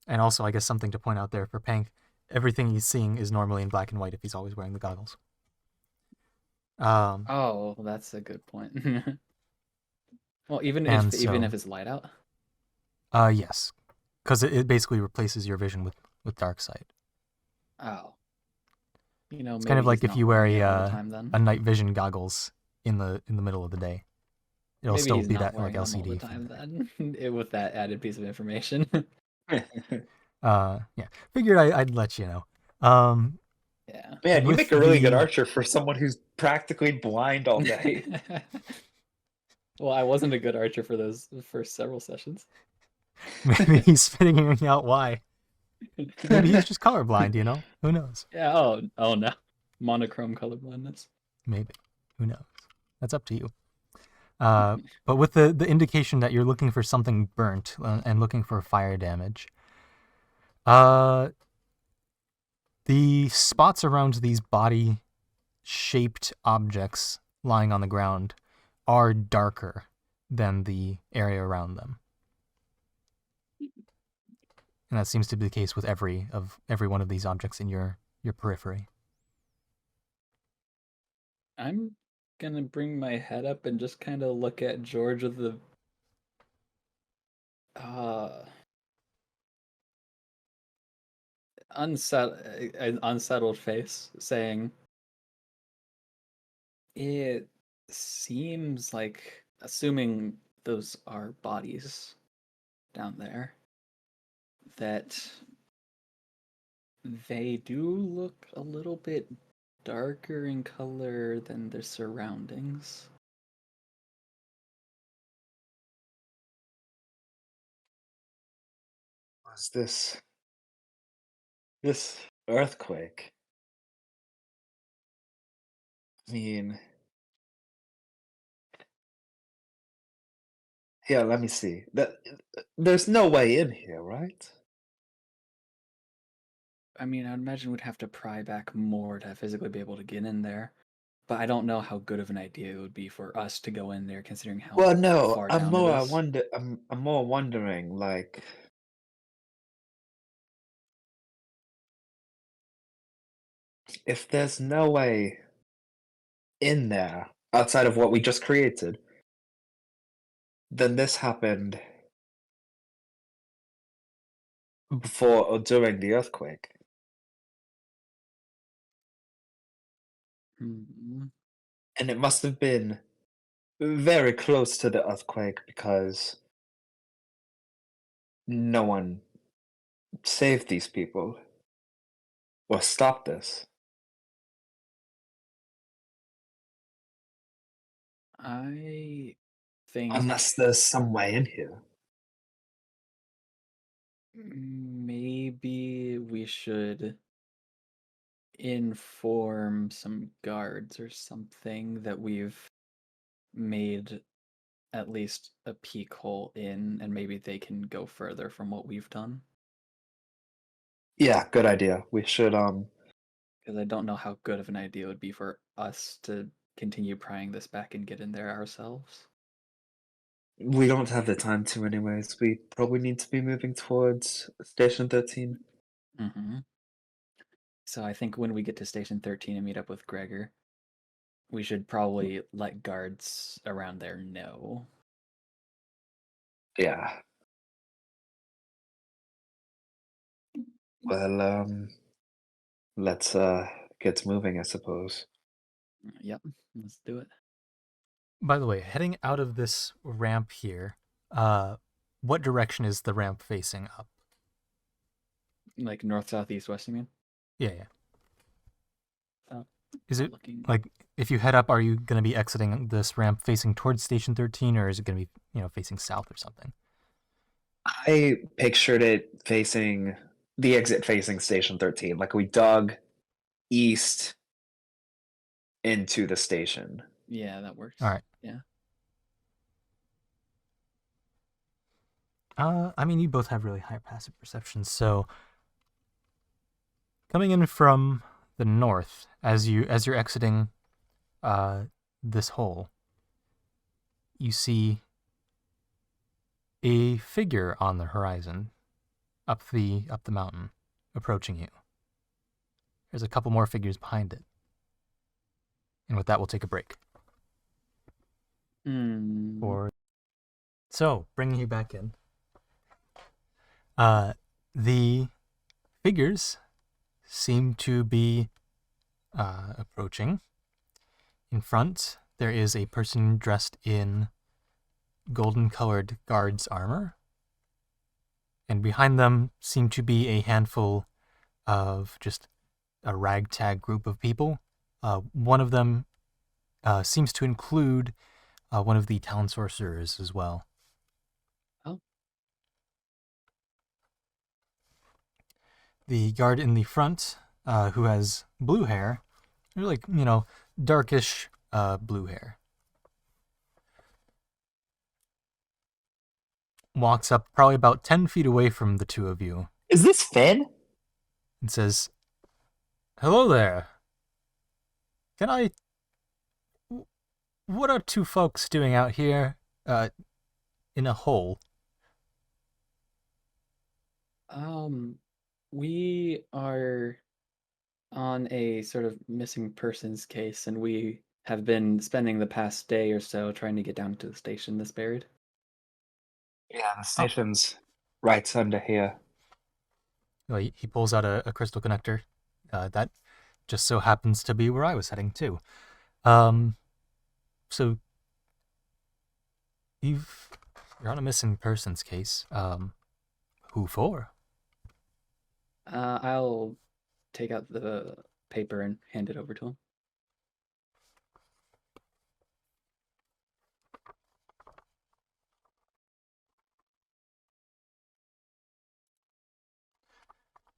[SPEAKER 1] also, I guess something to point out there for Penck, everything he's seeing is normally in black and white if he's always wearing the goggles.
[SPEAKER 2] Oh, that's a good point. Well, even if it's light out.
[SPEAKER 1] Yes, because it basically replaces your vision with dark sight.
[SPEAKER 2] Oh, you know,
[SPEAKER 1] It's
[SPEAKER 2] maybe
[SPEAKER 1] kind of like
[SPEAKER 2] he's
[SPEAKER 1] if
[SPEAKER 2] not
[SPEAKER 1] you wear
[SPEAKER 2] wearing it all the time then.
[SPEAKER 1] a night vision goggles in the middle of the day. It'll
[SPEAKER 2] Maybe
[SPEAKER 1] still
[SPEAKER 2] he's
[SPEAKER 1] be
[SPEAKER 2] not
[SPEAKER 1] that like
[SPEAKER 2] wearing them all
[SPEAKER 1] LCD.
[SPEAKER 2] the time then. With that added piece of information.
[SPEAKER 1] Yeah. Figured I'd let you know.
[SPEAKER 2] Yeah.
[SPEAKER 4] Man, you
[SPEAKER 1] With
[SPEAKER 4] make a really good
[SPEAKER 1] the-
[SPEAKER 4] archer for someone who's practically blind all day.
[SPEAKER 2] Well, I wasn't a good archer for those first several sessions.
[SPEAKER 1] Maybe he's figuring out why. Maybe he's just colorblind, you know? Who knows?
[SPEAKER 2] Yeah, oh no. Monochrome color blindness.
[SPEAKER 1] Maybe. Who knows? That's up to you. But with the indication that you're looking for something burnt and looking for fire damage, the spots around these body-shaped objects lying on the ground are darker than the area around them. And that seems to be the case with every one of these objects in your periphery.
[SPEAKER 2] I'm gonna bring my head up and just kind of look at George with the unsettled face, saying, "It seems like, assuming those are bodies down there, that they do look a little bit darker in color than their surroundings."
[SPEAKER 4] Was this earthquake? I mean,
[SPEAKER 3] Here, let me see. There's no way in here, right?
[SPEAKER 2] I mean, I would imagine we'd have to pry back more to physically be able to get in there. But I don't know how good of an idea it would be for us to go in there, considering how
[SPEAKER 3] Well, no,
[SPEAKER 2] far
[SPEAKER 3] I'm
[SPEAKER 2] down it
[SPEAKER 3] more. I
[SPEAKER 2] is.
[SPEAKER 3] wonder. I'm more wondering, like, if there's no way in there outside of what we just created, then this happened before or during the earthquake,
[SPEAKER 2] Hmm.
[SPEAKER 3] and it must have been very close to the earthquake because no one saved these people or stopped this.
[SPEAKER 2] I think
[SPEAKER 3] Unless there's some way in here.
[SPEAKER 2] maybe we should inform some guards or something that we've made at least a peek hole in, and maybe they can go further from what we've done.
[SPEAKER 3] Yeah, good idea. We should
[SPEAKER 2] Because I don't know how good of an idea it would be for us to continue prying this back and get in there ourselves.
[SPEAKER 3] we don't have the time to anyways. We probably need to be moving towards Station 13.
[SPEAKER 2] Mm-hmm. So I think when we get to Station 13 and meet up with Gregor, we should probably let guards around there know.
[SPEAKER 3] Yeah. Well, let's get moving, I suppose.
[SPEAKER 2] Yep, let's do it.
[SPEAKER 1] By the way, heading out of this ramp here, what direction is the ramp facing up?
[SPEAKER 2] Like north, south, east, west, you mean?
[SPEAKER 1] Yeah, yeah.
[SPEAKER 2] Oh,
[SPEAKER 1] Is it
[SPEAKER 2] looking.
[SPEAKER 1] like if you head up, are you going to be exiting this ramp facing towards Station 13, or is it going to be, facing south or something?
[SPEAKER 3] I pictured it facing the exit facing Station 13. Like we dug east into the station.
[SPEAKER 2] Yeah, that works.
[SPEAKER 1] All right.
[SPEAKER 2] Yeah.
[SPEAKER 1] I mean, you both have really high passive perception, so coming in from the north, as you're exiting this hole, you see a figure on the horizon, up the mountain, approaching you. There's a couple more figures behind it, and with that, we'll take a break. So, bringing you back in, the figures seem to be approaching. In front, there is a person dressed in golden-colored guard's armor, and behind them seem to be a handful of just a ragtag group of people. One of them seems to include one of the town sorcerers as well.
[SPEAKER 2] Oh.
[SPEAKER 1] The guard in the front, who has blue hair, like, darkish blue hair, walks up probably about 10 feet away from the two of you
[SPEAKER 3] Is this Finn?
[SPEAKER 1] and says, "Hello there. What are two folks doing out here, in a hole?"
[SPEAKER 2] We are on a sort of missing persons case, and we have been spending the past day or so trying to get down to the station that's buried.
[SPEAKER 3] Yeah, the station's right under here.
[SPEAKER 1] Well, he pulls out a crystal connector. That just so happens to be where I was heading too. So you're on a missing persons case. Who for?
[SPEAKER 2] I'll take out the paper and hand it over to him.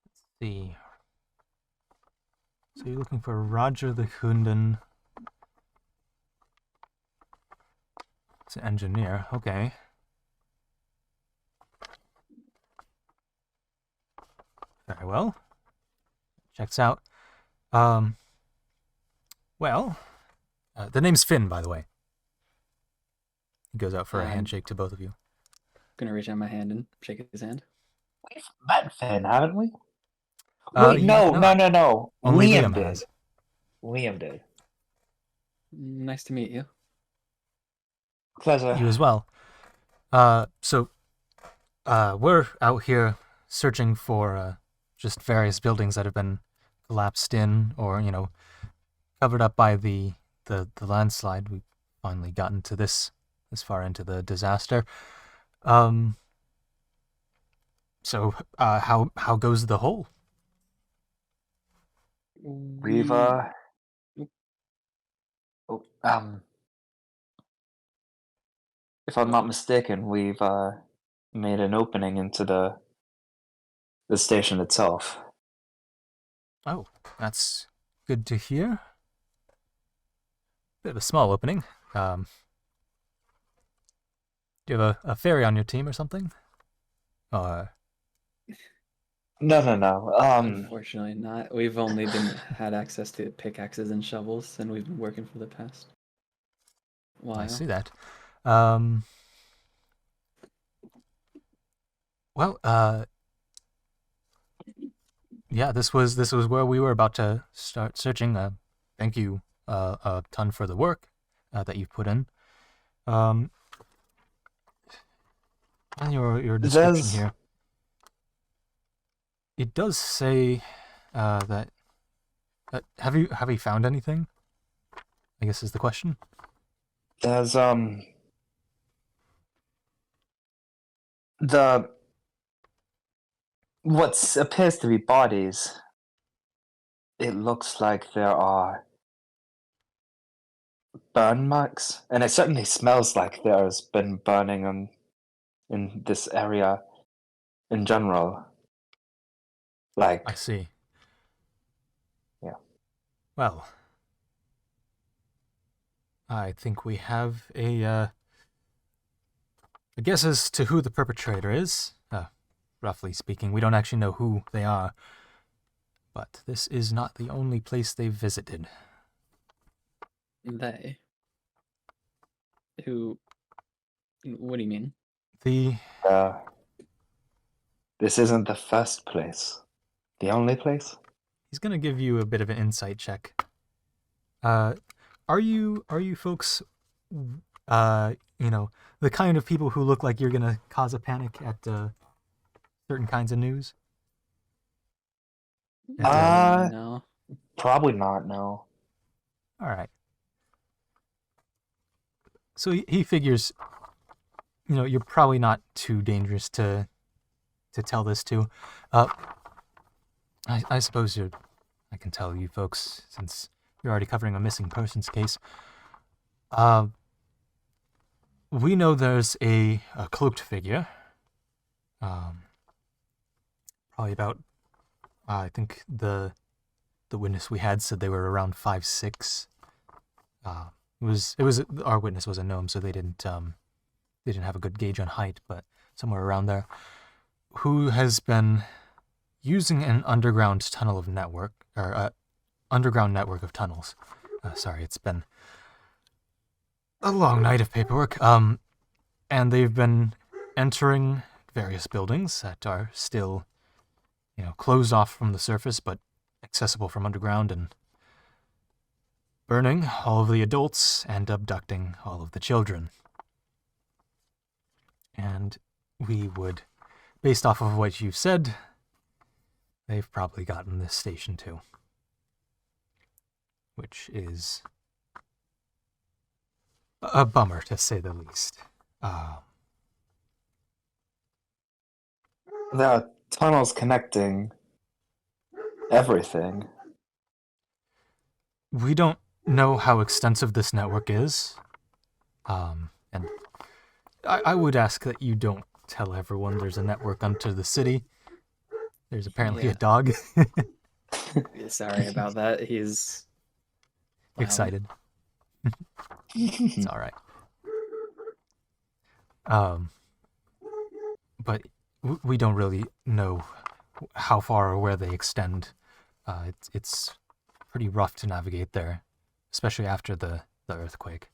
[SPEAKER 1] Let's see. So you're looking for Roger the Hundan. It's an engineer. Okay. Very well. Checks out. Well, the name's Finn, by the way. He goes out for a handshake to both of you.
[SPEAKER 2] Gonna reach out my hand and shake his hand.
[SPEAKER 3] We've met Finn, haven't we?
[SPEAKER 1] You
[SPEAKER 3] Wait, no.
[SPEAKER 1] Only
[SPEAKER 3] Liam
[SPEAKER 1] Liam
[SPEAKER 3] did.
[SPEAKER 1] has.
[SPEAKER 3] Liam did.
[SPEAKER 2] Nice to meet you.
[SPEAKER 3] Pleasure.
[SPEAKER 1] You as well. So we're out here searching for just various buildings that have been collapsed in or, covered up by the landslide. We've finally gotten to this far into the disaster. So how goes the hole?
[SPEAKER 3] We've if I'm not mistaken, we've made an opening into the station itself.
[SPEAKER 1] Oh, that's good to hear. Bit of a small opening. Do you have a fairy on your team or something? Or
[SPEAKER 3] No.
[SPEAKER 2] Unfortunately not. We've only had access to pickaxes and shovels, and we've been working for the past while.
[SPEAKER 1] I see that. Well, yeah, this was where we were about to start searching. Thank you a ton for the work that you've put in. And your description here. It does say that. Have you found anything? I guess is the question.
[SPEAKER 3] There's what appears to be bodies. It looks like there are burn marks, and it certainly smells like there's been burning in this area in general. Like,
[SPEAKER 1] I see.
[SPEAKER 3] Yeah.
[SPEAKER 1] Well, I think we have a guess as to who the perpetrator is. Roughly speaking, we don't actually know who they are, but this is not the only place they've visited.
[SPEAKER 2] They? Who? What do you mean?
[SPEAKER 3] This isn't the first place. The only place?
[SPEAKER 1] He's gonna give you a bit of an insight check. Are you folks, the kind of people who look like you're gonna cause a panic at certain kinds of news?
[SPEAKER 2] No.
[SPEAKER 3] Probably not, no.
[SPEAKER 1] All right. So he figures, you're probably not too dangerous to tell this to. I suppose I can tell you folks, since you're already covering a missing persons case. We know there's a cloaked figure. Probably about, I think the witness we had said they were around 5'6". It was our witness was a gnome, so they didn't have a good gauge on height, but somewhere around there. Who has been using an underground network of tunnels. Sorry, it's been a long night of paperwork. And they've been entering various buildings that are still, closed off from the surface, but accessible from underground, and burning all of the adults and abducting all of the children. And we would, based off of what you've said, they've probably gotten this station too. Which is a bummer, to say the least.
[SPEAKER 3] There are tunnels connecting everything.
[SPEAKER 1] We don't know how extensive this network is. And I would ask that you don't tell everyone there's a network onto the city. There's apparently a dog.
[SPEAKER 2] Sorry about that. He's
[SPEAKER 1] excited. It's all right. But we don't really know how far or where they extend. It's pretty rough to navigate there, especially after the earthquake.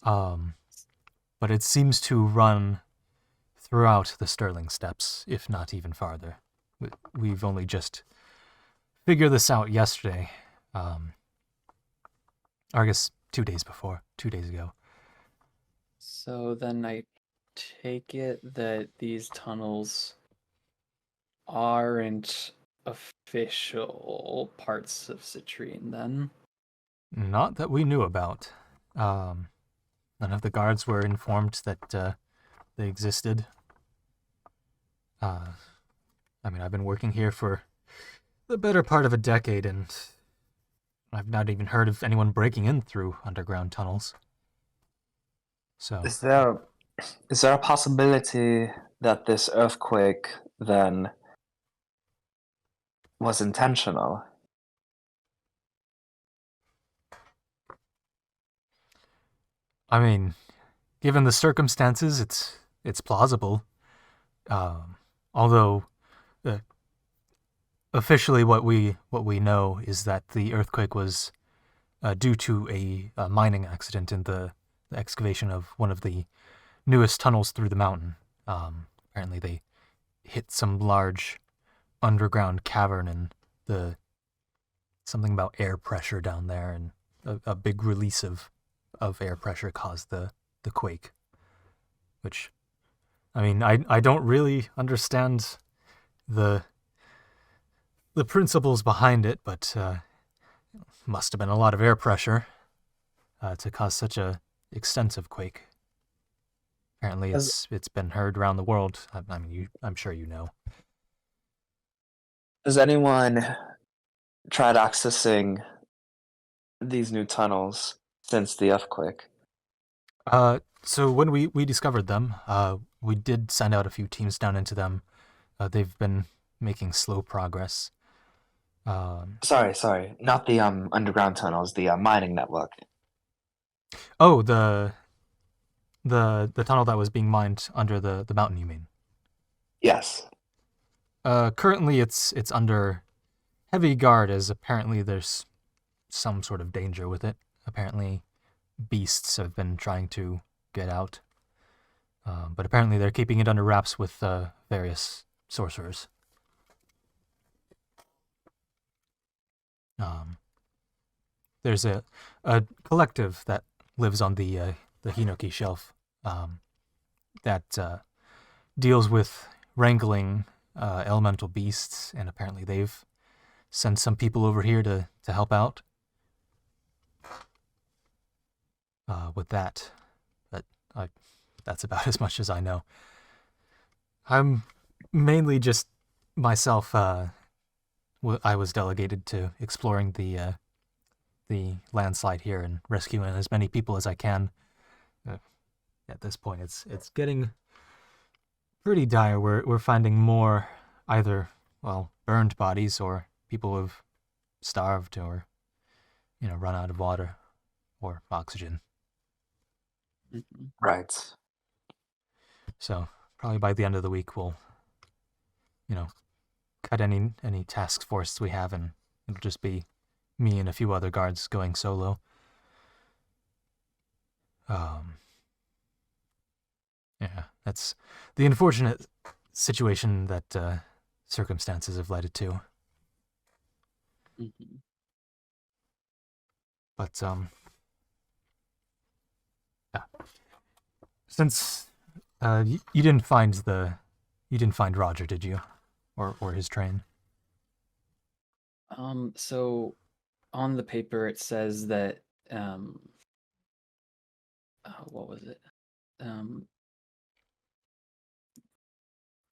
[SPEAKER 1] But it seems to run throughout the Sterling Steppes, if not even farther. We've only just figured this out yesterday. Or I guess 2 days ago.
[SPEAKER 2] So then I take it that these tunnels aren't official parts of Citrine then?
[SPEAKER 1] Not that we knew about. None of the guards were informed that they existed. I mean, I've been working here for the better part of a decade, and I've not even heard of anyone breaking in through underground tunnels. So,
[SPEAKER 3] Is there a possibility that this earthquake then was intentional?
[SPEAKER 1] I mean, given the circumstances, it's plausible. Although, officially, what we know is that the earthquake was due to a mining accident in the excavation of one of the newest tunnels through the mountain. Apparently, they hit some large underground cavern, and something about air pressure down there, and a big release of air pressure caused the quake. Which, I mean, I don't really understand the principles behind it, but must have been a lot of air pressure to cause such a extensive quake. Apparently, it's been heard around the world. I mean, I'm sure you know.
[SPEAKER 3] Has anyone tried accessing these new tunnels since the earthquake?
[SPEAKER 1] So when we discovered them, we did send out a few teams down into them. They've been making slow progress.
[SPEAKER 3] Sorry, not the underground tunnels, the mining network.
[SPEAKER 1] Oh, the tunnel that was being mined under the mountain, you mean?
[SPEAKER 3] Yes.
[SPEAKER 1] Currently it's under heavy guard, as apparently there's some sort of danger with it. Apparently beasts have been trying to get out. But apparently they're keeping it under wraps with various sorcerers. There's a collective that lives on the Hinoki Shelf that deals with wrangling elemental beasts, and apparently they've sent some people over here to help out with that. But that's about as much as I know. I'm mainly just myself. I was delegated to exploring the landslide here and rescuing as many people as I can. At this point, it's getting pretty dire. We're finding more either burned bodies or people who've starved or run out of water or oxygen.
[SPEAKER 2] Mm-hmm.
[SPEAKER 3] Right.
[SPEAKER 1] So probably by the end of the week we'll cut any task force we have, and it'll just be me and a few other guards going solo. Yeah, that's the unfortunate situation that circumstances have led it to.
[SPEAKER 2] Mm-hmm.
[SPEAKER 1] But yeah. Since you didn't find Roger, did you, or his train?
[SPEAKER 2] So on the paper it says that what was it?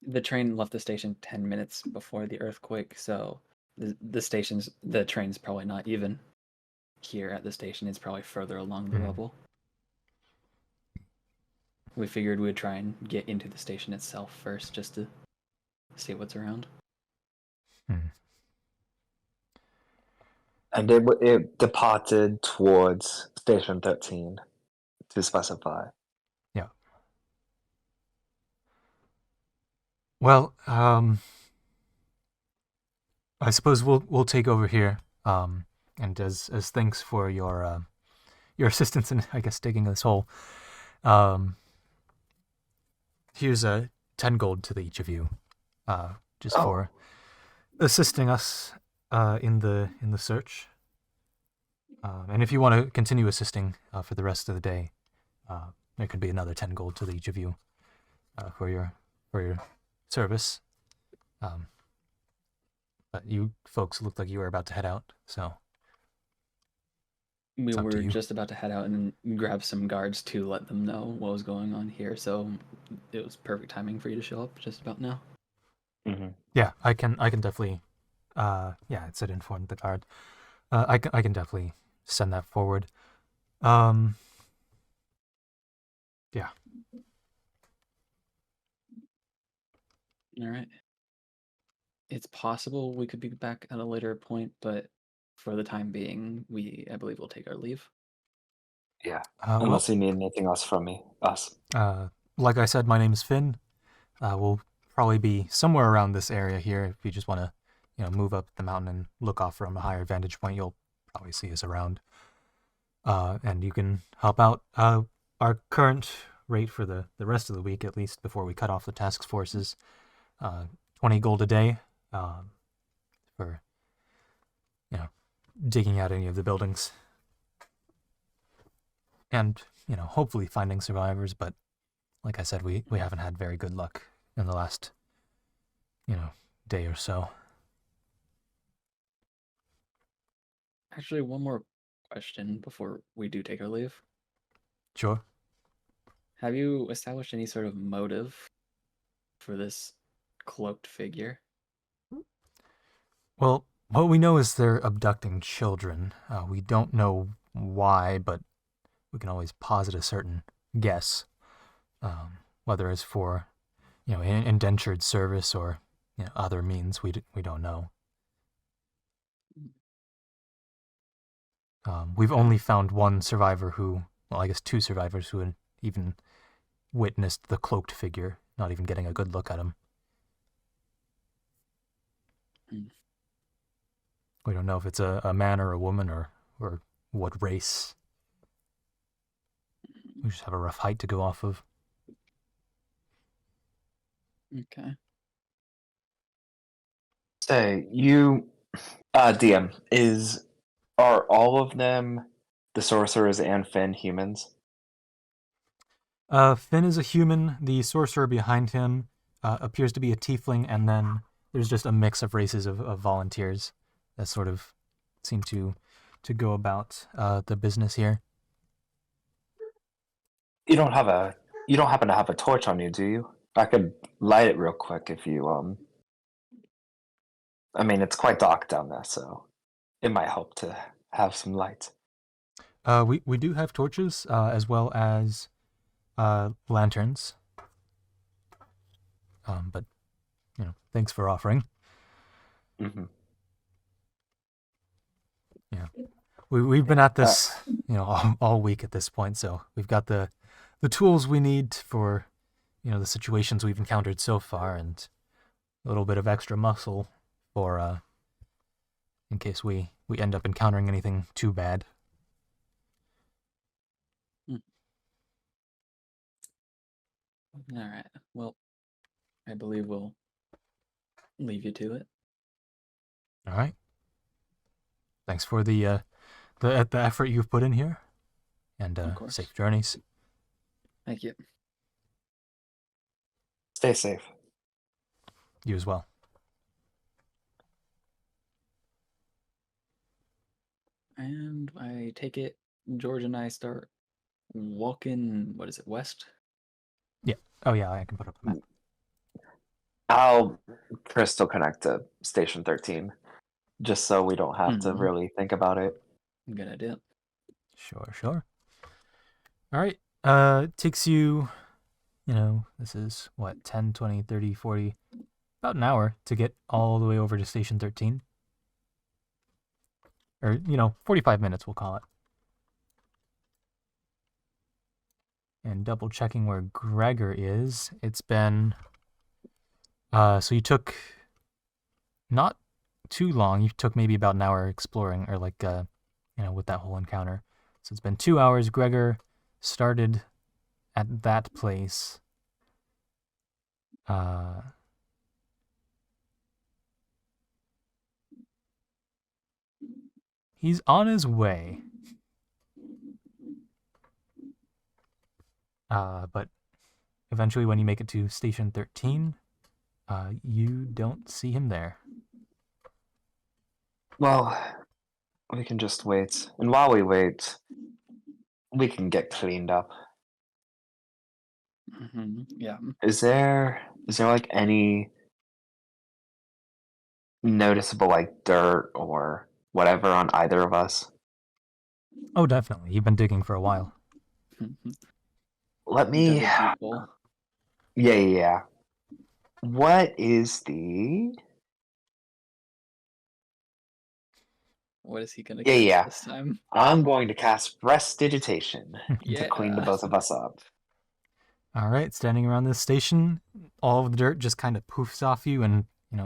[SPEAKER 2] The train left the station 10 minutes before the earthquake, so the train's probably not even here at the station. It's probably further along the level. We figured we'd try and get into the station itself first, just to see what's around.
[SPEAKER 3] And it departed towards Station 13, to specify.
[SPEAKER 1] Yeah. Well, I suppose we'll take over here. And as thanks for your assistance in, I guess, digging this hole, here's a 10 gold to each of you, just for assisting us in the search. And if you want to continue assisting for the rest of the day, there could be another 10 gold to each of you for your service. But you folks looked like you were about to head out, so
[SPEAKER 2] We
[SPEAKER 1] it's up to
[SPEAKER 2] were
[SPEAKER 1] you.
[SPEAKER 2] just about to head out and grab some guards to let them know what was going on here, so it was perfect timing for you to show up just about now.
[SPEAKER 3] Mm-hmm.
[SPEAKER 1] Yeah, I can definitely. It said inform the guard. I can definitely send that forward. Yeah.
[SPEAKER 2] All right. It's possible we could be back at a later point, but for the time being, I believe we'll take our leave.
[SPEAKER 3] Yeah.
[SPEAKER 1] Well,
[SPEAKER 3] Unless you need anything else from us.
[SPEAKER 1] like I said, my name is Finn. We'll probably be somewhere around this area here. If you just want to, move up the mountain and look off from a higher vantage point, you'll probably see us around. And you can help out. Our current rate for the rest of the week, at least before we cut off the task forces, 20 gold a day for digging out any of the buildings. And, hopefully finding survivors, but like I said, we haven't had very good luck in the last, day or so.
[SPEAKER 2] Actually, one more question before we do take our leave.
[SPEAKER 1] Sure.
[SPEAKER 2] Have you established any sort of motive for this cloaked figure?
[SPEAKER 1] Well, what we know is they're abducting children. We don't know why, but we can always posit a certain guess, whether it's for, indentured service or other means. We don't know. We've only found one survivor two survivors who had even witnessed the cloaked figure, not even getting a good look at him. We don't know if it's a man or a woman or what race. We just have a rough height to go off of.
[SPEAKER 2] Okay.
[SPEAKER 3] Say, you, DM, are all of them, the sorcerers and Finn, humans?
[SPEAKER 1] Finn is a human. The sorcerer behind him appears to be a tiefling, and then there's just a mix of races of volunteers that sort of seem to go about the business here.
[SPEAKER 3] You don't happen to have a torch on you, do you? I could light it real quick if you, I mean, it's quite dark down there, so it might help to have some light.
[SPEAKER 1] We do have torches as well as lanterns. But thanks for offering.
[SPEAKER 3] Mm-hmm.
[SPEAKER 1] Yeah, we've been at this all week at this point, so we've got the tools we need for the situations we've encountered so far, and a little bit of extra muscle for in case we end up encountering anything too bad.
[SPEAKER 2] All right. Well, I believe we'll leave you to it.
[SPEAKER 1] All right. Thanks for the effort you've put in here, and
[SPEAKER 2] Of course.
[SPEAKER 1] safe journeys.
[SPEAKER 2] Thank you.
[SPEAKER 3] Stay safe.
[SPEAKER 1] You as well.
[SPEAKER 2] And I take it George and I start walking, what is it, west?
[SPEAKER 1] Yeah. Oh yeah, I can put up a map.
[SPEAKER 3] I'll crystal connect to Station 13, just so we don't have to
[SPEAKER 2] Mhm.
[SPEAKER 3] really think about it.
[SPEAKER 2] Good idea.
[SPEAKER 1] Sure. All right. Takes you, this is what, 10, 20, 30, 40, about an hour to get all the way over to Station 13. Or, 45 minutes, we'll call it. And double checking where Gregor is. It's been, so you took not too long. You took maybe about an hour exploring, or like, with that whole encounter. So it's been 2 hours. Gregor started at that place. He's on his way. But eventually when you make it to Station 13, you don't see him there.
[SPEAKER 3] Well, we can just wait. And while we wait, we can get cleaned up.
[SPEAKER 2] Yeah.
[SPEAKER 3] Is there like any noticeable like dirt or whatever on either of us?
[SPEAKER 1] Oh, definitely. You've been digging for a while.
[SPEAKER 3] Let me.
[SPEAKER 2] Double people.
[SPEAKER 3] Yeah. What is the?
[SPEAKER 2] What is he gonna
[SPEAKER 3] Yeah.
[SPEAKER 2] cast this time?
[SPEAKER 3] I'm going to cast Prestidigitation to clean the
[SPEAKER 2] Yeah.
[SPEAKER 3] both of us up.
[SPEAKER 1] All right, standing around this station, all of the dirt just kind of poofs off you, and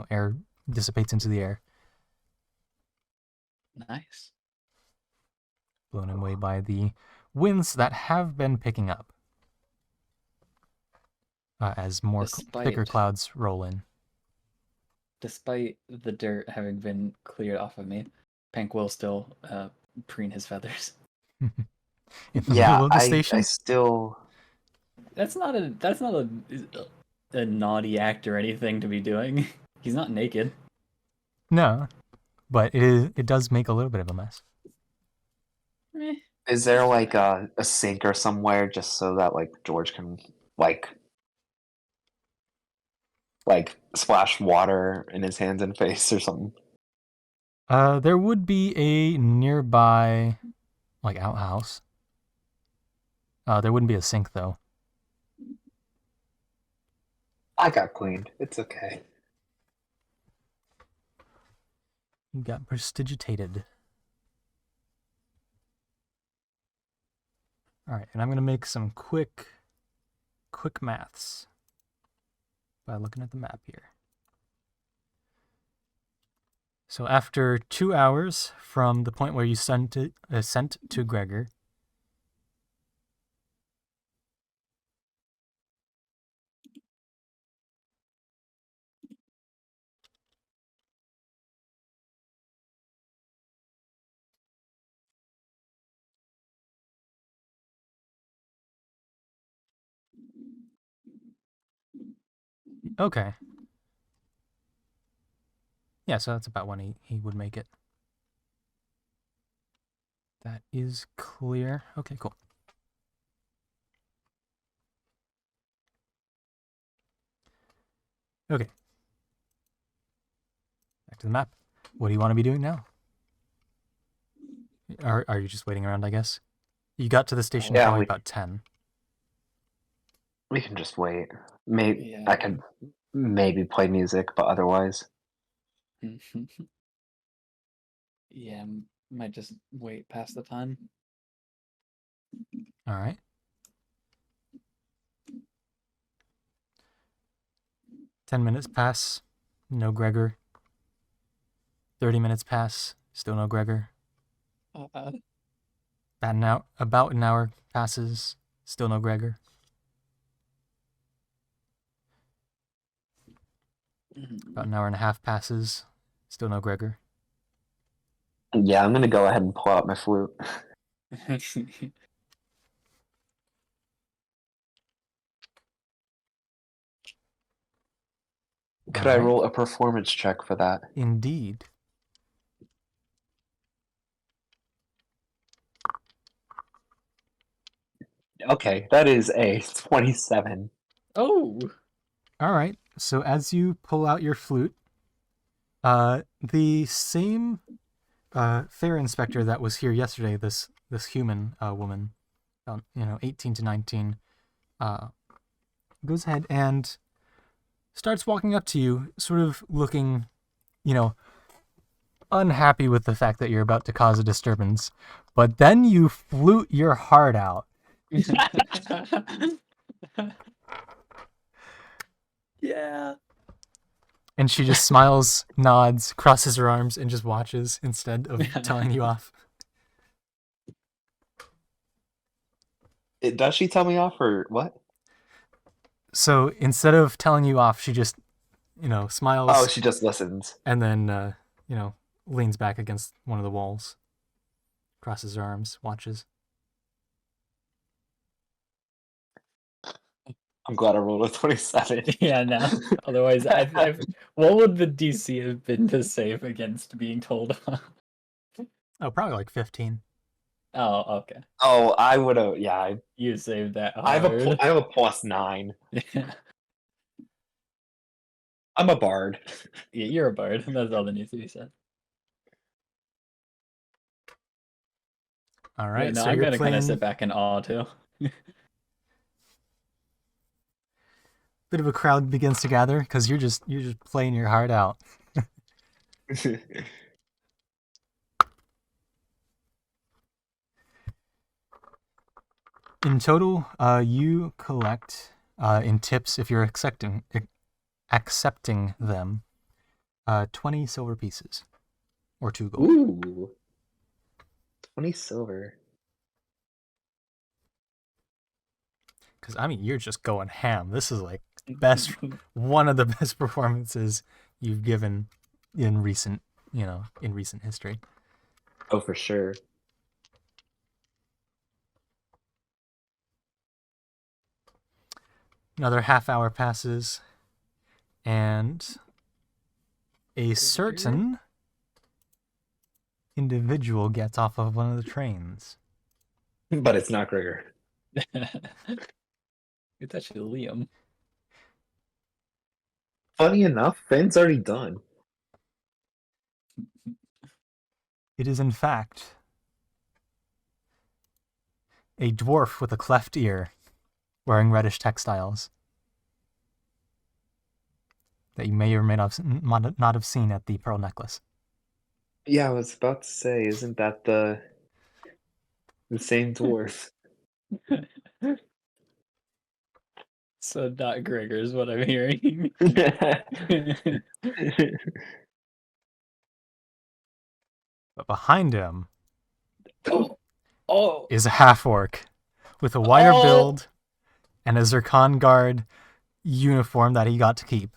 [SPEAKER 1] air dissipates into the air,
[SPEAKER 2] Nice.
[SPEAKER 1] blown away by the winds that have been picking up as more thicker clouds roll in.
[SPEAKER 2] Despite the dirt having been cleared off of me, Penck will still preen his feathers.
[SPEAKER 1] In the middle of the station?
[SPEAKER 3] I still.
[SPEAKER 2] That's not a naughty act or anything to be doing. He's not naked.
[SPEAKER 1] No, but it does make a little bit of a mess.
[SPEAKER 3] Is there like a sink or somewhere just so that like George can like splash water in his hands and face or something?
[SPEAKER 1] There would be a nearby like outhouse. There wouldn't be a sink though.
[SPEAKER 3] I got cleaned. It's okay.
[SPEAKER 1] You got prestigitated. All right, and I'm gonna make some quick maths by looking at the map here. So after 2 hours from the point where you sent to Gregor, okay. Yeah, so that's about when he would make it. That is clear. Okay, cool. Okay. Back to the map. What do you want to be doing now? Are you just waiting around, I guess? You got to the station probably about 10.
[SPEAKER 3] We can just wait. Maybe
[SPEAKER 2] Yeah.
[SPEAKER 3] I could maybe play music, but otherwise.
[SPEAKER 2] Yeah, might just wait past the time.
[SPEAKER 1] All right. Ten minutes pass, no Gregor. 30 minutes pass, still no Gregor. About an hour passes, still no Gregor. About an hour and a half passes, still no Gregor.
[SPEAKER 3] Yeah, I'm gonna go ahead and pull out my flute. Could I roll a performance check for that?
[SPEAKER 1] Indeed.
[SPEAKER 3] Okay, that is a 27.
[SPEAKER 2] Oh!
[SPEAKER 1] All right. So as you pull out your flute, the same fair inspector that was here yesterday, this human woman, 18 to 19, goes ahead and starts walking up to you, sort of looking, unhappy with the fact that you're about to cause a disturbance. But then you flute your heart out.
[SPEAKER 2] Yeah.
[SPEAKER 1] And she just smiles, nods, crosses her arms, and just watches instead of telling you off.
[SPEAKER 3] Does she tell me off or what?
[SPEAKER 1] So instead of telling you off, she just, smiles.
[SPEAKER 3] Oh, she just listens.
[SPEAKER 1] And then, leans back against one of the walls, crosses her arms, watches.
[SPEAKER 3] I'm glad I rolled a 27.
[SPEAKER 2] Yeah, no. Otherwise, what would the DC have been to save against being told off?
[SPEAKER 1] Oh, probably like 15.
[SPEAKER 2] Oh, okay.
[SPEAKER 3] Oh, I would have. Yeah,
[SPEAKER 2] You saved that hard.
[SPEAKER 3] I have a +9.
[SPEAKER 2] Yeah,
[SPEAKER 3] I'm a bard.
[SPEAKER 2] you're a bard. That's all that needs to be said.
[SPEAKER 1] All right,
[SPEAKER 2] Yeah, no,
[SPEAKER 1] so
[SPEAKER 2] I'm
[SPEAKER 1] you're
[SPEAKER 2] gonna kind of
[SPEAKER 1] playing
[SPEAKER 2] sit back in awe too.
[SPEAKER 1] bit of a crowd begins to gather because you're just playing your heart out. In total, you collect in tips if you're accepting them 20 silver pieces or 2 gold.
[SPEAKER 3] Ooh. 20 silver.
[SPEAKER 1] Because I mean, you're just going ham. This is like one of the best performances you've given in recent history.
[SPEAKER 3] Oh, for sure.
[SPEAKER 1] Another half hour passes, and a certain individual gets off of one of the trains.
[SPEAKER 3] But it's not Gregor.
[SPEAKER 2] It's actually Liam.
[SPEAKER 3] Funny enough, Finn's already done.
[SPEAKER 1] It is in fact a dwarf with a cleft ear, wearing reddish textiles that you may or may not have seen at the pearl necklace.
[SPEAKER 3] Yeah, I was about to say, isn't that the same dwarf?
[SPEAKER 2] So not Gregor is what I'm hearing.
[SPEAKER 1] But behind him
[SPEAKER 2] Oh,
[SPEAKER 1] is a half-orc with a wider build and a Zircon guard uniform that he got to keep.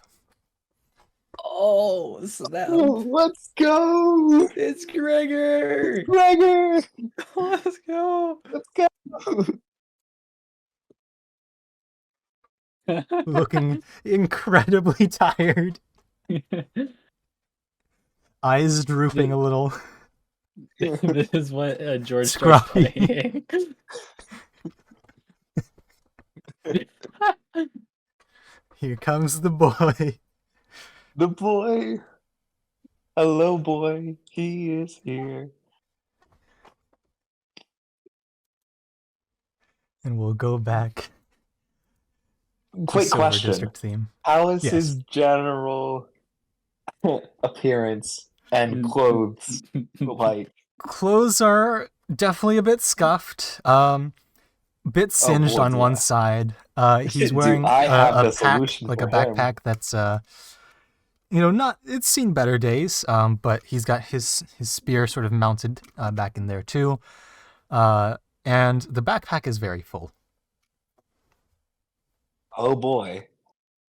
[SPEAKER 2] so that
[SPEAKER 3] Let's go!
[SPEAKER 2] it's Gregor.
[SPEAKER 3] Gregor!
[SPEAKER 2] Let's go.
[SPEAKER 3] Let's go!
[SPEAKER 1] Looking incredibly tired, eyes drooping a little.
[SPEAKER 2] This is what George starts
[SPEAKER 1] Scruffy.
[SPEAKER 2] playing.
[SPEAKER 1] Here comes the boy.
[SPEAKER 3] The boy! Hello, boy. He is here.
[SPEAKER 1] And we'll go back to
[SPEAKER 3] Quick
[SPEAKER 1] Silver
[SPEAKER 3] question.
[SPEAKER 1] District theme.
[SPEAKER 3] How is
[SPEAKER 1] Yes.
[SPEAKER 3] his general appearance and clothes like?
[SPEAKER 1] Clothes are definitely a bit scuffed, bit singed
[SPEAKER 3] boy,
[SPEAKER 1] on
[SPEAKER 3] do
[SPEAKER 1] one
[SPEAKER 3] I.
[SPEAKER 1] side. He's
[SPEAKER 3] Do
[SPEAKER 1] wearing
[SPEAKER 3] I have
[SPEAKER 1] a
[SPEAKER 3] the
[SPEAKER 1] pack,
[SPEAKER 3] solution
[SPEAKER 1] like a
[SPEAKER 3] for him?
[SPEAKER 1] backpack that's not, it's seen better days, but he's got his spear sort of mounted back in there too, and the backpack is very full.
[SPEAKER 3] Oh boy,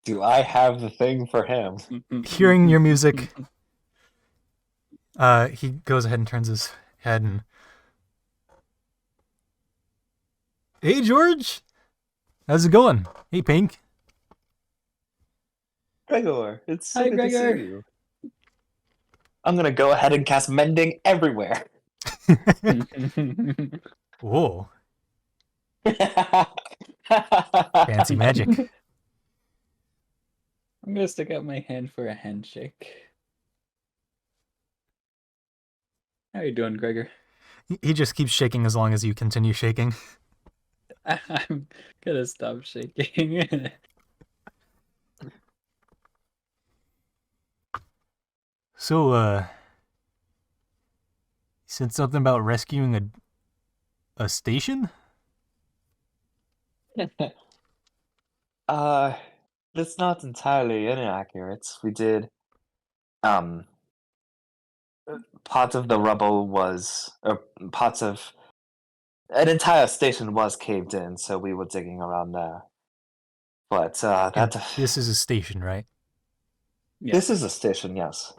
[SPEAKER 3] do I have the thing for him?
[SPEAKER 1] Hearing your music, he goes ahead and turns his head and, "Hey George, how's it going? Hey Penck."
[SPEAKER 3] Gregor, it's so
[SPEAKER 2] Hi,
[SPEAKER 3] good
[SPEAKER 2] Gregor.
[SPEAKER 3] to see you. I'm gonna go ahead and cast Mending everywhere.
[SPEAKER 1] Whoa, fancy magic.
[SPEAKER 2] I'm gonna stick out my hand for a handshake. How you doing, Gregor?
[SPEAKER 1] He just keeps shaking as long as you continue shaking.
[SPEAKER 2] I'm gonna stop shaking.
[SPEAKER 1] So, you said something about rescuing a station?
[SPEAKER 3] That's not entirely inaccurate. We did um, part of the rubble was, or parts of an entire station was caved in, so we were digging around there. But
[SPEAKER 1] And
[SPEAKER 3] that
[SPEAKER 1] this is a station, right?
[SPEAKER 2] Yeah.
[SPEAKER 3] this is a station, yes.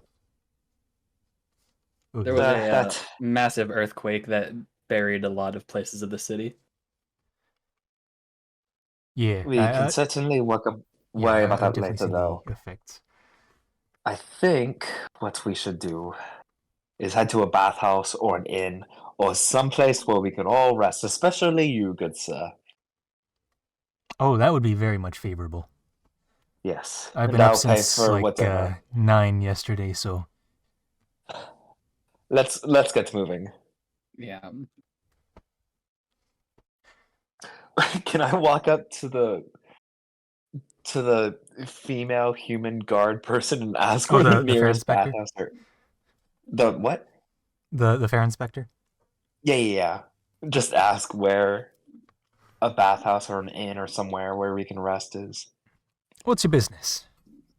[SPEAKER 1] Okay.
[SPEAKER 2] There was a
[SPEAKER 3] that
[SPEAKER 2] massive earthquake that buried a lot of places of the city.
[SPEAKER 1] Yeah,
[SPEAKER 3] we can certainly worry about
[SPEAKER 1] I
[SPEAKER 3] that
[SPEAKER 1] definitely
[SPEAKER 3] later,
[SPEAKER 1] see
[SPEAKER 3] though.
[SPEAKER 1] the effects.
[SPEAKER 3] I think what we should do is head to a bathhouse or an inn or someplace where we can all rest, especially you, good sir.
[SPEAKER 1] Oh, that would be very much favorable.
[SPEAKER 3] Yes,
[SPEAKER 1] I've
[SPEAKER 3] and
[SPEAKER 1] been up
[SPEAKER 3] I'll pay
[SPEAKER 1] since
[SPEAKER 3] for
[SPEAKER 1] like
[SPEAKER 3] whatever.
[SPEAKER 1] 9 yesterday, so
[SPEAKER 3] Let's get moving.
[SPEAKER 2] Yeah.
[SPEAKER 3] Can I walk up to the female human guard person and ask
[SPEAKER 1] Oh,
[SPEAKER 3] where the
[SPEAKER 1] the fair
[SPEAKER 3] nearest
[SPEAKER 1] inspector?
[SPEAKER 3] bathhouse are? The what?
[SPEAKER 1] The fair inspector.
[SPEAKER 3] Yeah. Just ask where a bathhouse or an inn or somewhere where we can rest is.
[SPEAKER 1] What's your business?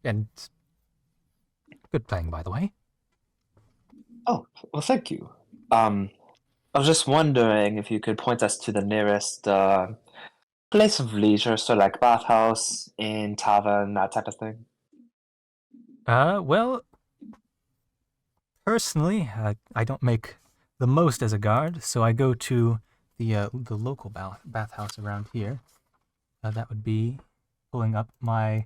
[SPEAKER 1] And good playing, by the way.
[SPEAKER 3] Oh, well, thank you. I was just wondering if you could point us to the nearest place of leisure, so like bathhouse, inn, tavern, that type of thing.
[SPEAKER 1] Well, personally, I don't make the most as a guard, so I go to the local bathhouse around here. That would be pulling up my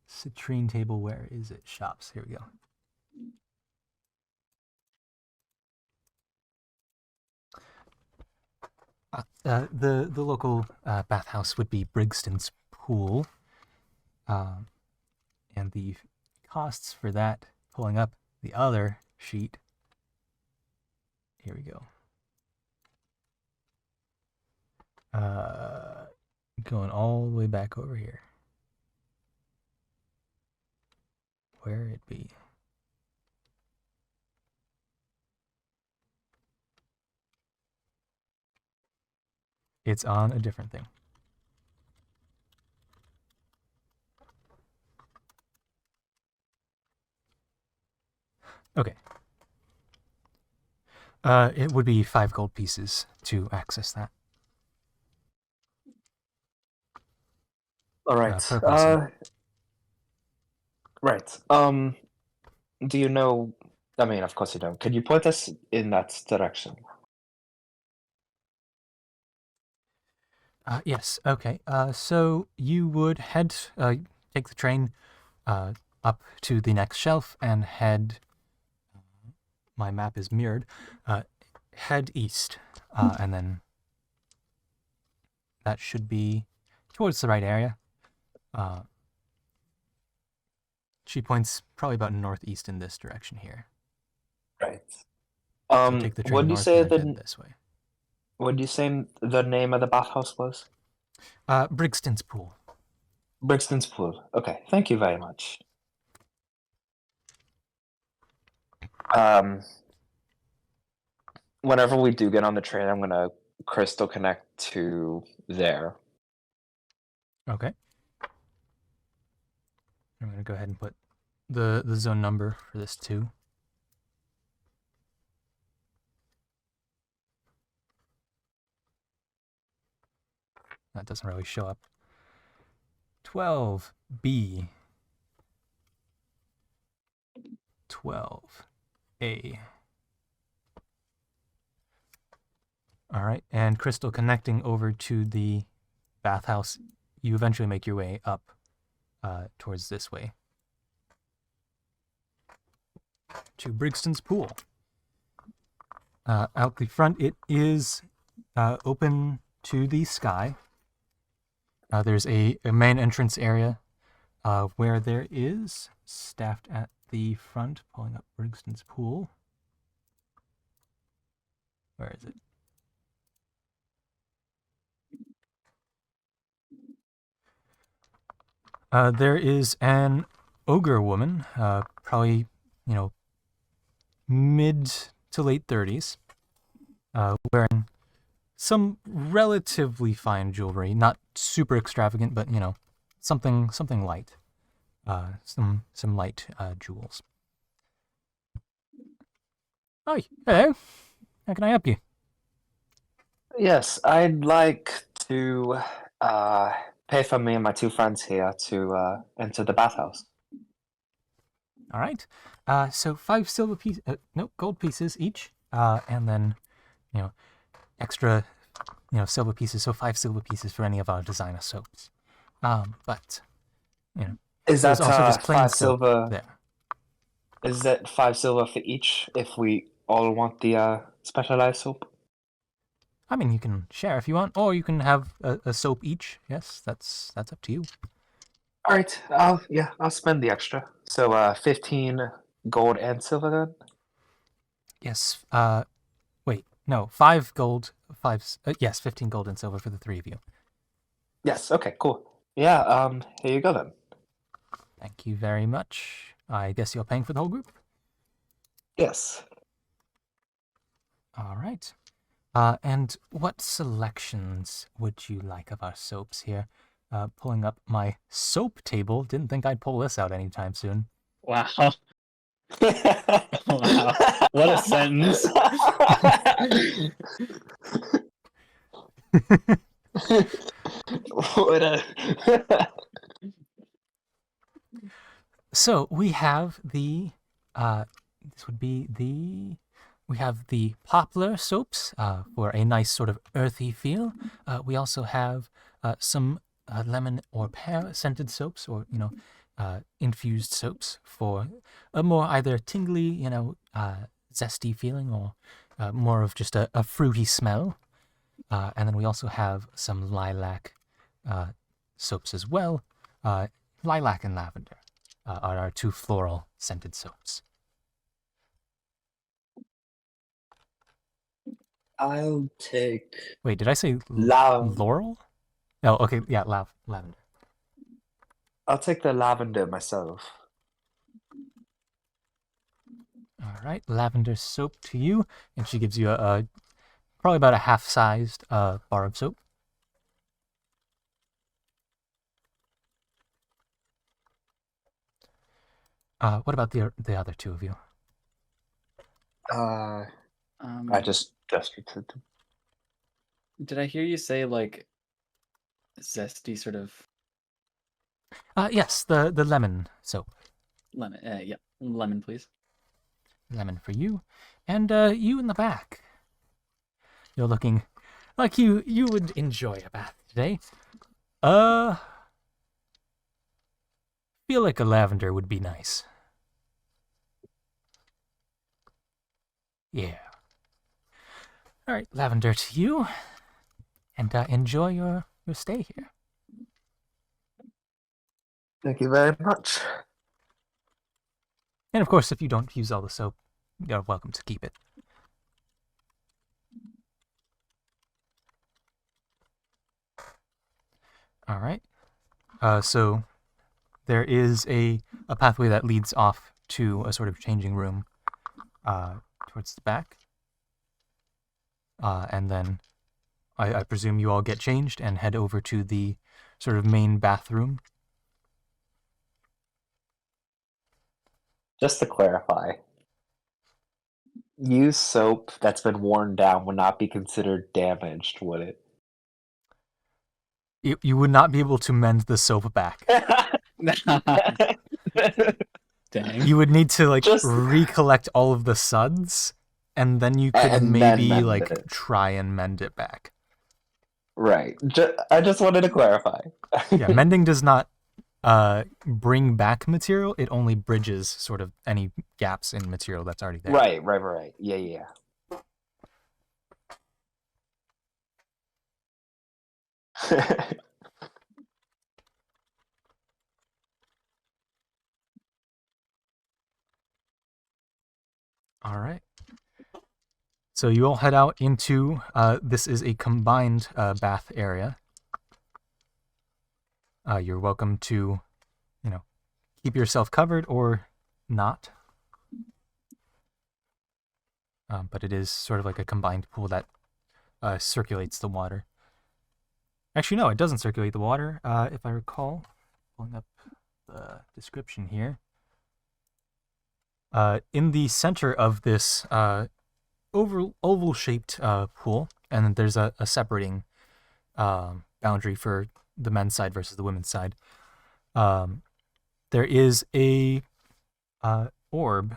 [SPEAKER 1] citrine table. Where is it? Shops. Here we go. The local bathhouse would be Brixton's Pool, and the costs for that. Pulling up the other sheet. Here we go. Going all the way back over here. Where it be? It's on a different thing. Okay. It would be 5 gold pieces to access that.
[SPEAKER 3] All right.
[SPEAKER 1] Per person.
[SPEAKER 3] Right. Do you know? I mean, of course you don't. Could you point us in that direction?
[SPEAKER 1] Yes. Okay. So you would take the train up to the next shelf and head. My map is mirrored. Head east, and then that should be towards the right area. She points probably about northeast in this direction here.
[SPEAKER 3] Right.
[SPEAKER 1] So take the train north and then head this way.
[SPEAKER 3] What did you say the name of the bathhouse was?
[SPEAKER 1] Brixton's Pool.
[SPEAKER 3] Brixton's Pool. Okay, thank you very much. Whenever we do get on the train, I'm gonna crystal connect to there.
[SPEAKER 1] Okay. I'm gonna go ahead and put the zone number for this too. That doesn't really show up. 12B. 12A. All right, and crystal connecting over to the bathhouse. You eventually make your way up towards this way to Brixton's Pool. Out the front, it is open to the sky. There's a main entrance area where there is, staffed at the front, pulling up Brixton's Pool. Where is it? There is an ogre woman, probably, mid to late 30s, wearing some relatively fine jewelry, not super extravagant, but something light, some light jewels. Hi, hello. How can I help you?
[SPEAKER 4] Yes, I'd like to pay for me and my two friends here to enter the bathhouse.
[SPEAKER 1] All right. So 5 silver pieces, no, gold pieces each, and then, extra, silver pieces. So 5 silver pieces for any of our designer soaps. But,
[SPEAKER 4] Is
[SPEAKER 1] there's
[SPEAKER 4] that
[SPEAKER 1] also just plain
[SPEAKER 4] 5
[SPEAKER 1] soap
[SPEAKER 4] silver?
[SPEAKER 1] there.
[SPEAKER 4] Is that 5 silver for each if we all want the specialized soap?
[SPEAKER 1] I mean, you can share if you want, or you can have a soap each. Yes, that's up to you.
[SPEAKER 4] All right, I'll spend the extra. So 15 gold and silver then.
[SPEAKER 1] Yes. Wait, no, 5 gold, 5. Yes, 15 gold and silver for the 3 of you.
[SPEAKER 4] Yes. Okay. Cool. Yeah. Here you go then.
[SPEAKER 1] Thank you very much. I guess you're paying for the whole group.
[SPEAKER 4] Yes.
[SPEAKER 1] All right. And what selections would you like of our soaps here? Pulling up my soap table. Didn't think I'd pull this out anytime soon.
[SPEAKER 2] Wow. Wow. What a sentence.
[SPEAKER 4] What a...
[SPEAKER 1] So we have the, this would be we have the poplar soaps for a nice sort of earthy feel. We also have some lemon or pear scented soaps, or infused soaps for a more either tingly, zesty feeling, or more of just a fruity smell. And then we also have some lilac soaps as well. Lilac and lavender are our 2 floral scented soaps.
[SPEAKER 3] I'll take
[SPEAKER 1] Wait, did I say
[SPEAKER 3] lav.
[SPEAKER 1] laurel? Oh, okay, yeah, lavender.
[SPEAKER 3] I'll take the lavender myself.
[SPEAKER 1] All right, lavender soap to you, and she gives you a probably about a half-sized bar of soap. What about the other 2 of you?
[SPEAKER 3] I just gestured to them.
[SPEAKER 2] Did I hear you say like zesty sort of
[SPEAKER 1] Yes, the lemon soap.
[SPEAKER 2] lemon? Yeah, lemon, please.
[SPEAKER 1] Lemon for you, and you in the back. You're looking like you would enjoy a bath today. Feel like a lavender would be nice. Yeah. All right, lavender to you, and enjoy your stay here.
[SPEAKER 3] Thank you very much.
[SPEAKER 1] And of course, if you don't use all the soap, you're welcome to keep it. All right. So there is a pathway that leads off to a sort of changing room towards the back. And then I presume you all get changed and head over to the sort of main bathroom.
[SPEAKER 4] Just to clarify, used soap that's been worn down would not be considered damaged, would it?
[SPEAKER 1] You would not be able to mend the soap back.
[SPEAKER 2] Dang.
[SPEAKER 1] You would need to
[SPEAKER 4] Just-
[SPEAKER 1] recollect all of the suds, and then you could
[SPEAKER 4] And then
[SPEAKER 1] maybe
[SPEAKER 4] mend it.
[SPEAKER 1] try and mend it back.
[SPEAKER 4] Right. I just wanted to clarify.
[SPEAKER 1] Yeah, mending does not bring back material. It only bridges sort of any gaps in material that's already there.
[SPEAKER 4] Right. Yeah.
[SPEAKER 1] All right. So you all head out into, this is a combined bath area. You're welcome to, keep yourself covered or not. But it is sort of like a combined pool that circulates the water. Actually, no, it doesn't circulate the water, if I recall. Pulling up the description here. In the center of this oval-shaped pool, and then there's a separating boundary for the men's side versus the women's side. There is a orb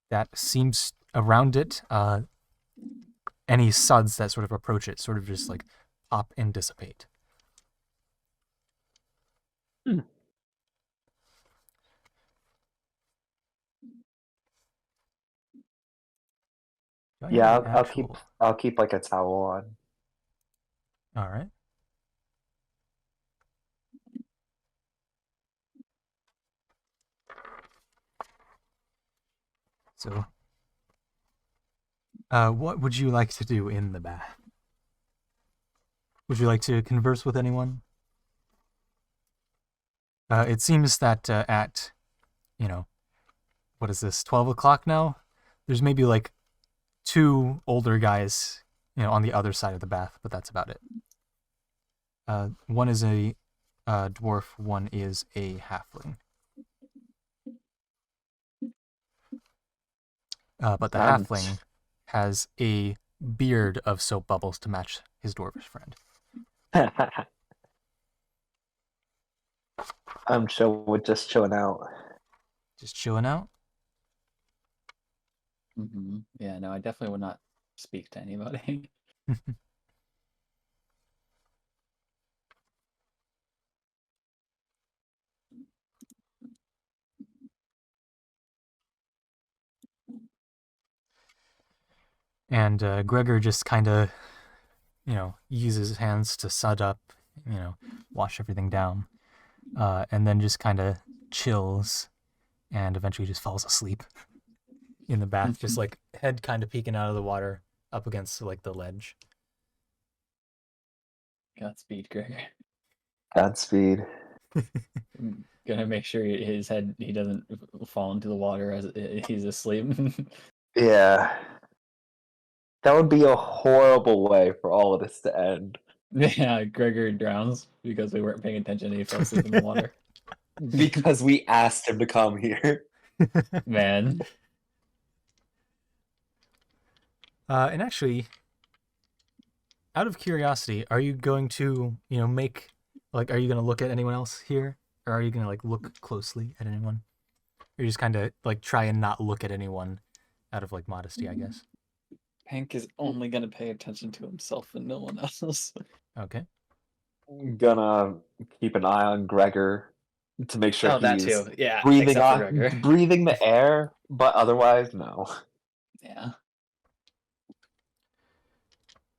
[SPEAKER 1] that seems around it. Any suds that sort of approach it sort of just like pop and dissipate. Do I have
[SPEAKER 3] Yeah,
[SPEAKER 1] an actual...
[SPEAKER 3] I'll keep like a towel on.
[SPEAKER 1] All right. So, what would you like to do in the bath? Would you like to converse with anyone? It seems that at, what is this, 12 o'clock now? There's maybe like 2 older guys, on the other side of the bath, but that's about it. One is a dwarf, one is a halfling. But the halfling has a beard of soap bubbles to match his dwarvish friend.
[SPEAKER 3] I'm just chilling out.
[SPEAKER 1] Just chilling out.
[SPEAKER 2] Yeah, no, I definitely would not speak to anybody.
[SPEAKER 1] And Gregor just kind of, uses his hands to sud up, wash everything down, and then just kind of chills and eventually just falls asleep in the bath, just like head kind of peeking out of the water up against like the ledge.
[SPEAKER 2] Godspeed, Gregor.
[SPEAKER 3] Godspeed.
[SPEAKER 2] Gonna make sure he doesn't fall into the water as he's asleep.
[SPEAKER 3] Yeah. That would be a horrible way for all of this to end.
[SPEAKER 2] Yeah, Gregor drowns because we weren't paying attention and he fell asleep in the water.
[SPEAKER 3] Because we asked him to come here.
[SPEAKER 2] Man.
[SPEAKER 1] And actually, out of curiosity, are you going to, are you going to look at anyone else here? Or are you going to, look closely at anyone? Or you just kind of, try and not look at anyone out of, modesty, I guess?
[SPEAKER 2] Penck is only going to pay attention to himself and no one else.
[SPEAKER 1] Okay.
[SPEAKER 3] I'm gonna keep an eye on Gregor to make sure
[SPEAKER 2] that
[SPEAKER 3] he's
[SPEAKER 2] too. Yeah,
[SPEAKER 3] breathing
[SPEAKER 2] except for Gregor.
[SPEAKER 3] breathing the air, but otherwise, no.
[SPEAKER 2] Yeah.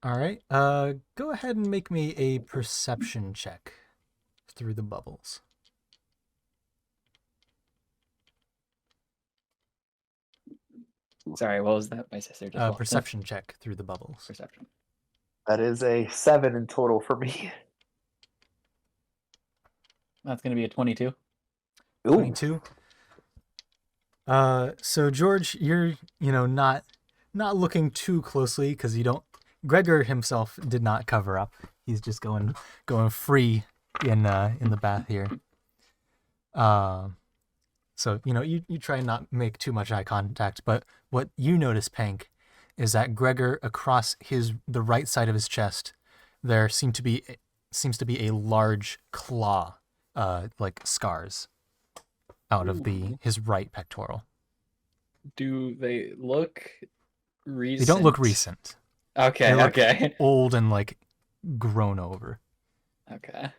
[SPEAKER 1] All right. Go ahead and make me a perception check through the bubbles.
[SPEAKER 2] Sorry, what was that? My sister just walked in.
[SPEAKER 1] Perception check through the bubbles.
[SPEAKER 2] Perception.
[SPEAKER 3] That is a 7 in total for me.
[SPEAKER 2] That's going to be a 22.
[SPEAKER 3] Ooh.
[SPEAKER 1] 22. So George, you're, not looking too closely because you don't. Gregor himself did not cover up. He's just going free in the bath here. So you try and not make too much eye contact, but what you notice, Penck, is that Gregor across the right side of his chest, there seems to be a large claw, like scars, out of his right pectoral.
[SPEAKER 2] Do they look recent?
[SPEAKER 1] They don't look recent.
[SPEAKER 2] Okay,
[SPEAKER 1] They look
[SPEAKER 2] okay.
[SPEAKER 1] old and grown over.
[SPEAKER 2] Okay.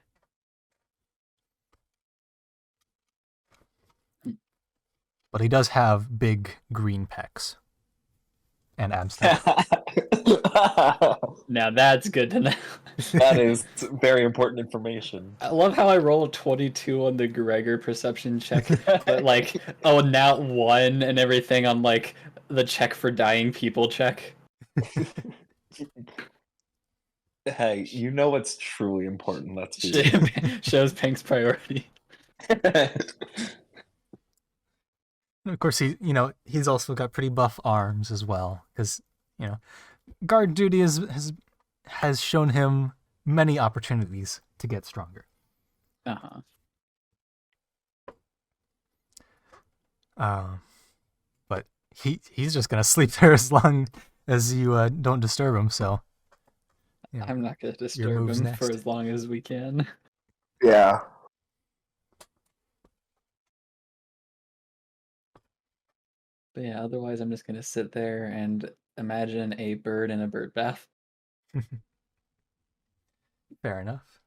[SPEAKER 1] But he does have big green pecs and abs.
[SPEAKER 2] Now that's good to know.
[SPEAKER 3] That is very important information.
[SPEAKER 2] I love how I roll a 22 on the Gregor perception check, but now 1 and everything on the check for dying people check.
[SPEAKER 3] Hey, you know what's truly important, let's be
[SPEAKER 2] Shows Penck's priority.
[SPEAKER 1] Of course, he's also got pretty buff arms as well, because guard duty has shown him many opportunities to get stronger. But he's just gonna sleep there as long as you don't disturb him. So yeah,
[SPEAKER 2] I'm not gonna
[SPEAKER 1] your
[SPEAKER 2] disturb
[SPEAKER 1] move's
[SPEAKER 2] him
[SPEAKER 1] next.
[SPEAKER 2] for as long as we can.
[SPEAKER 4] Yeah.
[SPEAKER 2] But yeah, otherwise I'm just gonna sit there and imagine a bird in a bird bath.
[SPEAKER 1] Fair enough.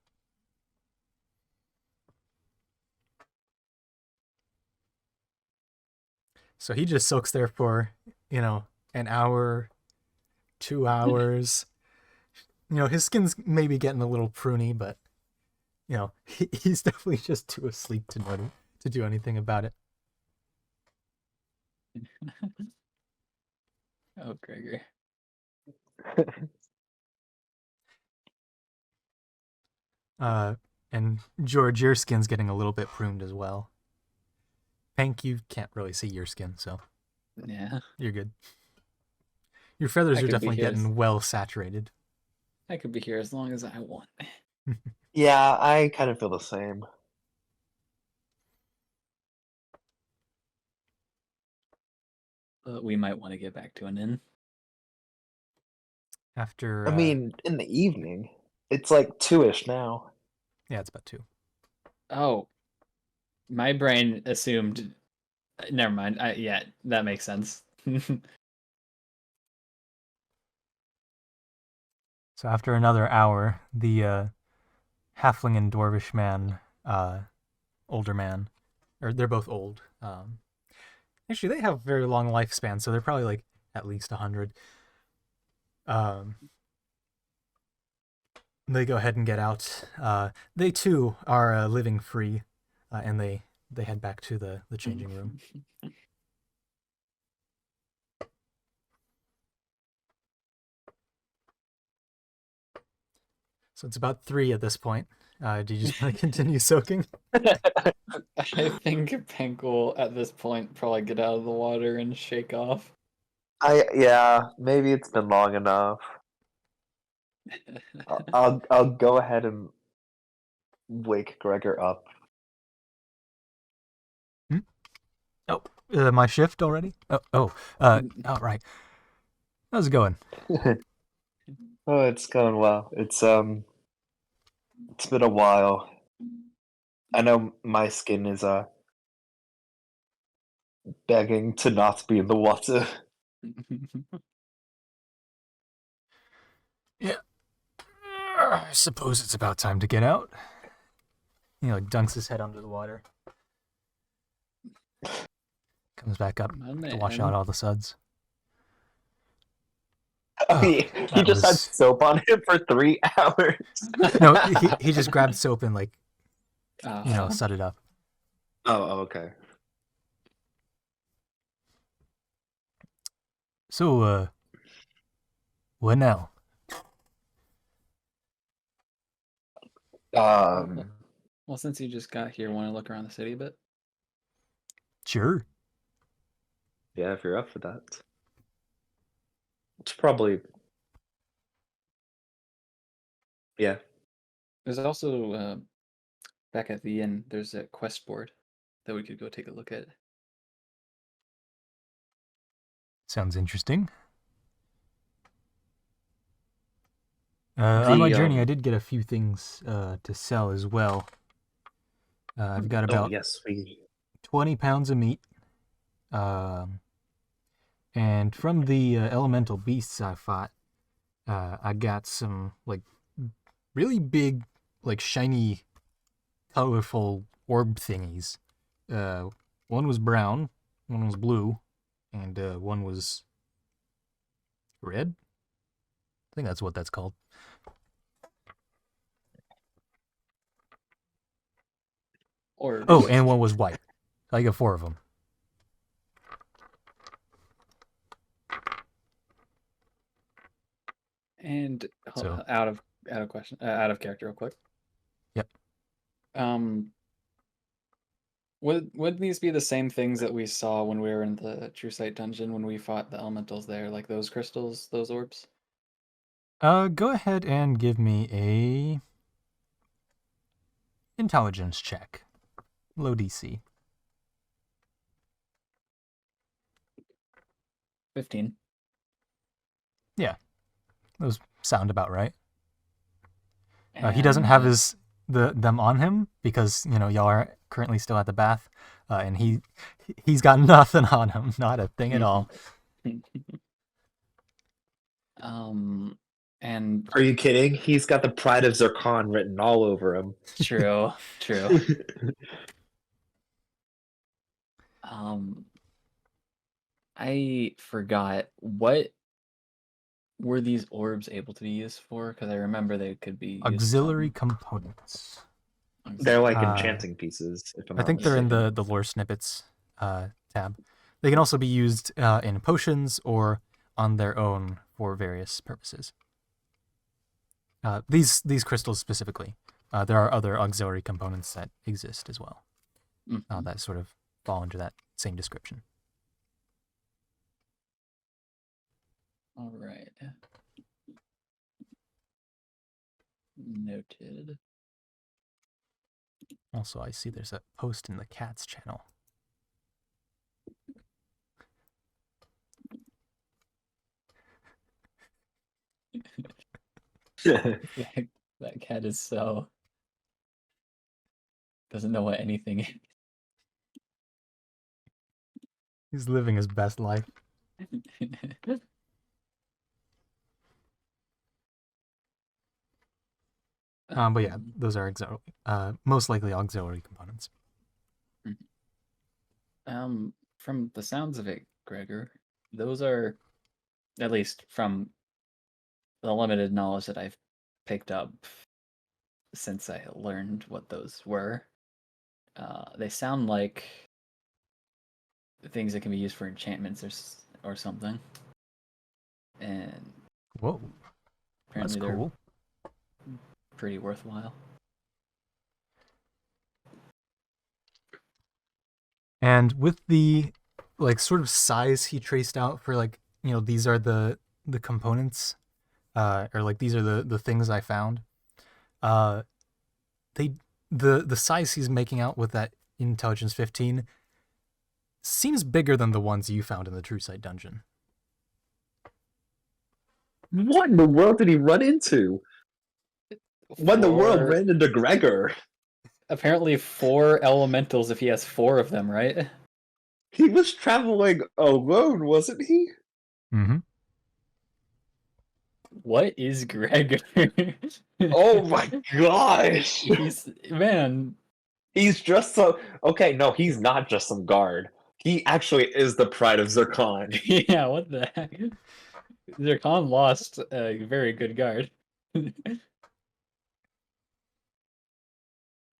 [SPEAKER 1] So he just soaks there for, an hour, 2 hours. His skin's maybe getting a little pruny, but he's definitely just too asleep to do anything about it.
[SPEAKER 2] Oh, Gregor.
[SPEAKER 1] And George, your skin's getting a little bit pruned as well. Penck, you can't really see your skin, so
[SPEAKER 2] Yeah,
[SPEAKER 1] you're good. Your feathers
[SPEAKER 2] I
[SPEAKER 1] are
[SPEAKER 2] could be
[SPEAKER 1] definitely
[SPEAKER 2] here.
[SPEAKER 1] getting well saturated.
[SPEAKER 2] I could be here as long as I want.
[SPEAKER 4] Yeah, I kind of feel the same.
[SPEAKER 2] But we might want to get back to an inn.
[SPEAKER 1] After,
[SPEAKER 4] I mean, in the evening. It's like 2-ish now.
[SPEAKER 1] yeah, it's about 2.
[SPEAKER 2] Oh, my brain assumed. Never mind. Yeah, that makes sense.
[SPEAKER 1] So after another hour, the halfling and dwarvish man, older man, or they're both old. Actually, they have very long lifespans, so they're probably like at least 100. They go ahead and get out. They too are living free, and they head back to the changing room. So it's about 3 at this point. Do you just want to continue soaking?
[SPEAKER 2] I think Penck will, at this point, probably get out of the water and shake off.
[SPEAKER 4] Yeah, maybe it's been long enough. I'll go ahead and wake Gregor up.
[SPEAKER 1] Oh, my shift already? All right. How's it going?
[SPEAKER 3] Oh, it's going well. It's been a while. I know my skin is begging to not be in the water.
[SPEAKER 1] Yeah. I suppose it's about time to get out. Like dunks his head under the water. Comes back up
[SPEAKER 2] My
[SPEAKER 1] to wash
[SPEAKER 2] man.
[SPEAKER 1] out all the suds.
[SPEAKER 4] He
[SPEAKER 1] that
[SPEAKER 4] just had
[SPEAKER 1] was-
[SPEAKER 4] soap on him for 3 hours.
[SPEAKER 1] No, he just grabbed soap and
[SPEAKER 2] Oh.
[SPEAKER 1] sudded up.
[SPEAKER 3] Oh, okay.
[SPEAKER 1] So, what now?
[SPEAKER 2] Well, since you just got here, want to look around the city a bit?
[SPEAKER 1] Sure.
[SPEAKER 3] Yeah, if you're up for that. It's probably. Yeah.
[SPEAKER 2] There's also, back at the inn, there's a quest board that we could go take a look at.
[SPEAKER 1] Sounds interesting. On my journey, I did get a few things to sell as well. I've got about
[SPEAKER 3] yes,
[SPEAKER 1] 20 pounds of meat. And from the elemental beasts I fought, I got some really big, shiny, colorful orb thingies. One was brown, one was blue, and one was red. I think that's what that's called. Oh, and one was white. I got 4 of them.
[SPEAKER 2] And
[SPEAKER 1] So-
[SPEAKER 2] out of character, real quick.
[SPEAKER 1] Yep.
[SPEAKER 2] Would these be the same things that we saw when we were in the True Sight dungeon when we fought the elementals there, like those crystals, those orbs?
[SPEAKER 1] Go ahead and give me a intelligence check. Low DC.
[SPEAKER 2] 15.
[SPEAKER 1] Those sound about right. He doesn't have
[SPEAKER 2] And,
[SPEAKER 1] them on him because y'all are currently still at the bath, and he's got nothing on him, not a thing at all.
[SPEAKER 2] And
[SPEAKER 4] Are you kidding? He's got the pride of Zircon written all over him.
[SPEAKER 2] true. I forgot, what were these orbs able to be used for? Because I remember they could be used
[SPEAKER 1] Auxiliary components.
[SPEAKER 4] They're like
[SPEAKER 1] Uh,
[SPEAKER 4] enchanting pieces, if I'm
[SPEAKER 1] I
[SPEAKER 4] not
[SPEAKER 1] think they're in
[SPEAKER 4] mistaken.
[SPEAKER 1] the lore snippets tab. They can also be used in potions or on their own for various purposes. These crystals specifically. There are other auxiliary components that exist as well that sort of fall under that same description.
[SPEAKER 2] All right. Noted.
[SPEAKER 1] Also, I see there's a post in the cats channel.
[SPEAKER 2] That cat is so doesn't know what anything is.
[SPEAKER 1] He's living his best life. But yeah, those are most likely auxiliary components.
[SPEAKER 2] From the sounds of it, Gregor, those are, at least from the limited knowledge that I've picked up since I learned what those were, they sound like things that can be used for enchantments or something. And
[SPEAKER 1] Whoa, that's
[SPEAKER 2] apparently
[SPEAKER 1] cool.
[SPEAKER 2] they're pretty worthwhile.
[SPEAKER 1] And with the sort of size he traced out for these are the components, or these are the things I found. The size he's making out with that intelligence 15 seems bigger than the ones you found in the True Sight dungeon.
[SPEAKER 4] What in the world did he run into? What in the world ran into Gregor?
[SPEAKER 2] Apparently 4 elementals if he has 4 of them, right?
[SPEAKER 4] He was traveling alone, wasn't he?
[SPEAKER 1] Mm-hmm.
[SPEAKER 2] What is Gregor?
[SPEAKER 4] Oh my gosh!
[SPEAKER 2] Man.
[SPEAKER 4] He's just so okay. No, he's not just some guard. He actually is the pride of Zircon.
[SPEAKER 2] Yeah, what the heck? Zircon lost a very good guard.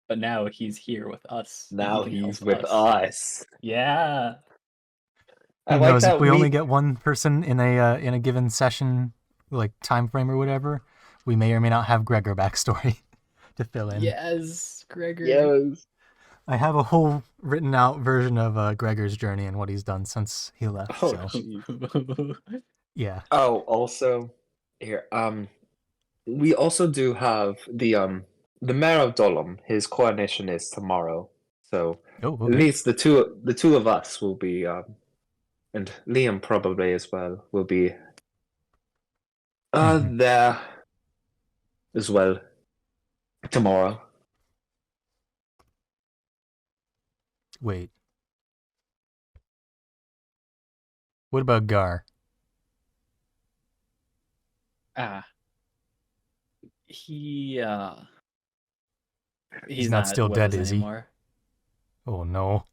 [SPEAKER 2] But now he's here with us.
[SPEAKER 4] Now
[SPEAKER 2] He can
[SPEAKER 4] he's
[SPEAKER 2] help
[SPEAKER 4] with us.
[SPEAKER 2] Yeah.
[SPEAKER 4] I
[SPEAKER 1] Who
[SPEAKER 4] like
[SPEAKER 1] knows if
[SPEAKER 4] that
[SPEAKER 1] we only get one person in a given session, time frame or whatever, we may or may not have Gregor backstory to fill in.
[SPEAKER 2] Yes, Gregor.
[SPEAKER 4] Yes.
[SPEAKER 1] I have a whole written out version of Gregor's journey and what he's done since he left.
[SPEAKER 4] Oh,
[SPEAKER 1] so yeah.
[SPEAKER 4] Oh, also here, we also do have the Mayor of Dolom. His coronation is tomorrow, so
[SPEAKER 1] Oh,
[SPEAKER 4] at
[SPEAKER 1] okay.
[SPEAKER 4] least the two of us will be, and Liam probably as well will be there as well tomorrow.
[SPEAKER 1] Wait. What about Gar?
[SPEAKER 2] He
[SPEAKER 1] He's not still
[SPEAKER 2] with
[SPEAKER 1] dead,
[SPEAKER 2] us
[SPEAKER 1] is he?
[SPEAKER 2] anymore.
[SPEAKER 1] Oh no.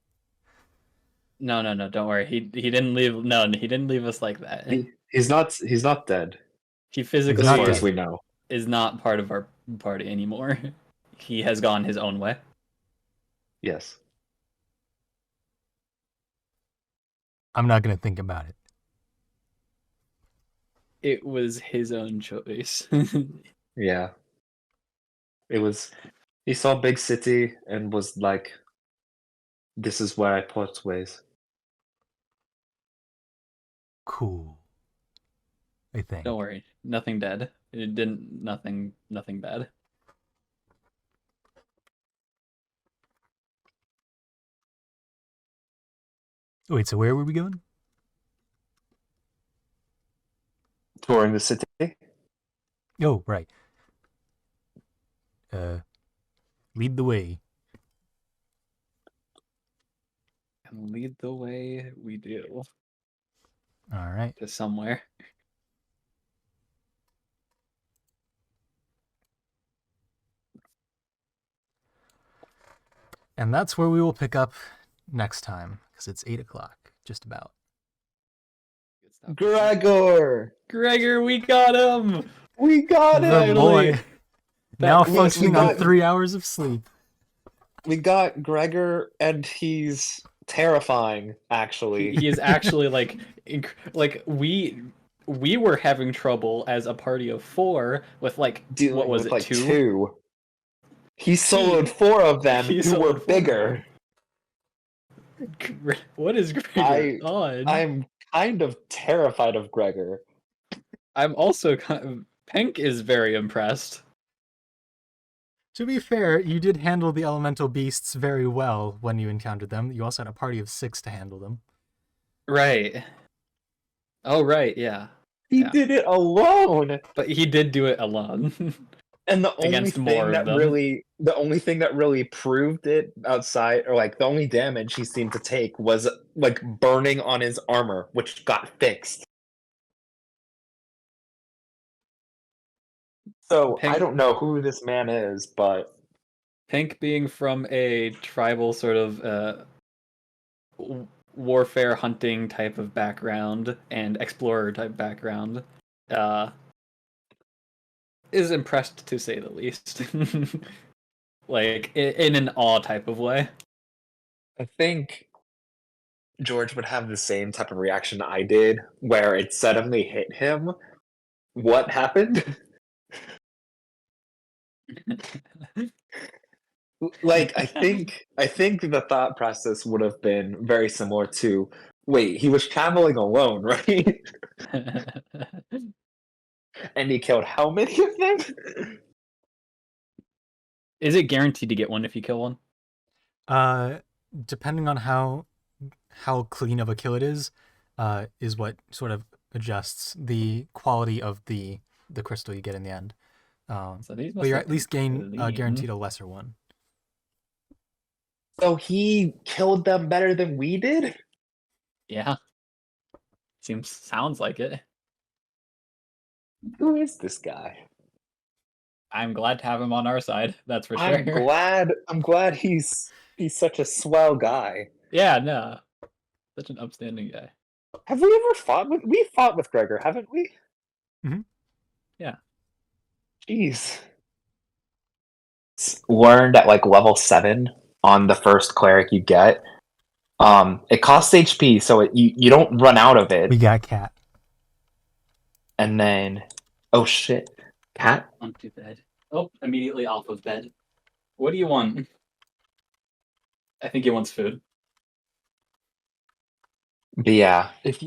[SPEAKER 2] No, don't worry. He didn't leave. No, he didn't leave us like that.
[SPEAKER 4] He's not dead.
[SPEAKER 2] He
[SPEAKER 4] As
[SPEAKER 2] physically
[SPEAKER 4] far as we know.
[SPEAKER 2] is not part of our party anymore. He has gone his own way.
[SPEAKER 4] Yes.
[SPEAKER 1] I'm not gonna think about it.
[SPEAKER 2] It was his own choice.
[SPEAKER 4] Yeah. It was. He saw big city and was like, "This is where I part ways."
[SPEAKER 1] Cool. I think.
[SPEAKER 2] Don't worry. Nothing dead. It didn't. Nothing bad.
[SPEAKER 1] Wait, so where were we going?
[SPEAKER 3] touring the city.
[SPEAKER 1] Oh, right. Lead the way.
[SPEAKER 2] And lead the way we do
[SPEAKER 1] All right.
[SPEAKER 2] to somewhere.
[SPEAKER 1] And that's where we will pick up next time, because it's 8 o'clock, just about.
[SPEAKER 2] Good stuff.
[SPEAKER 3] Gregor,
[SPEAKER 2] We got him!
[SPEAKER 3] we got
[SPEAKER 1] The
[SPEAKER 3] it.
[SPEAKER 1] boy, now
[SPEAKER 3] Yes, we
[SPEAKER 1] functioning on
[SPEAKER 3] got-
[SPEAKER 1] 3 hours of sleep.
[SPEAKER 3] We got Gregor, and he's terrifying. Actually,
[SPEAKER 2] He is actually like we were having trouble as a party of 4 with like
[SPEAKER 3] dealing
[SPEAKER 2] what was
[SPEAKER 3] with
[SPEAKER 2] it,
[SPEAKER 3] like
[SPEAKER 2] 2?
[SPEAKER 3] 2. He soloed 4 of them
[SPEAKER 2] he
[SPEAKER 3] who were
[SPEAKER 2] soloed 4.
[SPEAKER 3] bigger.
[SPEAKER 2] What is Gregor on?
[SPEAKER 3] I'm kind of terrified of Gregor.
[SPEAKER 2] I'm also kind of... Penck is very impressed.
[SPEAKER 1] To be fair, you did handle the elemental beasts very well when you encountered them. You also had a party of 6 to handle them.
[SPEAKER 2] Right. Oh, right, yeah.
[SPEAKER 3] He
[SPEAKER 2] Yeah.
[SPEAKER 3] did it alone.
[SPEAKER 2] But he did do it alone.
[SPEAKER 3] And the only
[SPEAKER 2] Against
[SPEAKER 3] thing
[SPEAKER 2] more of
[SPEAKER 3] that
[SPEAKER 2] them.
[SPEAKER 3] really proved it outside, or like the only damage he seemed to take was like burning on his armor, which got fixed. So I
[SPEAKER 2] Penck-
[SPEAKER 3] don't know who this man is, but
[SPEAKER 2] Penck being from a tribal sort of warfare hunting type of background and explorer type background, is impressed to say the least. Like in an awe type of way.
[SPEAKER 3] I think George would have the same type of reaction I did, where it suddenly hit him. What happened? Like I think the thought process would have been very similar to, wait, he was traveling alone, right? And he killed how many of them?
[SPEAKER 2] Is it guaranteed to get one if you kill one?
[SPEAKER 1] Depending on how clean of a kill it is what sort of adjusts the quality of the crystal you get in the end.
[SPEAKER 2] So these
[SPEAKER 1] But
[SPEAKER 2] must
[SPEAKER 1] you're
[SPEAKER 2] look
[SPEAKER 1] at least
[SPEAKER 2] clean.
[SPEAKER 1] guaranteed a lesser one.
[SPEAKER 3] So he killed them better than we did?
[SPEAKER 2] Yeah. Sounds like it.
[SPEAKER 3] Who is this guy?
[SPEAKER 2] I'm glad to have him on our side, that's for sure.
[SPEAKER 3] I'm glad he's such a swell guy.
[SPEAKER 2] Yeah, no. Such an upstanding guy.
[SPEAKER 3] Have we ever fought with Gregor, haven't we?
[SPEAKER 1] Mhm.
[SPEAKER 2] Yeah.
[SPEAKER 3] Jeez. Learned at like level 7 on the first cleric you get. It costs HP, so you don't run out of it.
[SPEAKER 1] We got Cat.
[SPEAKER 3] And then, oh shit, Cat?
[SPEAKER 2] Onto bed. Oh, immediately off of bed. What do you want? I think he wants food.
[SPEAKER 3] But yeah, if